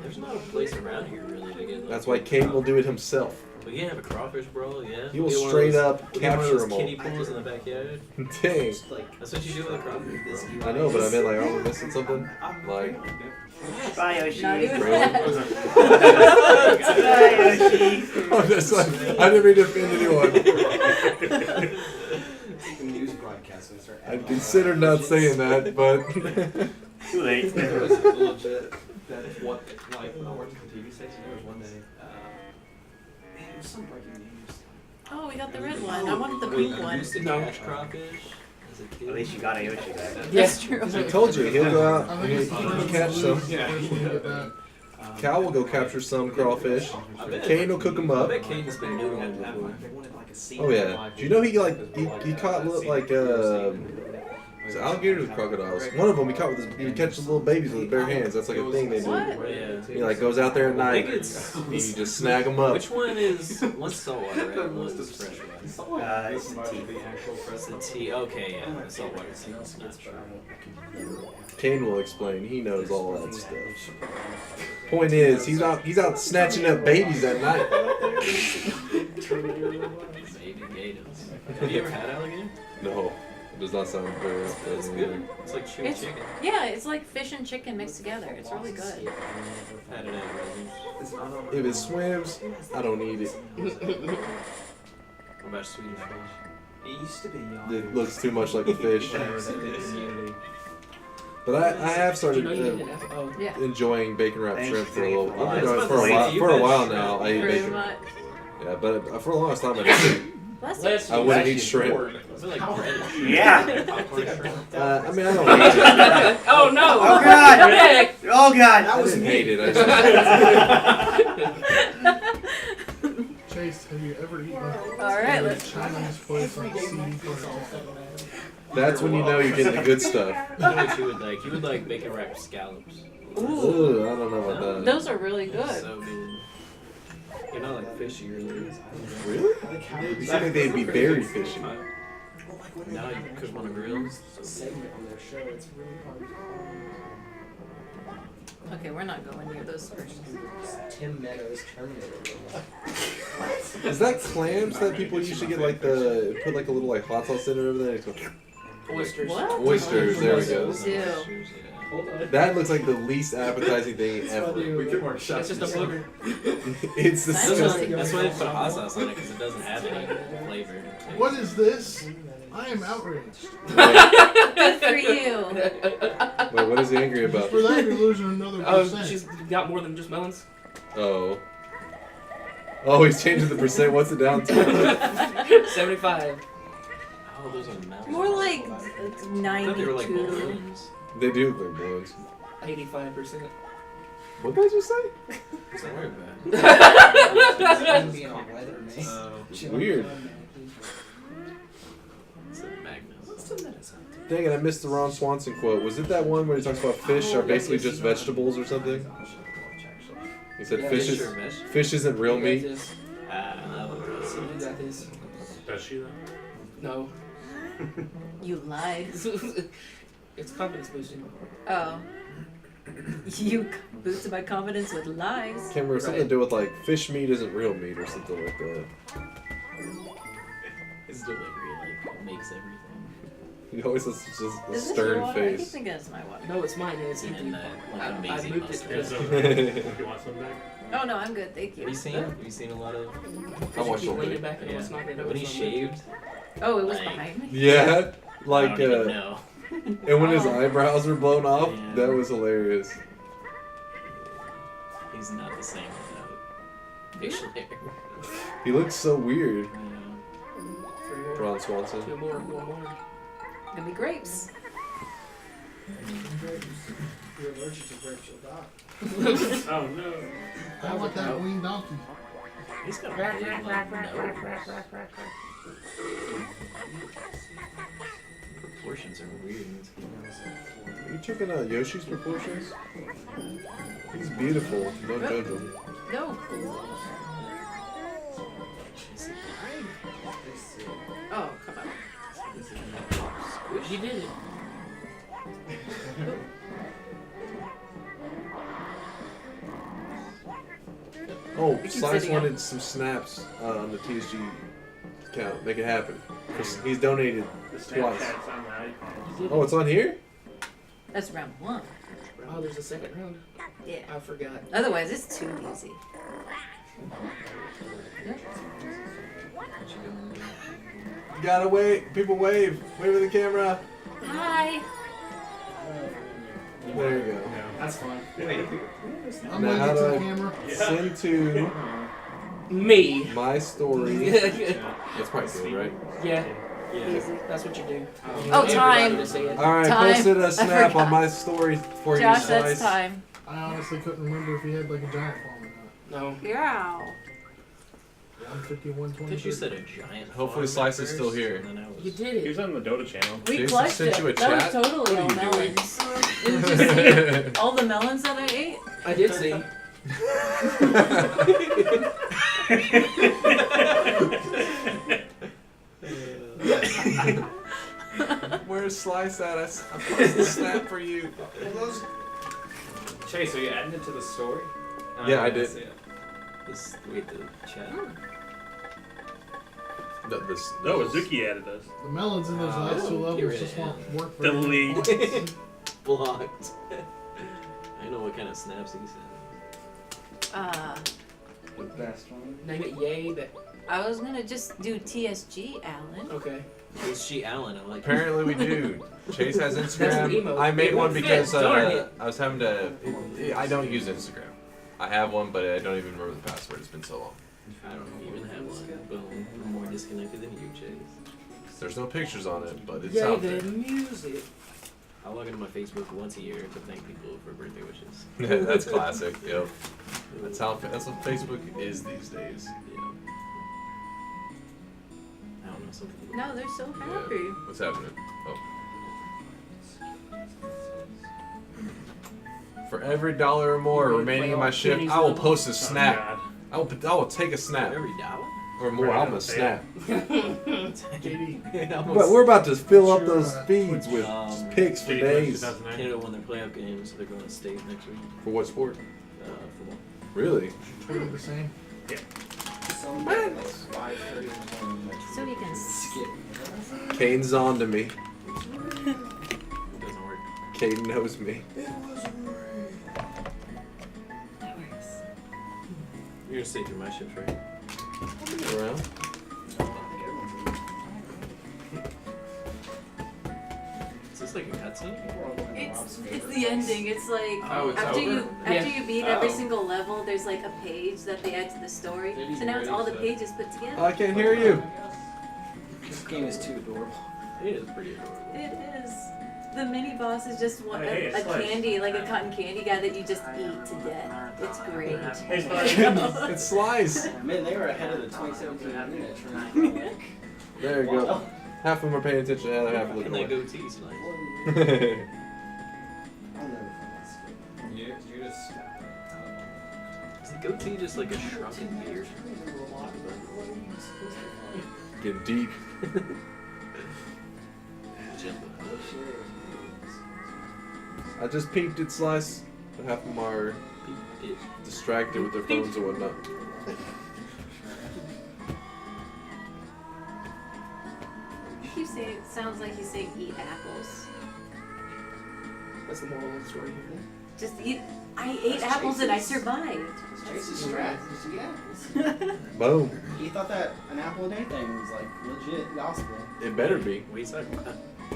There's not a place around here really to get. Like, That's why Kate will do it himself. But you have a crawfish, bro. Yeah. He will Get one of straight those- up get one of capture those them all. kiddie pools in the backyard. Dang. That's what you do with a crawfish. I know, but I meant like, aren't we missing something? Like, Bye, Yoshi. Not even Really? that. Bye, Yoshi. I'm just like, I didn't mean to offend anyone. News broadcast and start I'd considered not saying that, but Too late. There was legit. That's what, like, when I worked at the TV station, there was one day, man, it was some breaking news. Oh, we got the red one. I wanted the We pink one. used to catch crawfish as a kid. At least you got a Yoshi back. That's true. I told you he'll go out I and think it's the he'll first catch some. Yeah. First one to get back. Cal will go capture some crawfish. Kane will cook them I up. bet Caden's been noodling before. Oh yeah. Do you know he caught was it alligators or crocodiles? One of them he caught with he catches little babies with his bare hands. That's like a thing they do. What? Yeah. He like goes out there at I night. think it's. You just snag them up. Which one is. One's saltwater, right? One's freshwater. It's the T. It's the T. Okay, yeah. The saltwater seems not sure. Kane will explain. He knows all that stuff. Point is, he's out snatching up babies at night. Baby gators. Have you ever had alligator? No, it does not sound very It's appetizing. good. It's like chewing It's, chicken. yeah, it's like fish and chicken mixed together. It's really good. I've had it at Rogers. If it swims, I don't eat it. What about Swedish fish? It used to be It looks too much like a fish. But I have Do started you know you need an F? Oh. Yeah. enjoying bacon wrapped Thanks, shrimp for a Dave. little. I've been Well, doing it that's for a what while. you've For a been while now, I eat Pretty bacon. much. Yeah, but for the longest time I didn't. Bless you. Last I wouldn't eat Actually, shrimp. I feel like bread. Yeah. I mean, I don't hate it. Oh no! Oh God. Beck! Oh God. I didn't hate it. I just, Chase, have you ever eaten Alright, a let's Chinese place on CD that's when you know you're getting the good stuff. You know what you would like? You would like bacon wrapped scallops. Ooh, I don't know about that. Those are really good. So good. You're not like fishy really. Really? You think they'd be very fishy? Now you cook them on a grill. segment on their show. It's really hard. Okay, we're not going near those stores. Tim Meadows Terminator. Is that clams that people usually get like the put like a little like hot sauce in it over there? It's like, Oysters. What? oysters. There we go. Ew. Hold on. That looks like the least appetizing thing ever. We could work That's shots. just a booger. It's That's disgusting. That's why they put hot sauce on it, because it doesn't have any flavor. What is this? I am outraged. Good for you. Wait, what is he angry about? For that, you're losing another Oh, percent. she's got more than just melons. Oh. Oh, he's changing the percent. What's it down to? 75. Oh, those are melons. More like I thought they were like 92. balloons. They do look like balloons. 85%. What did I just say? Don't worry about it. Being on weather, man. Oh, Weird. it's a Magnus. What's the medicine? Dang it, I missed the Ron Swanson quote. Was it that one where he talks about fish are basically just vegetables or something? He said Yeah, fish Fish is or mesh? fish isn't real You got meat. this. That would really You got this. Does she though? No. You lied. It's confidence boosting. Oh. You boosted my confidence with lies. Can't remember, something to do with like fish meat isn't real meat or something like that. His delivery like makes everything. He always has just a Is this your stern water? I keep face. thinking it's my water. No, it's mine and it's empty. And that like I amazing moved it mustache. because You want some back? Oh no, I'm good, thank you. Have you seen a lot of I watched keep all leaning day. back and it's not when he shaved? Oh, it was Like- behind me. Yeah, like I don't even know. and when his eyebrows were blown off, Yeah. that was hilarious. He's not the same without facial hair. He looks so weird. Yeah. 3 more. Ron Swanson. 2 more. 1 more. Gonna be grapes. You're allergic to grapes, you'll die. Oh no. I want that winged donkey. He's got a big like nose. Proportions are weird. Are you checking out Yoshi's proportions? He's beautiful. Don't judge him. No. Oh, come on. You did it. Oh, keep Slice sitting wanted some snaps on the TSG account. Make it happen. 'Cause he's donated The twice. Snapchat's on the iPad. You did Oh, it. it's on here? That's round 1. Oh, there's a second round. Yeah. I forgot. Otherwise, it's too easy. You gotta wait. People wave. Wave at the camera. Hi. There you go. That's fine. I'm Now, gonna how get to do the I camera. send to Me. my story? Yeah. That's probably good, right? Easy. That's what you do. Oh, Everybody time. to say it. All right, Time. posted a I snap forgot. on my story for Josh, you, that's Slice. time. I honestly couldn't remember if he had like a giant farm or not. No. Yeah. 151, I thought you said a giant. Hopefully farm Slice at is still first, here. and then I You was- did He it. was on the Dota channel. We Jason clutched sent it. you a That was chat? totally What are all you doing? melons. It was just all the melons that I ate. I did see. Where's Slice at? I posted a snap for you. Chase, are you adding it to the story? Yeah, I did. see it. This wait the chat. No, Azuki added us. The melons in those last 2 get levels rid just of won't him. work for Delete. points. Blocked. I know what kind of snaps he sent. The best one. Name it Yay. But I was gonna just do TSG, Alan. okay. It's She Allen. I like. Apparently we do. Chase has That's an Instagram. emote. I made It one won't fit, because darn it. I was having to. I don't use Instagram. I have one, but I don't even remember the password. It's been so long. I don't even have one. Boom. I'm more disconnected than you, Chase. There's no pictures on it, but it's Yay, out the there. music. I log into my Facebook once a year to thank people for birthday wishes. That's classic. Yep. That's what Facebook is these days. Yeah. I don't know something. No, they're so Yeah. happy. What's happening? Oh. For every $1 or more Wait, remaining wait, in my all shift, pennies I will level? post a Oh, snap. God. I will take a snap. Every dollar? Or more, I'm gonna snap. JD. But we're about to fill up Sure, those feeds with picks for days. Canada won their playoff games, so they're going to state next week. For what sport? Football. Really? Treated the same. So like 5:30 So you can skip. Kane's on to me. It doesn't work. Kane knows me. You're gonna stay through my shifts, right? I'll be around. Is this like a cutscene? It's the ending. It's like Oh, it's after over? you beat every Oh. single level, there's like a page that they add to the story. Maybe So now it's all the ready, so- pages put together. I can't hear you. This game is too adorable. It is pretty adorable. It is. The mini boss is just one, Hey, a it's like- candy, like a cotton candy guy that you just eat to death. It's great. Hey, Slice. It's Slice. Man, they were ahead of the 2017 internet trend. There you go. Half of them are paying attention, the other half are And looking that away. goatee is nice. I'll never forget this game. You just. Is the goatee just like a shrunken beard? Get deep. Jumbo. I just peeked at Slice, but half of them are Bitch. distracted with their phones and whatnot. You keep saying, it sounds like he's saying eat apples. That's the moral of the story here. Just eat. I ate apples and I survived. Chase's strat is to eat apples. Boom. He thought that an apple a day thing was like legit gospel. It better be. What are you talking about? I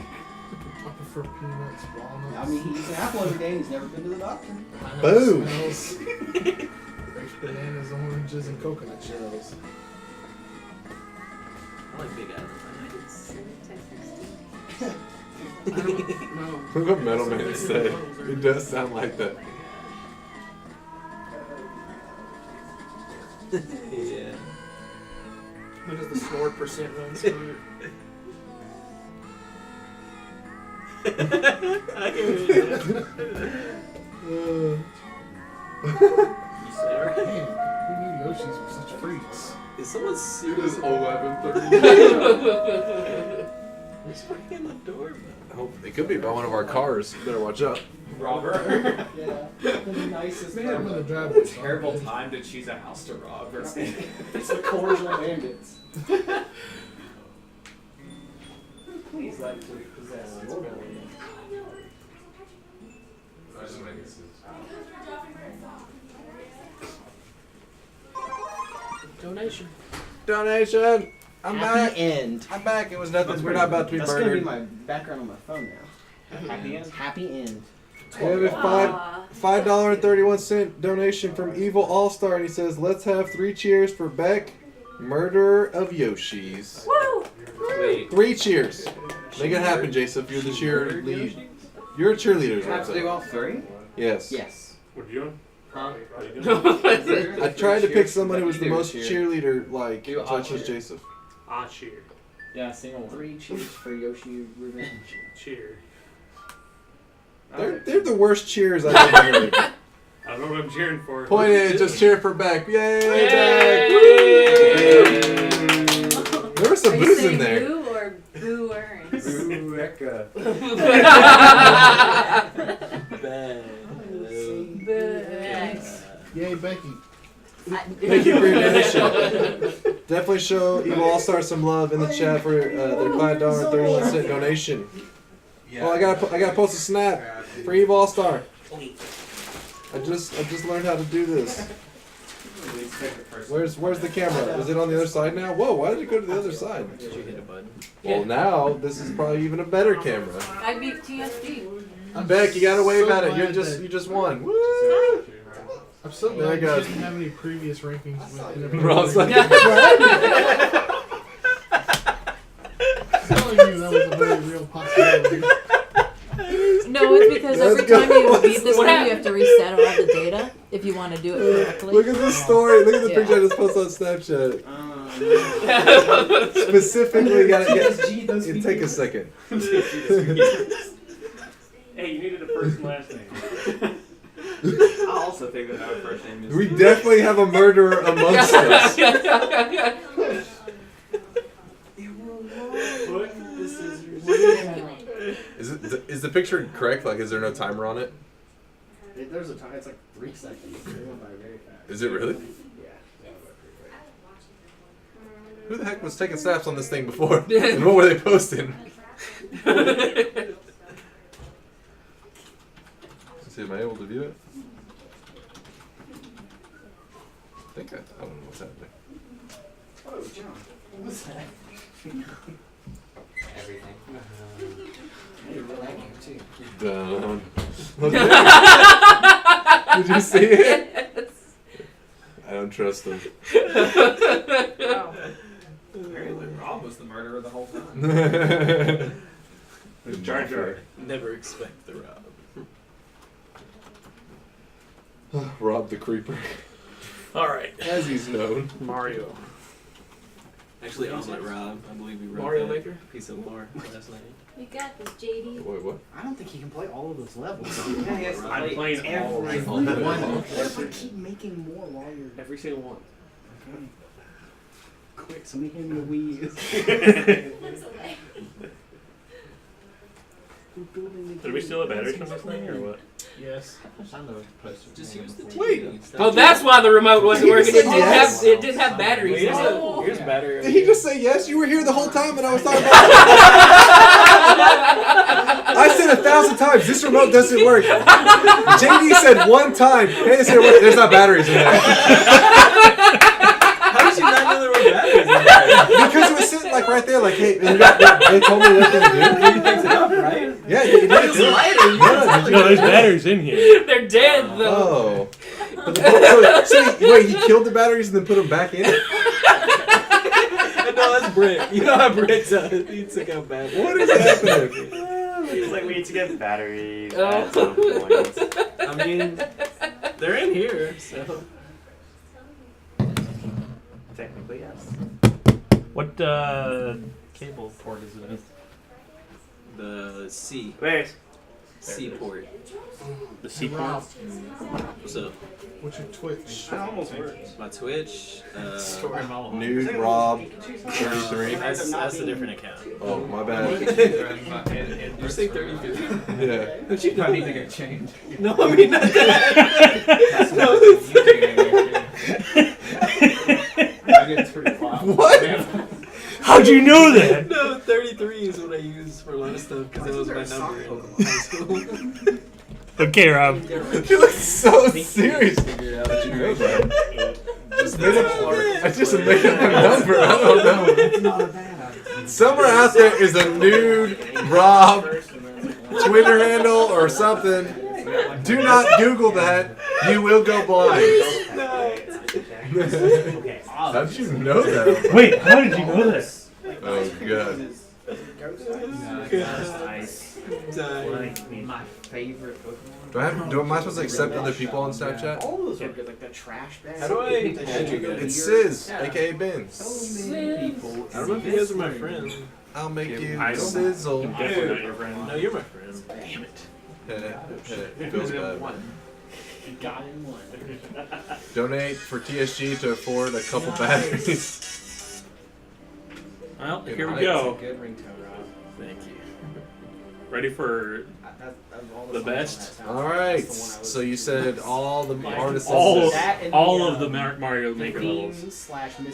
prefer peanuts, walnuts. I mean, he eats an apple every day and he's never been to the doctor. Boom. Smells. Fresh bananas, oranges, and coconut shells. I like big apples. No. Look what Metal Man said. It does sound like that. Yeah. When does the snort percent run through? I can hear that. You said it right. Man, who knew Yoshis were such freaks? Is someone serious? 11:30. Who's ringing the doorbell? I hope it could be by one of our cars. You better watch out. Robber. Yeah. The nicest Man, I'm gonna drive What a this terrible car. time to choose a house to rob. It's the cordial bandits. Please like to possess your belly. Donation. Donation. I'm Happy back. end. I'm back. It was nothing. We're not about to be That's gonna be murdered. my background on my phone now. Happy end? Happy end. We have a Aw. $5.31 donation from Evil All Star, and he says, "Let's have 3 cheers for Beck, murderer of Yoshi's." Woo! Wait. 3 cheers. Make it happen, Jason. You're the cheerleader. You're a cheerleader. is what I'm Have to do saying. all 3? Yes. Yes. What are you doing? Huh? What are you doing? I tried to pick somebody who was the Do a most cheer. cheerleader like Do a such as cheer. Jason. Ah, cheer. Yeah, single one. 3 cheers for Yoshi Revenge. Cheer. They're the worst cheers I've ever heard. I don't know what I'm cheering for. Point in, just cheer for Beck. Yay, Beck! There was some Are you booze in saying there. boo or boo earns? Ooh, Ecca. Bad. Yay, Becky. Thank you for your donation. Definitely show Evil All Star some love in the chat for their $5.31 donation. Oh, I gotta post a snap for Evil All Star. I just learned how to do this. Where's the camera? Is it on the other side now? Whoa, why did it go to the other side? Did you hit a button? Well, now this is probably even a better camera. I beat TSG. Beck, you gotta wave at it. glad You just won. Woo! I'm so There it glad you goes. didn't have any previous rankings with Rob's like, telling you that was a very real possibility. No, it's because Let's every go. time you beat Let's this go. game, you have to reset all the data if you want to do it correctly. Look at this story. Look at the Yeah. picture I just posted on Snapchat. Specifically, gotta get. It take a second. Hey, you needed a first and last name. I also think that our first name is. We definitely have a murderer amongst us. Is the picture correct? Like, is there no timer on it? There's a time. It's like 3 seconds. It went by very fast. Is it really? Yeah. Who the heck was taking snaps on this thing before? And what were they posting? Let's see, am I able to view it? I think I don't know what's happening. Oh, John. What was that? Everything. Hey, you like him too. Dun. Did you see it? I don't trust him. Apparently, Rob was the murderer the whole time. Jar Jar. Never expect the Rob. Rob the Creeper, Alright. as he's known. Mario. Actually, Omelet Rob. I believe we wrote Mario that Maker? piece of lore last night. You got this, JD. Wait, what? I don't think he can play all of those levels. Yeah, yes. I'm playing all of Every them. one. What if I keep making more while you're Every single one. okay? Quick, somebody hand me a Wii. That's okay. Did we steal the batteries from this thing or what? Yes. Just use the Wait. TV. Stop Oh, that's why the remote wasn't working. It didn't Yes. have. It didn't have batteries. Here's, So- here's battery. Did he just say yes? You were here the whole time and I was talking about I said 1,000 times, this remote doesn't work. JD said one time, hey, this didn't work. There's not batteries in there. How did you not know there were batteries in there? Because it was sitting like right there, like, hey, they told me what to do. He picks it up, right? Yeah, you did it too. No, there's batteries in here. They're dead though. Oh. But wait, he killed the batteries and then put them back in? No, that's Britt. You know how Britt does. He took out batteries. What is happening? It's like we need to get batteries Oh. at some point. I mean, they're in here, so. Technically, yes. What cable port is it in? The C. Wait. C port. The C port? What's up? What's your Twitch? That almost works. My Twitch. Nude Rob 33. That's a different account. Oh, my bad. Did you say 32? Yeah. But you I don't need to get changed. No, I mean not that. It's pretty wild. What? How'd you know that? No, 33 is what I use for a lot of stuff because that was my number in high school. Okay, Rob. You look so serious. Figure it out. You know that. I just made up a number. I don't know. It's not a bad idea. Somewhere out there is a nude Rob Twitter handle or something. Do not Google that. You will go blind. Okay. How did you know that? Wait, how did you know that? Oh god. Nice. Dying. Like my favorite Pokemon. Am I supposed to accept other people on Snapchat? All of those are good, like that trash bag. How do I add you guys? It's Sizz, aka Ben. So many people. I don't know if you guys are my friends. I'll make you I don't- sizzle. I'm definitely not your friend. No, you're my friend. Damn it. It feels bad. Got in one. Donate for TSG to afford a couple batteries. Well, Good here we night. go. Good ringtone, Rob. Thank you. Ready for All The best? Alright, so you said all the artists. all That and all the, of the Mario Maker levels? Missing